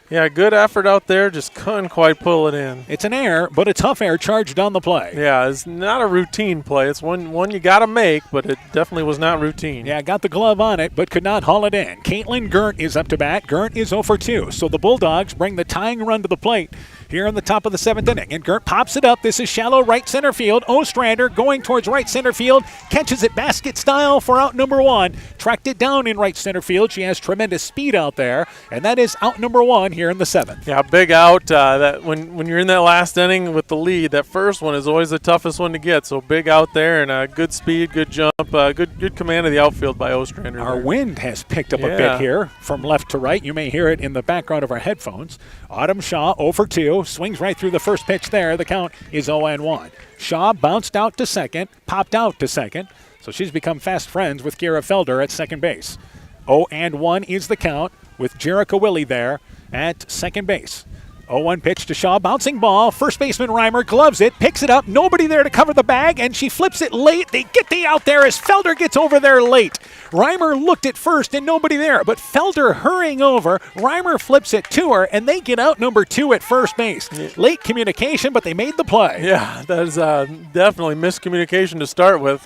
Yeah, good effort out there. Just couldn't quite pull it in. It's an error, but a tough error charged on the play. Yeah, it's not a routine play. It's one you got to make, but it definitely was not routine. Yeah, got the glove on it, but could not haul it in. Caitlin Gert is up to bat. Gert is 0 for 2. So the Bulldogs bring the tying run to the plate here in the top of the 7th inning. And Gert pops it up. This is shallow right center field. Ostrander going towards right center field. Catches it basket style for out number 1. Tracked it down in right center field. She has tremendous speed out there. And that is out number 1 here in the 7th. Yeah, big out. That when you're in that last inning with the lead, that first one is always the toughest one to get. So big out there and good speed, good jump, good command of the outfield by Ostrander. Our wind has picked up a bit here from left to right. You may hear it in the background of our headphones. Autumn Shaw 0 for 2. Swings right through the first pitch there. The count is 0-1. Shaw bounced out to second, popped out to second. So she's become fast friends with Kira Felder at second base. 0-1 is the count with Jerica Willie there at second base. 0-1 pitch to Shaw, bouncing ball. First baseman Reimer gloves it, picks it up. Nobody there to cover the bag, and she flips it late. They get the out there as Felder gets over there late. Reimer looked at first and nobody there, but Felder hurrying over. Reimer flips it to her, and they get out number 2 at first base. Late communication, but they made the play. Yeah, that is definitely miscommunication to start with.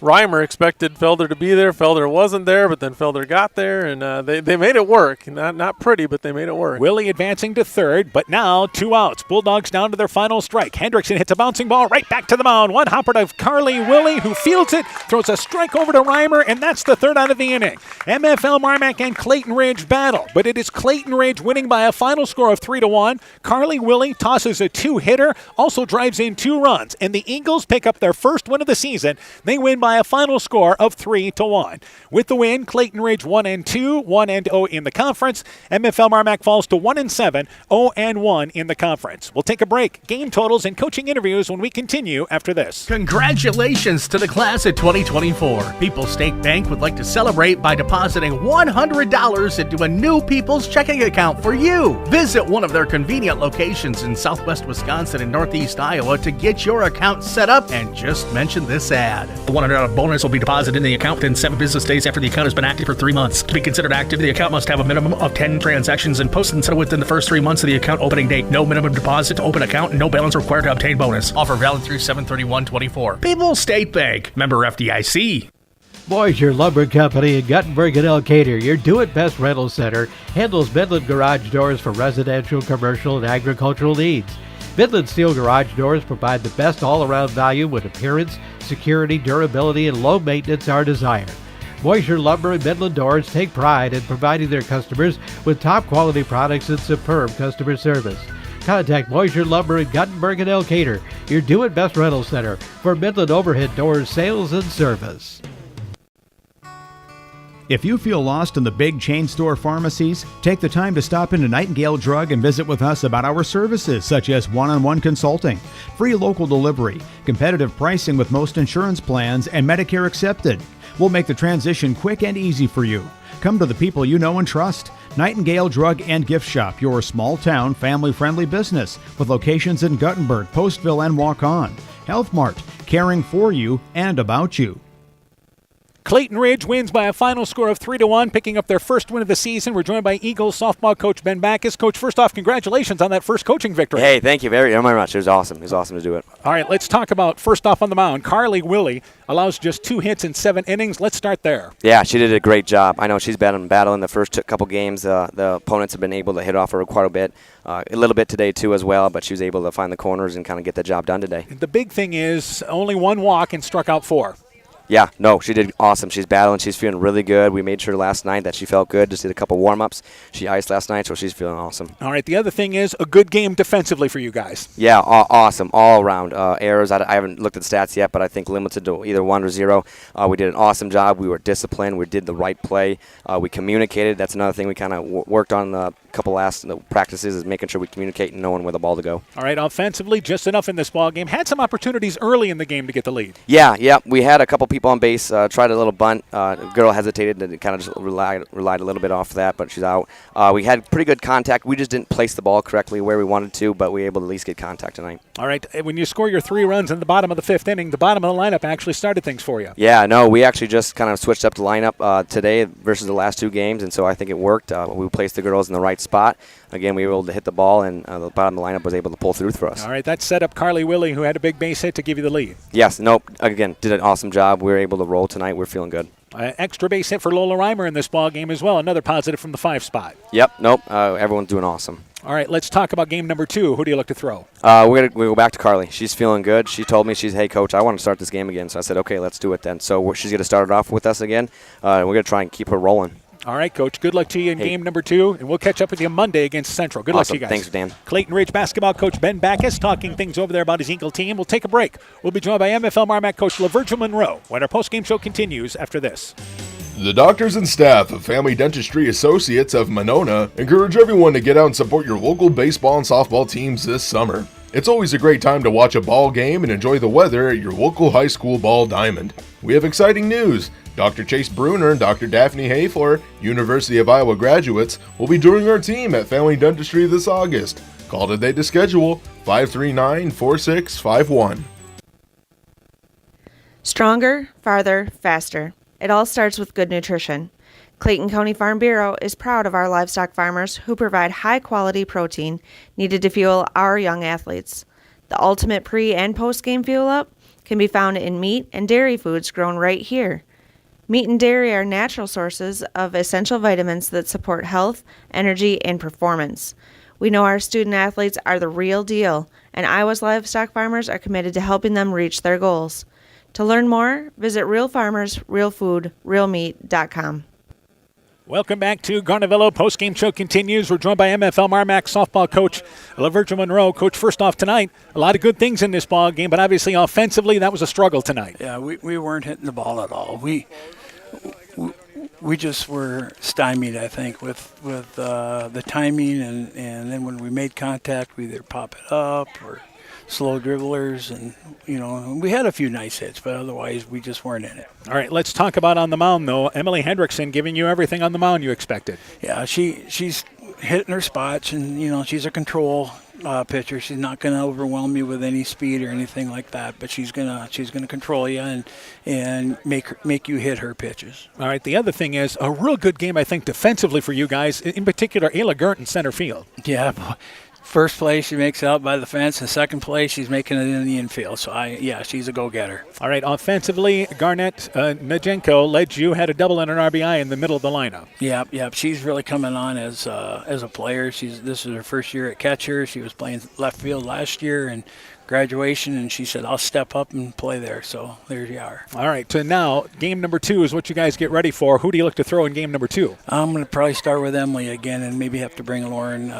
Reimer expected Felder to be there. Felder wasn't there, but then Felder got there, and they made it work. Not pretty, but they made it work. Willie advancing to third, but now 2 outs. Bulldogs down to their final strike. Hendrickson hits a bouncing ball right back to the mound. One hopper to Carly Willie, who fields it, throws a strike over to Reimer, and that's the third out of the inning. MFL MarMac and Clayton Ridge battle, but it is Clayton Ridge winning by a final score of 3-1. Carly Willie tosses a 2-hitter, also drives in 2 runs, and the Eagles pick up their first win of the season. They win by a final score of 3-1. With the win, Clayton Ridge 1-2, 1-0 in the conference. MFL MarMac falls to 1-7, 0-1 in the conference. We'll take a break. Game totals and coaching interviews when we continue after this. Congratulations to the class of 2024. People's State Bank would like to celebrate by depositing $100 into a new People's checking account for you. Visit one of their convenient locations in southwest Wisconsin and northeast Iowa to get your account set up and just mention this ad. The $100 bonus will be deposited in the account within 7 business days after the account has been active for 3 months. To be considered active, the account must have a minimum of 10 transactions and post and settle within the first 3 months of the account opening date. No minimum deposit to open account and no balance required to obtain bonus. Offer valid through 7/31/24. People's State Bank. Member FDIC. Boisier Lumber Company in Guttenberg and Elkader, your do-it-best rental center, handles Midland garage doors for residential, commercial, and agricultural needs. Midland Steel garage doors provide the best all-around value when appearance, security, durability, and low maintenance are desired. Boisier Lumber and Midland Doors take pride in providing their customers with top-quality products and superb customer service. Contact Boisier Lumber in Guttenberg and Elkader, your do-it-best rental center, for Midland overhead doors sales and service. If you feel lost in the big chain store pharmacies, take the time to stop into Nightingale Drug and visit with us about our services such as one-on-one consulting, free local delivery, competitive pricing with most insurance plans, and Medicare accepted. We'll make the transition quick and easy for you. Come to the people you know and trust. Nightingale Drug and Gift Shop, your small-town, family-friendly business with locations in Guttenberg, Postville, and Waukon. Health Mart, caring for you and about you. Clayton Ridge wins by a final score of 3-1, picking up their first win of the season. We're joined by Eagles softball coach Ben Backus. Coach, first off, congratulations on that first coaching victory. Hey, thank you very much. It was awesome. It was awesome to do it. All right, let's talk about first off on the mound. Carly Willie allows just 2 hits in 7 innings. Let's start there. Yeah, she did a great job. I know she's been battling the first couple games. The opponents have been able to hit off her quite a bit. A little bit today, too, as well, but she was able to find the corners and kind of get the job done today. The big thing is only 1 walk and struck out 4. Yeah, no, she did awesome. She's battling. She's feeling really good. We made sure last night that she felt good. Just did a couple warm-ups. She iced last night, so she's feeling awesome. All right, the other thing is a good game defensively for you guys. Yeah, awesome, all around. Errors, I haven't looked at the stats yet, but I think limited to either 1 or 0. We did an awesome job. We were disciplined. We did the right play. We communicated. That's another thing we kind of worked on the couple last practices, is making sure we communicate and knowing where the ball to go. All right, offensively, just enough in this ball game. Had some opportunities early in the game to get the lead. Yeah, we had a couple people on base, tried a little bunt. Girl hesitated and kind of just relied a little bit off that, but she's out. We had pretty good contact. We just didn't place the ball correctly where we wanted to, but we were able to at least get contact tonight. All right, when you score your 3 runs in the bottom of the 5th inning, the bottom of the lineup actually started things for you. Yeah, no, we actually just kind of switched up the lineup today versus the last 2 games, and so I think it worked. We placed the girls in the right spot. Again, we were able to hit the ball, and the bottom of the lineup was able to pull through for us. All right, that set up Carly Willie, who had a big base hit to give you the lead. Yes, nope, again, did an awesome job. We were able to roll tonight. We're feeling good. Extra base hit for Lola Reimer in this ball game as well. Another positive from the 5 spot. Yep, nope, everyone's doing awesome. All right, let's talk about game number 2. Who do you look to throw? We go back to Carly. She's feeling good. She told me, hey, Coach, I want to start this game again. So I said, okay, let's do it then. So she's going to start it off with us again. We're going to try and keep her rolling. All right, Coach. Good luck to you in game number 2, and we'll catch up with you Monday against Central. Good luck to you guys. Thanks, Dan. Clayton Ridge basketball coach Ben Backus talking things over there about his Eagle team. We'll take a break. We'll be joined by MFL MarMac coach LaVirgil Monroe when our postgame show continues after this. The doctors and staff of Family Dentistry Associates of Monona encourage everyone to get out and support your local baseball and softball teams this summer. It's always a great time to watch a ball game and enjoy the weather at your local high school ball diamond. We have exciting news. Dr. Chase Bruner and Dr. Daphne Hayfler, University of Iowa graduates, will be joining our team at Family Dentistry this August. Call today to schedule 539-4651. Stronger, farther, faster. It all starts with good nutrition. Clayton County Farm Bureau is proud of our livestock farmers who provide high-quality protein needed to fuel our young athletes. The ultimate pre- and post-game fuel-up can be found in meat and dairy foods grown right here. Meat and dairy are natural sources of essential vitamins that support health, energy, and performance. We know our student athletes are the real deal, and Iowa's livestock farmers are committed to helping them reach their goals. To learn more, visit realfarmersrealfoodrealmeat.com. Welcome back to Garnavillo. Postgame show continues. We're joined by MFL MarMac softball coach LaVirgil Monroe. Coach, first off tonight, a lot of good things in this ball game, but obviously offensively that was a struggle tonight. Yeah, we weren't hitting the ball at all. We just were stymied, I think, with the timing, and then when we made contact, we either pop it up or slow dribblers, and we had a few nice hits, but otherwise we just weren't in it. All right, let's talk about on the mound, though. Emily Hendrickson giving you everything on the mound you expected. Yeah, she's hitting her spots, and she's a control pitcher. She's not going to overwhelm you with any speed or anything like that, but she's gonna control you and make you hit her pitches. All right, the other thing is a real good game, I think, defensively for you guys, in particular Ayla Gert in center field. Yeah, first play she makes out by the fence, and second play she's making it in the infield. So she's a go-getter. All right, offensively, Garnett Najenko led you, had a double and an RBI in the middle of the lineup. Yep. She's really coming on as a player. This is her first year at catcher. She was playing left field last year and graduation, and she said, I'll step up and play there. So there you are. All right, so now game number 2 is what you guys get ready for. Who do you look to throw in game number 2? I'm going to probably start with Emily again and maybe have to bring Lauren,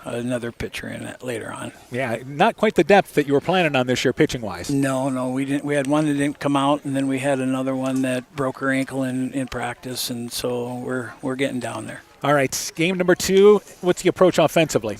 another pitcher in it later on. Yeah, not quite the depth that you were planning on this year pitching-wise. No, we didn't. We had one that didn't come out, and then we had another one that broke her ankle in practice, and so we're getting down there. All right, game number 2, what's the approach offensively?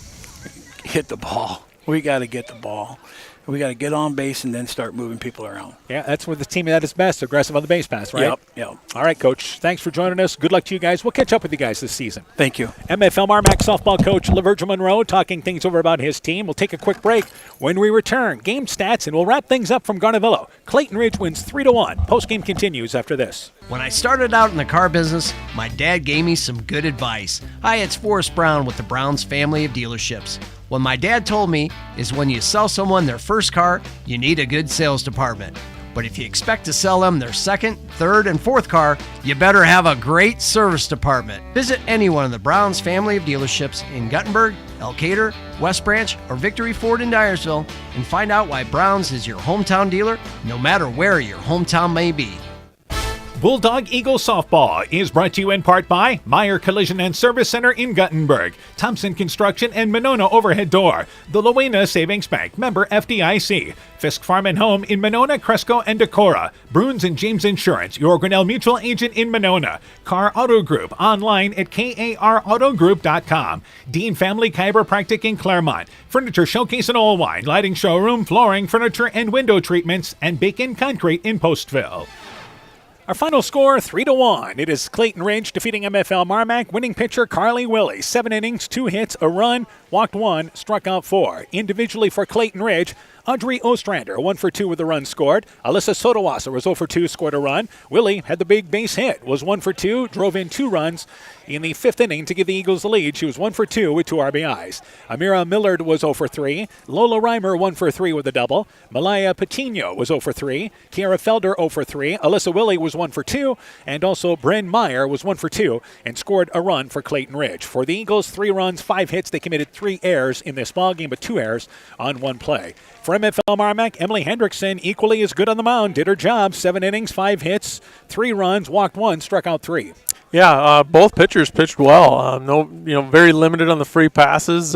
Hit the ball. We got to get the ball. We got to get on base and then start moving people around. Yeah, that's where the team at its best, aggressive on the base pass, right? Yep. All right, Coach. Thanks for joining us. Good luck to you guys. We'll catch up with you guys this season. Thank you. MFL MarMac softball coach LaVirgil Monroe talking things over about his team. We'll take a quick break. When we return, game stats, and we'll wrap things up from Garnavillo. Clayton Ridge wins 3-1. Postgame continues after this. When I started out in the car business, my dad gave me some good advice. Hi, it's Forrest Brown with the Brown's family of dealerships. What my dad told me is when you sell someone their first car, you need a good sales department. But if you expect to sell them their second, third, and fourth car, you better have a great service department. Visit any one of the Brown's family of dealerships in Guttenberg, Elkader, West Branch, or Victory Ford in Dyersville and find out why Brown's is your hometown dealer, no matter where your hometown may be. Bulldog Eagle Softball is brought to you in part by Meyer Collision and Service Center in Guttenberg, Thompson Construction and Monona Overhead Door, the Luena Savings Bank, member FDIC, Fisk Farm and Home in Monona, Cresco, and Decorah, Bruins and James Insurance, your Grinnell Mutual agent in Monona, Car Auto Group, online at karautogroup.com, Dean Family Chiropractic in Claremont, Furniture Showcase in Oldwine, Lighting Showroom, Flooring, Furniture, and Window Treatments, and Bacon Concrete in Postville. Our final score, 3-1. It is Clayton Ridge defeating MFL MarMac. Winning pitcher, Carly Willie. 7 innings, 2 hits, a run, walked 1, struck out 4. Individually for Clayton Ridge, Audrey Ostrander, 1 for 2 with a run scored. Alyssa Sotawasa was 0 for 2, scored a run. Willie had the big base hit, was 1 for 2, drove in 2 runs in the 5th inning to give the Eagles the lead. She was 1 for 2 with 2 RBIs. Amira Millard was 0 for 3. Lola Reimer 1 for 3 with a double. Malaya Patino was 0 for 3. Kiara Felder 0 for 3. Alyssa Willie was 1 for 2. And also Bryn Meyer was 1 for 2 and scored a run for Clayton Ridge. For the Eagles, 3 runs, 5 hits. They committed 3 errors in this ballgame, but 2 errors on 1 play. For MFL MarMac, Emily Hendrickson, equally as good on the mound, did her job. 7 innings, 5 hits, 3 runs, walked 1, struck out 3. Yeah, both pitchers pitched well. Very limited on the free passes.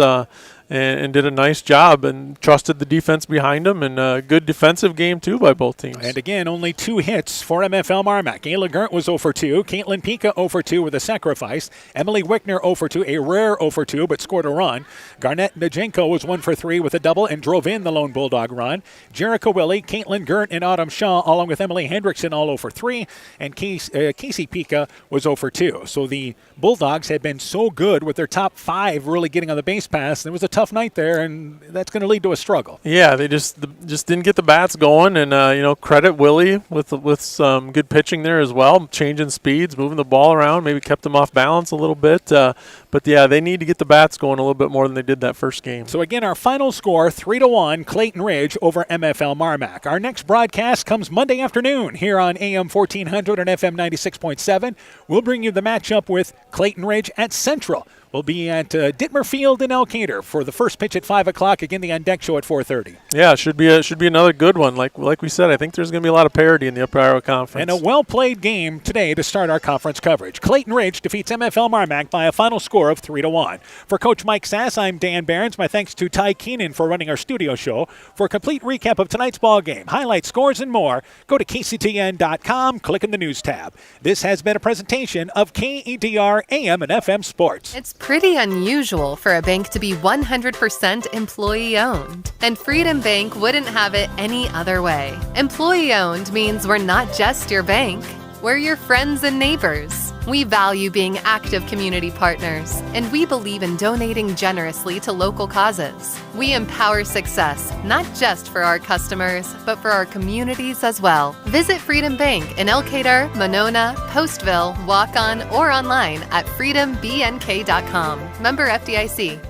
And did a nice job and trusted the defense behind them, and a good defensive game, too, by both teams. And again, only 2 hits for MFL MarMac. Ayla Gert was 0 for 2. Caitlin Pika 0 for 2 with a sacrifice. Emily Wickner 0 for 2, a rare 0 for 2, but scored a run. Garnett Najenko was 1 for 3 with a double and drove in the lone Bulldog run. Jerica Willie, Caitlin Gert, and Autumn Shaw, along with Emily Hendrickson, all 0 for 3. And Casey Pika was 0 for 2. So the Bulldogs had been so good with their top 5 really getting on the base pass. There was a tough night there, and that's going to lead to a struggle. Yeah, they just didn't get the bats going, and credit Willie with some good pitching there as well, changing speeds, moving the ball around, maybe kept them off balance a little bit. But yeah, they need to get the bats going a little bit more than they did that first game. So again, our final score, 3-1, Clayton Ridge over MFL MarMac. Our next broadcast comes Monday afternoon here on AM 1400 and FM 96.7. We'll bring you the matchup with Clayton Ridge at Central. We'll be at Dittmer Field in Elkader for the first pitch at 5 o'clock. Again, the On Deck Show at 4:30. Yeah, it should be another good one. Like we said, I think there's going to be a lot of parity in the Upper Iowa Conference. And a well-played game today to start our conference coverage. Clayton Ridge defeats MFL MarMac by a final score of 3-1. For Coach Mike Sass, I'm Dan Behrens. My thanks to Ty Keenan for running our studio show. For a complete recap of tonight's ball game, highlights, scores, and more, go to kctn.com, click in the News tab. This has been a presentation of KEDR AM and FM Sports. It's pretty unusual for a bank to be 100% employee-owned, and Freedom Bank wouldn't have it any other way. Employee-owned means we're not just your bank, we're your friends and neighbors. We value being active community partners, and we believe in donating generously to local causes. We empower success, not just for our customers, but for our communities as well. Visit Freedom Bank in Elkader, Monona, Postville, Walk-On, or online at freedombnk.com. Member FDIC.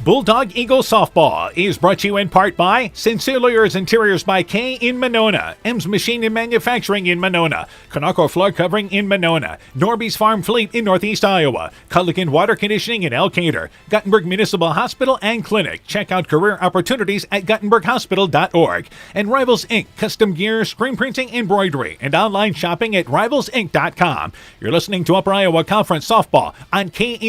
Bulldog Eagle Softball is brought to you in part by Sincere Lawyers Interiors by K in Monona, M's Machine and Manufacturing in Monona, Conoco Floor Covering in Monona, Norby's Farm Fleet in Northeast Iowa, Culligan Water Conditioning in Elkader, Guttenberg Municipal Hospital and Clinic. Check out career opportunities at guttenberghospital.org. And Rivals Inc. Custom Gear, Screen Printing, Embroidery, and online shopping at rivalsinc.com. You're listening to Upper Iowa Conference Softball on KE.